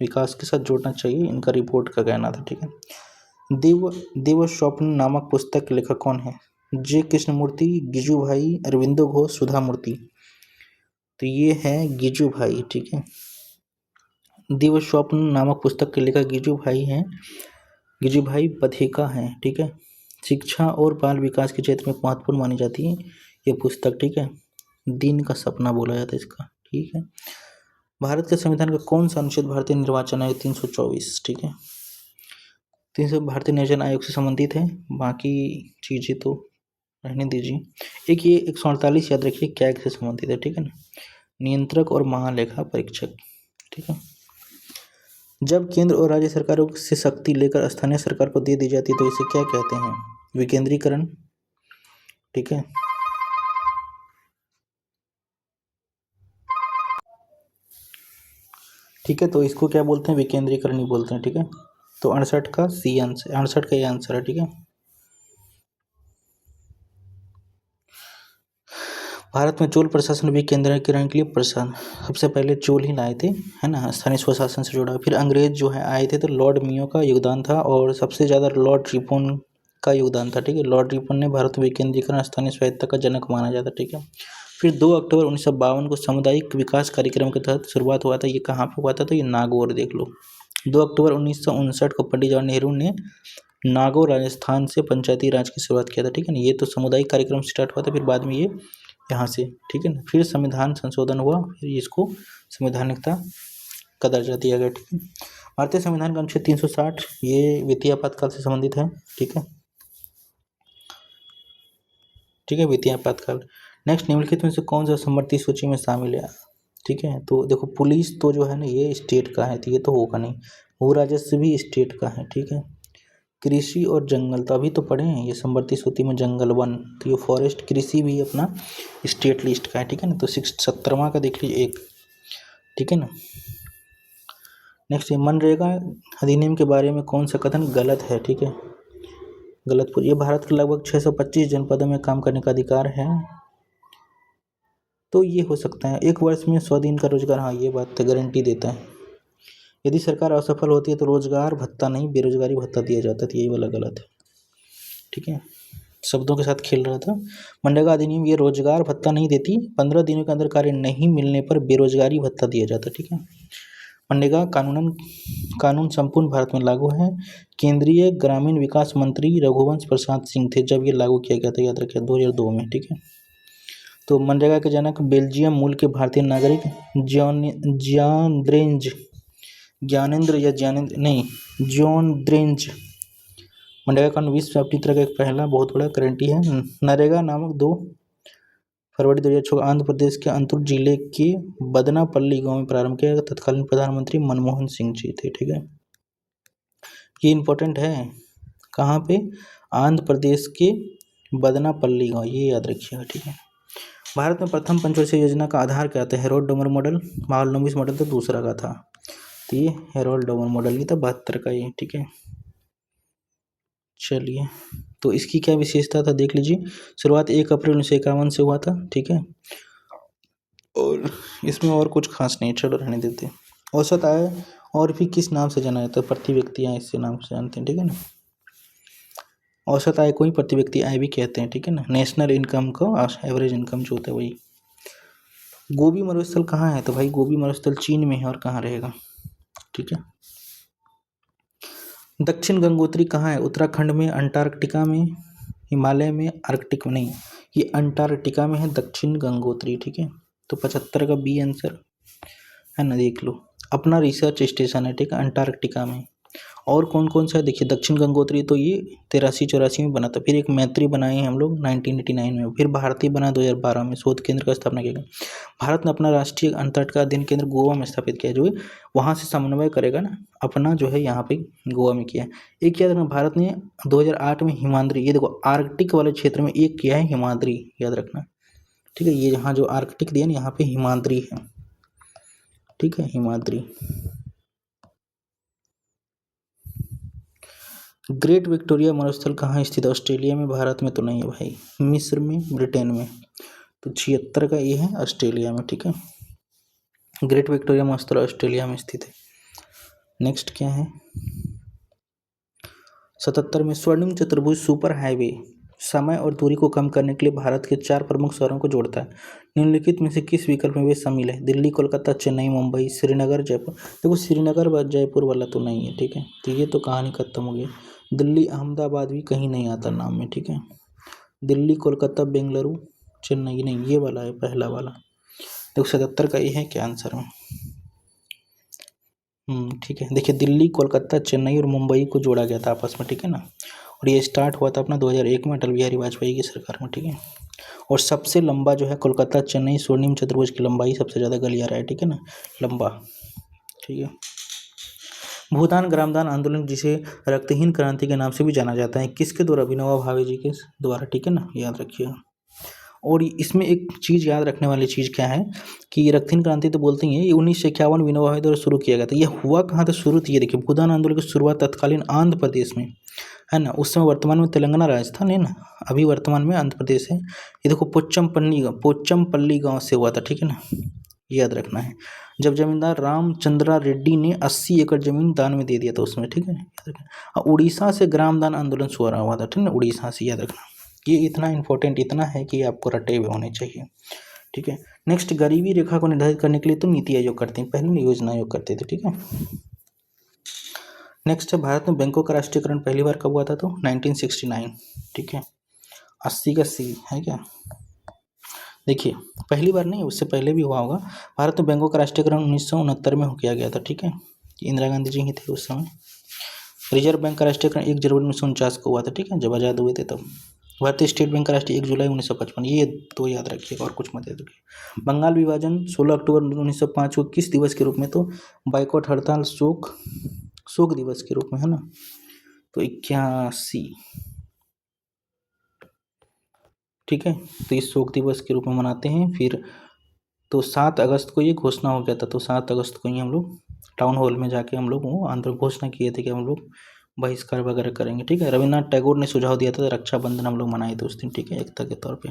विकास के साथ जोड़ना चाहिए, इनका रिपोर्ट का कहना था। ठीक है। देव स्वप्न नामक पुस्तक के लेखक कौन है? जे कृष्णमूर्ति, गिजू भाई, अरविंदो घोष, सुधा मूर्ति। तो ये है गिजू भाई। ठीक है, दिव्य स्वप्न नामक पुस्तक के लेखक गिजू भाई हैं, गिजू भाई बधेका हैं। ठीक है, शिक्षा और बाल विकास के क्षेत्र में महत्वपूर्ण मानी जाती है ये पुस्तक। ठीक है, दिन का सपना बोला जाता है इसका। ठीक है, भारत के संविधान का कौन सा अनुच्छेद भारतीय निर्वाचन आयोग 324? ठीक है, 300 भारतीय निर्वाचन आयोग से संबंधित है, बाकी चीज़ें तो रहने दीजिए। एक ये 148 याद रखिए, कैग से संबंधित है। ठीक है ना, नियंत्रक और महालेखा परीक्षक। ठीक है, जब केंद्र और राज्य सरकारों से शक्ति लेकर स्थानीय सरकार को दे दी जाती है तो इसे क्या कहते हैं? विकेंद्रीकरण। ठीक है, ठीक है, तो इसको क्या बोलते हैं? विकेंद्रीकरण ही बोलते हैं। ठीक है, तो 68 का सी आंसर, 68 का ये आंसर है। ठीक है, भारत में चोल प्रशासन विकेंद्रीकरण के लिए प्रशासन सबसे पहले चोल ही लाए थे, है ना, स्थानीय स्वशासन से जुड़ा। फिर अंग्रेज जो है आए थे, तो लॉर्ड मियो का योगदान था और सबसे ज़्यादा लॉर्ड रिपन का योगदान था। ठीक है, लॉर्ड रिपन ने भारत में विकेंद्रीकरण स्थानीय स्वायत्तता का जनक माना जाता है। ठीक है, फिर 2 अक्टूबर 1952 को सामुदायिक विकास कार्यक्रम के तहत शुरुआत हुआ था। ये कहाँ पे हुआ था? तो ये नागौर, देख लो। 2 अक्टूबर 1959 को पंडित जवाहरलाल नेहरू ने नागौर राजस्थान से पंचायती राज की शुरुआत किया था। ठीक है ना, ये तो सामुदायिक कार्यक्रम स्टार्ट हुआ था, फिर बाद में ये यहाँ से। ठीक है ना, फिर संविधान संशोधन हुआ, फिर इसको संवैधानिकता का दर्जा दिया गया। ठीक है, भारतीय संविधान का अनुच्छेद 360 ये वित्तीय आपातकाल से संबंधित है। ठीक है, ठीक है, वित्तीय आपातकाल। नेक्स्ट, निम्नलिखित में से कौन सा समवर्ती सूची में शामिल है? ठीक है, तो देखो पुलिस तो जो है ना ये स्टेट का है, तो ये तो होगा नहीं। भू राजस्व भी स्टेट का है। ठीक है, कृषि और जंगल तो अभी तो पढ़े हैं, ये समवर्ती सूची में जंगल वन, तो ये फॉरेस्ट कृषि भी अपना स्टेट लिस्ट का है। ठीक है ना, तो 70वां का देख लीजिए एक। ठीक है ना, नेक्स्ट मनरेगा अधिनियम के बारे में कौन सा कथन गलत है? ठीक है, गलत। ये भारत के लगभग 625 जनपदों में काम करने का अधिकार है, तो ये हो सकता है 1 वर्ष में 100 दिन का रोजगार। हाँ, ये बात तो गारंटी देता है। यदि सरकार असफल होती है तो रोजगार भत्ता नहीं, बेरोजगारी भत्ता दिया जाता है, तो यही वाला गलत है। ठीक है, शब्दों के साथ खेल रहा था। मनरेगा अधिनियम ये रोजगार भत्ता नहीं देती, 15 दिनों के अंदर कार्य नहीं मिलने पर बेरोजगारी भत्ता दिया जाता है। ठीक है, मनरेगा कानून संपूर्ण भारत में लागू है। केंद्रीय ग्रामीण विकास मंत्री रघुवंश प्रसाद सिंह थे जब ये लागू किया गया था, याद रखिए 2002 में। ठीक है, तो मनरेगा के जनक बेल्जियम मूल के भारतीय नागरिक जॉन द्रेंज। मनरेगा कानून विश्व अपनी तरह का एक पहला बहुत बड़ा गारंटी है। नरेगा नामक 2 फरवरी 2006 आंध्र प्रदेश के अंतुर जिले के बदनापल्ली गांव में प्रारंभ किया गया। तत्कालीन प्रधानमंत्री मनमोहन सिंह जी थे। ठीक है, ये इम्पोर्टेंट है। कहाँ पे? आंध्र प्रदेश के बदनापल्ली गाँव, ये याद रखिएगा, ठीक है। भारत में प्रथम पंचवर्षीय योजना का आधार क्या था? Harold Domar model. Mahalanobis model तो दूसरा का था, तो ये हेरोल्ड डोमर मॉडल ही था 72 का ये, ठीक है। चलिए, तो इसकी क्या विशेषता था देख लीजिए। शुरुआत 1 अप्रैल 1951 से हुआ था, ठीक है, और इसमें और कुछ खास नहीं, चलो रहने देते। औसत आय और भी किस नाम से जाना जाता है? प्रति व्यक्ति आय, इससे नाम से जानते हैं, ठीक है ना। औसत आय को ही प्रति व्यक्ति आय भी कहते हैं, ठीक है ना। नेशनल इनकम को एवरेज इनकम जो होता है वही। गोबी मरुस्थल कहाँ है? तो भाई गोबी मरुस्थल चीन में है, और कहाँ रहेगा, ठीक है। दक्षिण गंगोत्री कहाँ है? उत्तराखंड में, अंटार्कटिका में, हिमालय में, आर्कटिक में? नहीं, ये अंटार्कटिका में है दक्षिण गंगोत्री, ठीक है। तो 75 का बी आंसर है ना, देख लो। अपना रिसर्च स्टेशन है, ठीक है, अंटार्कटिका में। और कौन कौन सा है देखिए, दक्षिण गंगोत्री तो ये 83-84 में बना था। फिर एक मैत्री बनाए हैं हम लोग 1989 में। फिर भारतीय बना 2012 में, शोध केंद्र का स्थापना किया गया। भारत ने अपना राष्ट्रीय अंटार्कटिका अध्ययन केंद्र गोवा में स्थापित किया, जो है वहाँ से समन्वय करेगा ना, अपना जो है यहाँ पे गोवा में किया है। एक याद रखना, भारत ने 2008 में हिमाद्री, ये देखो आर्कटिक वाले क्षेत्र में एक किया है हिमाद्री, याद रखना, ठीक है। ये यहाँ जो आर्कटिक दिया ना, यहाँ पे हिमाद्री है, ठीक है, हिमाद्री। ग्रेट विक्टोरिया मरुस्थल कहाँ स्थित है? ऑस्ट्रेलिया में, भारत में तो नहीं है भाई, मिस्र में, ब्रिटेन में। तो 76 का ये है ऑस्ट्रेलिया में, ठीक है। ग्रेट विक्टोरिया मरुस्थल ऑस्ट्रेलिया में स्थित है। नेक्स्ट क्या है? 77 में स्वर्णिम चतुर्भुज सुपर हाईवे समय और दूरी को कम करने के लिए भारत के 4 प्रमुख शहरों को जोड़ता है। निम्नलिखित में से किस विकल्प में वे शामिल है? दिल्ली, कोलकाता, चेन्नई, मुंबई, श्रीनगर, जयपुर। देखो श्रीनगर व जयपुर वाला तो नहीं है, ठीक है, तो ये तो कहानी खत्म हो गई। दिल्ली, अहमदाबाद भी कहीं नहीं आता नाम में, ठीक है। दिल्ली, कोलकाता, बेंगलुरु, चेन्नई, नहीं, ये वाला है पहला वाला। देखो 77 का ये है क्या आंसर में, ठीक है। देखिए दिल्ली, कोलकाता, चेन्नई और मुंबई को जोड़ा गया था आपस में, ठीक है ना। और ये स्टार्ट हुआ था अपना 2001 में अटल बिहारी वाजपेयी की सरकार में, ठीक है। और सबसे लंबा जो है कोलकाता चेन्नई स्वर्णिम चतुर्भुज की लंबाई सबसे ज़्यादा गलियारा है, ठीक है ना, लंबा, ठीक है। भूदान ग्रामदान आंदोलन, जिसे रक्तहीन क्रांति के नाम से भी जाना जाता है, किसके द्वारा? विनोबा भावे जी के द्वारा, ठीक है ना, याद रखिएगा। और इसमें एक चीज़ याद रखने वाली चीज़ क्या है कि रक्तहीन क्रांति तो बोलते ही हैं, ये 1951 विनोबा भावे द्वारा शुरू किया गया था। ये हुआ कहाँ था शुरू? तो ये देखिए, भूदान आंदोलन की शुरुआत तत्कालीन आंध्र प्रदेश में है ना, उस समय वर्तमान में तेलंगाना राजस्थान है ना, अभी वर्तमान में आंध्र प्रदेश है। ये देखो पोचमपल्ली गाँव से हुआ था, ठीक है ना, याद रखना है। जब जमींदार रामचंद्रा रेड्डी ने 80 एकड़ जमीन दान में दे दिया था उसमें, ठीक है, याद रखना। उड़ीसा से ग्रामदान आंदोलन शुरू हुआ था, ठीक है ना, उड़ीसा से, याद रखना। ये इतना इंपॉर्टेंट इतना है कि आपको रटे हुए होने चाहिए, ठीक है। नेक्स्ट, गरीबी रेखा को निर्धारित करने के लिए तो नीति आयोग करते हैं, पहले योजना आयोग करते थे, ठीक है। नेक्स्ट है, भारत में बैंकों का राष्ट्रीयकरण पहली बार कब हुआ था? तो 1969, ठीक है। 80 का सी है क्या? देखिए पहली बार नहीं, उससे पहले भी हुआ होगा। भारत में बैंकों का राष्ट्रीयकरण 1969 में किया गया था, ठीक है। इंदिरा गांधी जी ही थे उस समय। रिजर्व बैंक का राष्ट्रीयकरण 1 जनवरी 1949 को हुआ था, ठीक है, जब आज़ाद हुए थे तब। भारतीय स्टेट बैंक का राष्ट्रीय 1 जुलाई 1955, ये तो याद रखिएगा और कुछ मत याद रखिए। बंगाल विभाजन 16 अक्टूबर 1905 को किस दिवस के रूप में? तो बाइकआउट, हड़ताल, शोक दिवस के रूप में, है ना। तो 81, ठीक है, तो इस शोक दिवस के रूप में मनाते हैं। फिर तो 7 अगस्त को ये घोषणा हो गया था, तो 7 अगस्त को ही हम लोग टाउन हॉल में जाके हम लोग वो आंदोलन घोषणा किए थे कि हम लोग बहिष्कार वगैरह करेंगे, ठीक है। रविन्द्रनाथ टैगोर ने सुझाव दिया था, रक्षाबंधन हम लोग मनाए थे उस दिन, ठीक है, एकता के तौर पे।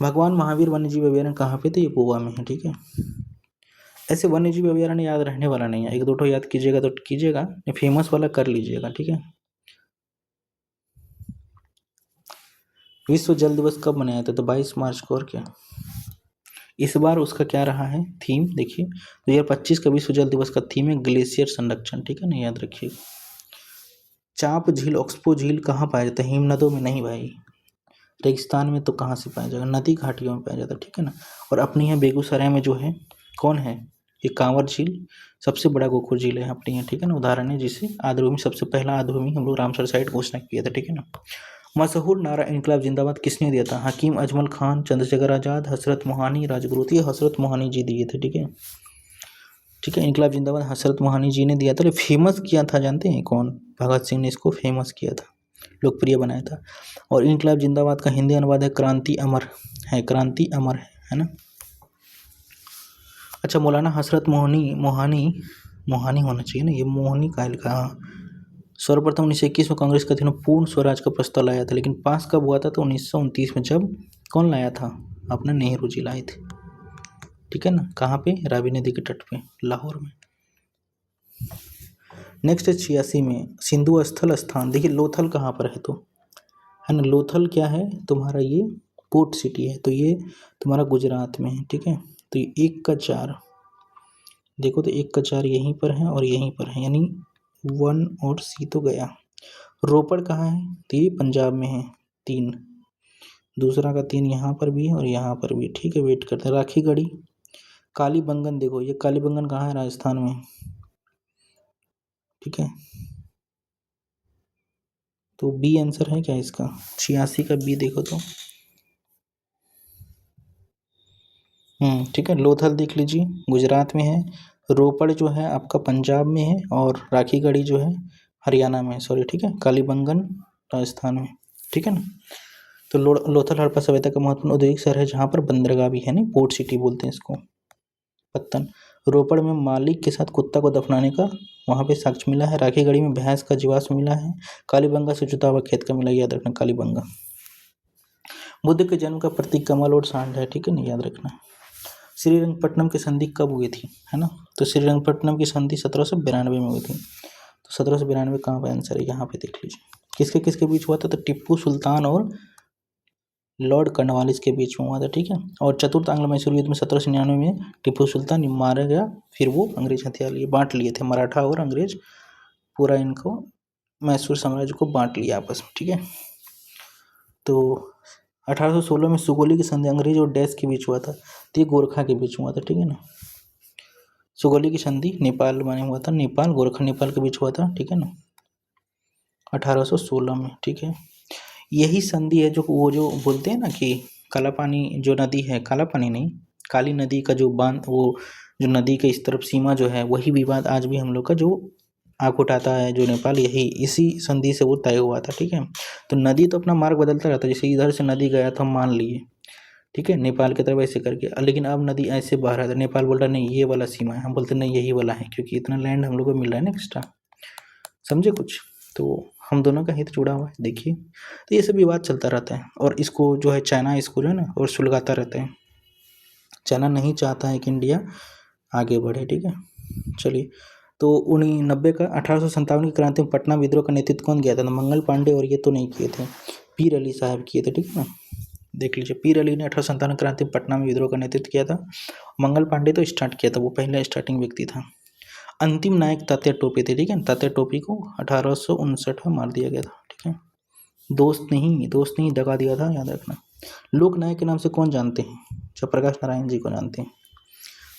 भगवान महावीर वन्यजीव अभयारण्य कहाँ पे? तो ये गोवा में है, ठीक है। ऐसे वन्यजीव अभयारण्य याद रहने वाला नहीं है, 1-2 याद कीजिएगा तो कीजिएगा, फेमस वाला कर लीजिएगा, ठीक है। विश्व जल दिवस कब मनाया था? तो 22 मार्च को। और क्या इस बार उसका क्या रहा है थीम? देखिए 2025 का विश्व जल दिवस का थीम है ग्लेशियर संरक्षण, ठीक है ना, याद रखिए। चाप झील, ऑक्सबो झील कहाँ पाया जाता है? हिमनदों में नहीं भाई, रेगिस्तान में तो कहाँ से पाया जाएगा, नदी घाटियों में पाया जाता है, ठीक है ना। और अपने यहाँ बेगूसराय में जो है कौन है? ये कांवर झील, सबसे बड़ा गोखुर झील है अपने यहाँ, ठीक है ना, उदाहरण है, जिसे आर्द्रभूमि सबसे पहला आर्द्रभूमि हम लोग रामसर साइड घोषणा किया था, ठीक है ना। मशहूर नारा इनकलाब जिंदाबाद किसने दिया था? हकीम अजमल खान, चंद्रशेखर आज़ाद, हजरत मोहानी, राजगुरु। ये हजरत मोहानी जी दिए थे, ठीक है, ठीक है। इनकलाब जिंदाबाद हजरत मोहानी जी ने दिया था, फेमस किया था, जानते हैं कौन? भगत सिंह ने इसको फेमस किया था, लोकप्रिय बनाया था। और इनकलाब जिंदाबाद का हिंदी अनुवाद है क्रांति अमर है, क्रांति अमर है ना। अच्छा, मौलाना हजरत मोहानी होना चाहिए ना, ये मोहनी का लिखा। हाँ, सर्वप्रथम 1921 में कांग्रेस के अधीन पूर्ण स्वराज का प्रस्ताव लाया था, लेकिन पास कब हुआ था? तो 1929 में। जब कौन लाया था? अपने नेहरू जी लाए थे, ठीक है ना। कहाँ पे? रावी नदी के तट पे, लाहौर में। नेक्स्ट है 86 में सिंधु स्थल स्थान। देखिए लोथल कहाँ पर है, तो है ना, लोथल क्या है तुम्हारा? ये पोर्ट सिटी है, तो ये तुम्हारा गुजरात में है, ठीक है। तो ये 1 का 4 देखो, तो 1 का 4 यहीं पर है और यहीं पर है, यानी 1 और सी तो गया। रोपड़ कहाँ है? तो ये पंजाब में है, 3। दूसरा का 3 यहाँ पर भी है और यहाँ पर भी, ठीक है। वेट करते हैं। राखी गढ़ी, कालीबंगन, देखो ये कालीबंगन कहाँ है? राजस्थान में, ठीक है। तो बी आंसर है क्या इसका? 86 का बी देखो तो। ठीक है। लोथल देख लीजिए गुजरात में है, रोपड़ जो है आपका पंजाब में है, और राखी गढ़ी जो है हरियाणा में, सॉरी, ठीक है। कालीबंगन राजस्थान में, ठीक है ना। तो लोथल हड़प्पा सभ्यता का महत्वपूर्ण औद्योगिक शहर है, जहाँ पर बंदरगाह भी है ना, पोर्ट सिटी बोलते हैं इसको। पत्तन, रोपड़ में मालिक के साथ कुत्ता को दफनाने का वहाँ पे साक्ष्य मिला है। राखी गढ़ी में भैंस का जीवाश्म मिला है। कालीबंगा से जुता हुआ खेत का मिला, याद रखना कालीबंगा। बुद्ध के जन्म का प्रतीक कमल और सांड है, ठीक है ना, याद रखना। श्रीरंगपट्टनम की संधि कब हुई थी, है ना? तो श्रीरंगपट्टनम की संधि 1792 में हुई थी। तो 1792 कहाँ पर आंसर है? यहाँ पे देख लीजिए। किसके किसके बीच हुआ था? तो टिप्पू सुल्तान और लॉर्ड कर्नवालिस के बीच में हुआ था, ठीक है। और चतुर्थ आंग्ल मैसूर युद्ध में 1799 में टिप्पू सुल्तान मारा गया, फिर वो अंग्रेज हथियार लिए, बांट लिए थे, मराठा और अंग्रेज पूरा इनको मैसूर साम्राज्य को बांट लिया आपस में, ठीक है। तो 1816 में सुगोली की संधि अंग्रेज और डैश के बीच हुआ था, तो ये गोरखा के बीच हुआ था, ठीक है ना। सुगोली की संधि नेपाल में हुआ था, नेपाल, गोरखा नेपाल के बीच हुआ था, ठीक है ना, 1816 में, ठीक है। यही संधि है जो वो जो बोलते हैं ना कि काला पानी जो नदी है, काला पानी नहीं, काली नदी का जो बांध, वो जो नदी के इस तरफ सीमा जो है, वही विवाद आज भी हम लोग का जो आँख उठाता है जो नेपाल, यही इसी संधि से वो तय हुआ था, ठीक है। तो नदी तो अपना मार्ग बदलता रहता है, जैसे इधर से नदी गया तो हम मान लिए, ठीक है, नेपाल की तरफ ऐसे करके, लेकिन अब नदी ऐसे बह रहा था, नेपाल बोल रहा नहीं ये वाला सीमा है, हम बोलते नहीं यही वाला है, क्योंकि इतना लैंड हम लोग को मिल रहा है ना एक्स्ट्रा, समझे कुछ। तो हम दोनों का हित जुड़ा हुआ है, देखिए। तो ये सब विवाद चलता रहता है, और इसको जो है चाइना इसको जो है ना और सुलगाता रहता है। चाइना नहीं चाहता है कि इंडिया आगे बढ़े, ठीक है। चलिए, तो 1990 का 1857 की क्रांति में पटना विद्रोह का नेतृत्व कौन किया था? मंगल पांडे, और ये तो नहीं किए थे, पीर अली साहब किए थे, ठीक है ना। देख लीजिए, पीर अली ने 1857 क्रांति में पटना में विद्रोह का नेतृत्व किया था। मंगल पांडे तो स्टार्ट किया था, वो पहला स्टार्टिंग व्यक्ति था। अंतिम नायक तात्या टोपे थे, ठीक है। तात्या टोपी को 1859 में मार दिया गया था, ठीक है। दोस्त नहीं दगा दिया था, याद रखना। लोक नायक के नाम से कौन जानते हैं? जयप्रकाश नारायण जी को जानते हैं।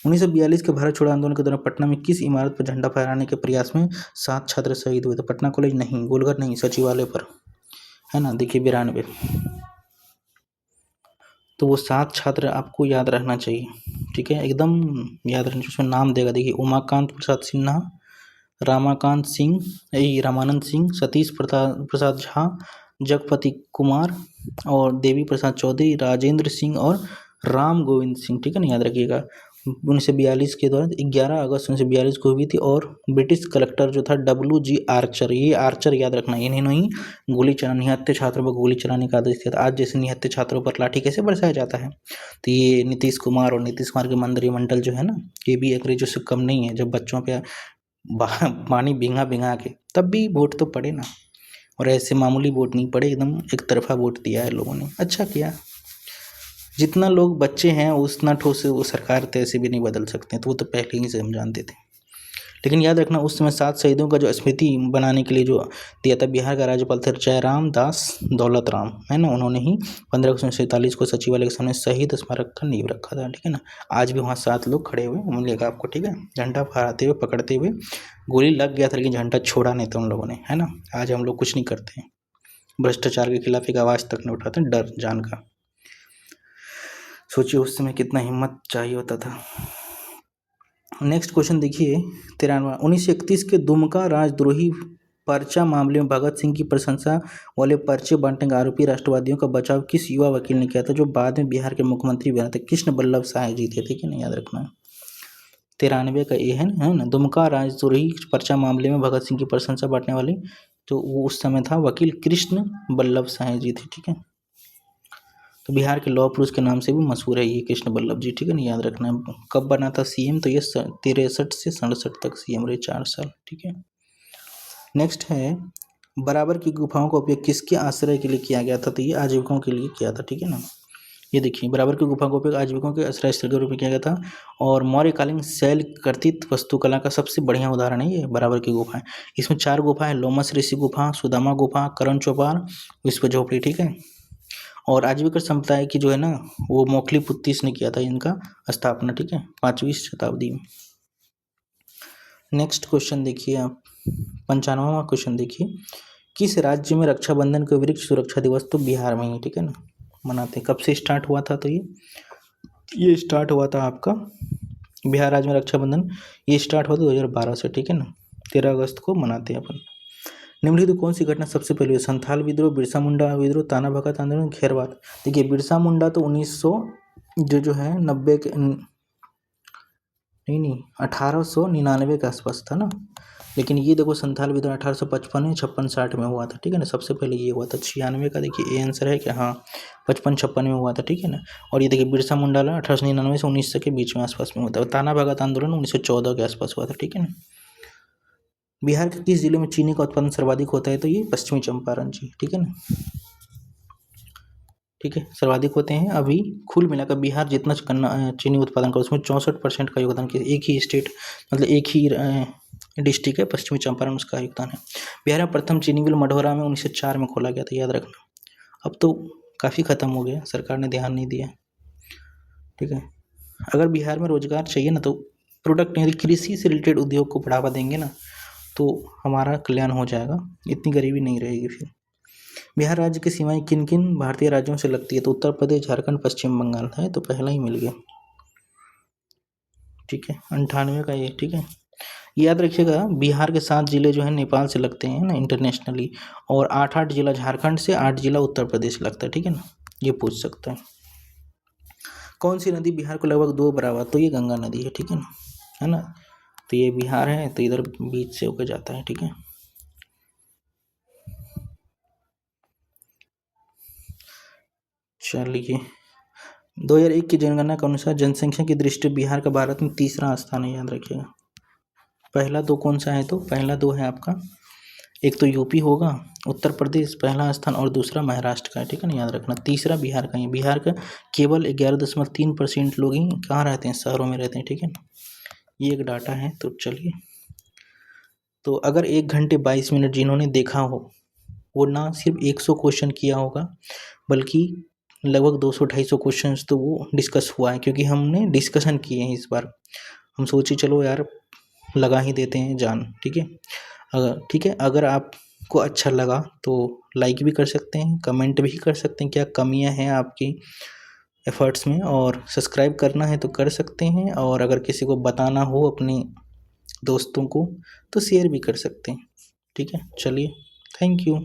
1942 के भारत छोड़ो आंदोलन के दौरान पटना में किस इमारत पर झंडा फहराने के प्रयास में 7 छात्र शहीद हुए थे? पटना कॉलेज नहीं, गोलघर नहीं, सचिवालय पर, है ना। देखिए 92। तो वो 7 छात्र आपको याद रहना चाहिए, ठीक है, एकदम याद रखना। उसमें नाम देगा, देखिए, उमाकांत प्रसाद सिन्हा, रामाकांत सिंह, रामानंद सिंह, सतीश प्रसाद झा, जगपति कुमार और देवी प्रसाद चौधरी, राजेंद्र सिंह और राम गोविंद सिंह, ठीक है ना, याद रखिएगा। 1942 के दौरान 11 अगस्त 1942 को हुई थी, और ब्रिटिश कलेक्टर जो था WG आर्चर, ये आर्चर याद रखना, इन्होंने ही गोली चलाने, निहत्थे छात्रों पर गोली चलाने का आदेश दिया था। आज जैसे निहत्थे छात्रों पर लाठी कैसे बरसाया जाता है, तो ये नीतीश कुमार और नीतीश कुमार के मंत्रिमंडल जो है ना, ये भी अंग्रेजों से कम नहीं है। जब बच्चों पे पानी भिंगा भिंगा के, तब भी वोट तो पड़े ना, और ऐसे मामूली वोट नहीं पड़े, एकदम एक तरफा वोट दिया है लोगों ने, अच्छा किया। जितना लोग बच्चे हैं उतना ठोस वो सरकार तो ऐसे भी नहीं बदल सकते, तो वो तो पहले ही से हम जानते थे। लेकिन याद रखना, उस समय 7 शहीदों का जो स्मृति बनाने के लिए जो दिया था, बिहार का राज्यपाल थे जयराम दास दौलत राम, है ना, उन्होंने ही 15 अगस्त 1947 को सचिवालय के सामने शहीद स्मारक का नींव रखा था, ठीक है ना। आज भी वहाँ 7 लोग खड़े हुए मिलेगा आपको, ठीक है, झंडा फहराते हुए, पकड़ते हुए। गोली लग गया था लेकिन झंडा छोड़ा नहीं था उन लोगों ने, है ना। आज हम लोग कुछ नहीं करते हैं, भ्रष्टाचार के खिलाफ एक आवाज़ तक नहीं उठाते, डर जान का। सोचिए उस समय कितना हिम्मत चाहिए होता था। नेक्स्ट क्वेश्चन देखिए 93। 1931 के दुमका राजद्रोही पर्चा मामले में भगत सिंह की प्रशंसा वाले पर्चे बांटने का आरोपी राष्ट्रवादियों का बचाव किस युवा वकील ने किया था, जो बाद में बिहार के मुख्यमंत्री बने थे? कृष्ण बल्लभ साय जी थे, ठीक है ना, याद रखना। 93 का ये है ना, दुमका राजद्रोही पर्चा मामले में भगत सिंह की प्रशंसा बांटने वाले, तो वो उस समय था वकील कृष्ण बल्लभ साय जी थे, ठीक है। तो बिहार के लौह पुरुष के नाम से भी मशहूर है ये कृष्ण बल्लभ जी, ठीक है ना, याद रखना है। कब बना था सीएम? तो ये 63 से 67 तक सीएम रहे, 4 साल, ठीक है। नेक्स्ट है बराबर की गुफाओं का उपयोग किसके आश्रय के लिए किया गया था? तो ये आजीविकों के लिए किया था, ठीक है ना। ये देखिए बराबर की गुफा का उपयोग आजीविकों के आश्रय स्थल के रूप में किया गया था, और मौर्यकालीन शैल कर्तित वास्तुकला का सबसे बढ़िया उदाहरण है ये बराबर की गुफा है। इसमें 4 गुफा है, लोमस ऋषि गुफा, सुदामा गुफा, करण चौपाल, विश्व झोपड़ी, ठीक है। और आजीविका संप्रदाय की जो है ना, वो मोखली पुत्तीस ने किया था इनका स्थापना, ठीक है, 5वीं शताब्दी में। नेक्स्ट क्वेश्चन देखिए आप, 95वां क्वेश्चन देखिए, किस राज्य में रक्षाबंधन के वृक्ष सुरक्षा दिवस? तो बिहार में ही, ठीक है ना, मनाते हैं। कब से स्टार्ट हुआ था? तो ये स्टार्ट हुआ था आपका बिहार राज्य में रक्षाबंधन, ये स्टार्ट हुआ था 2012 से, ठीक है ना, 13 अगस्त को मनाते हैं अपन। निम्नलिखित कौन सी घटना सबसे पहले हुई? संथाल विद्रोह, बिरसा मुंडा विद्रोह, ताना भगत आंदोलन, खैरवाद। देखिए बिरसा मुंडा तो 1900 जो है 90 के नहीं 1899 के आसपास था ना, लेकिन ये देखो संथाल विद्रोह 1855 56 60 में हुआ था, ठीक है ना, सबसे पहले ये हुआ था। 96 का देखिए ए आंसर है कि हाँ 55 56 में हुआ था, ठीक है ना। और ये देखिए बिरसा मुंडा 1899 से 1900 के बीच में आसपास में होता है। ताना भगत आंदोलन 1914 के आसपास हुआ था, ठीक है ना। बिहार के किस जिले में चीनी का उत्पादन सर्वाधिक होता है? तो ये पश्चिमी चंपारण जी, ठीक है ना, ठीक है, सर्वाधिक होते हैं। अभी कुल मिलाकर बिहार जितना चीनी उत्पादन का उसमें 64% का योगदान किया, एक ही स्टेट मतलब एक ही डिस्ट्रिक्ट है पश्चिमी चंपारण, उसका योगदान है। बिहार में प्रथम चीनी मिल मढ़ौरा में 1904 में खोला गया था, याद रखना। अब तो काफ़ी ख़त्म हो गया, सरकार ने ध्यान नहीं दिया, ठीक है। अगर बिहार में रोजगार चाहिए ना, तो प्रोडक्ट यानी कृषि से रिलेटेड उद्योग को बढ़ावा देंगे ना, तो हमारा कल्याण हो जाएगा, इतनी गरीबी नहीं रहेगी फिर। बिहार राज्य की सीमाएं किन किन भारतीय राज्यों से लगती है? तो उत्तर प्रदेश, झारखंड, पश्चिम बंगाल है, तो पहला ही मिल गया, ठीक है, 98 का ये, ठीक है। याद रखिएगा बिहार के 7 जिले जो है नेपाल से लगते हैं ना इंटरनेशनली, और 8 जिला झारखंड से, 8 जिला उत्तर प्रदेश लगता है, ठीक है ना, ये पूछ सकता है। कौन सी नदी बिहार को लगभग 2 बराबर? तो ये गंगा नदी है, ठीक है ना। तो ये बिहार है, तो इधर बीच से होकर जाता है, ठीक है। चलिए 2001 की जनगणना के अनुसार जनसंख्या की दृष्टि बिहार का भारत में तीसरा स्थान है, याद रखिएगा। पहला 2 कौन सा है? तो पहला 2 है आपका, एक तो यूपी होगा, उत्तर प्रदेश पहला स्थान, और दूसरा महाराष्ट्र का है, ठीक है ना, याद रखना। तीसरा बिहार का ही, बिहार का केवल 11.3% लोग ही कहाँ रहते हैं? शहरों में रहते हैं, ठीक है ना, ये एक डाटा है। तो चलिए, तो अगर 1 घंटे 22 मिनट जिन्होंने देखा हो, वो ना सिर्फ 100 क्वेश्चन किया होगा, बल्कि लगभग 200-250 क्वेश्चन तो वो डिस्कस हुआ है, क्योंकि हमने डिस्कशन किए हैं इस बार। हम सोचे चलो यार लगा ही देते हैं जान, ठीक है। ठीक है, अगर आपको अच्छा लगा तो लाइक भी कर सकते हैं, कमेंट भी कर सकते हैं क्या कमियां हैं आपकी एफर्ट्स में, और सब्सक्राइब करना है तो कर सकते हैं, और अगर किसी को बताना हो अपने दोस्तों को तो शेयर भी कर सकते हैं, ठीक है। चलिए, थैंक यू।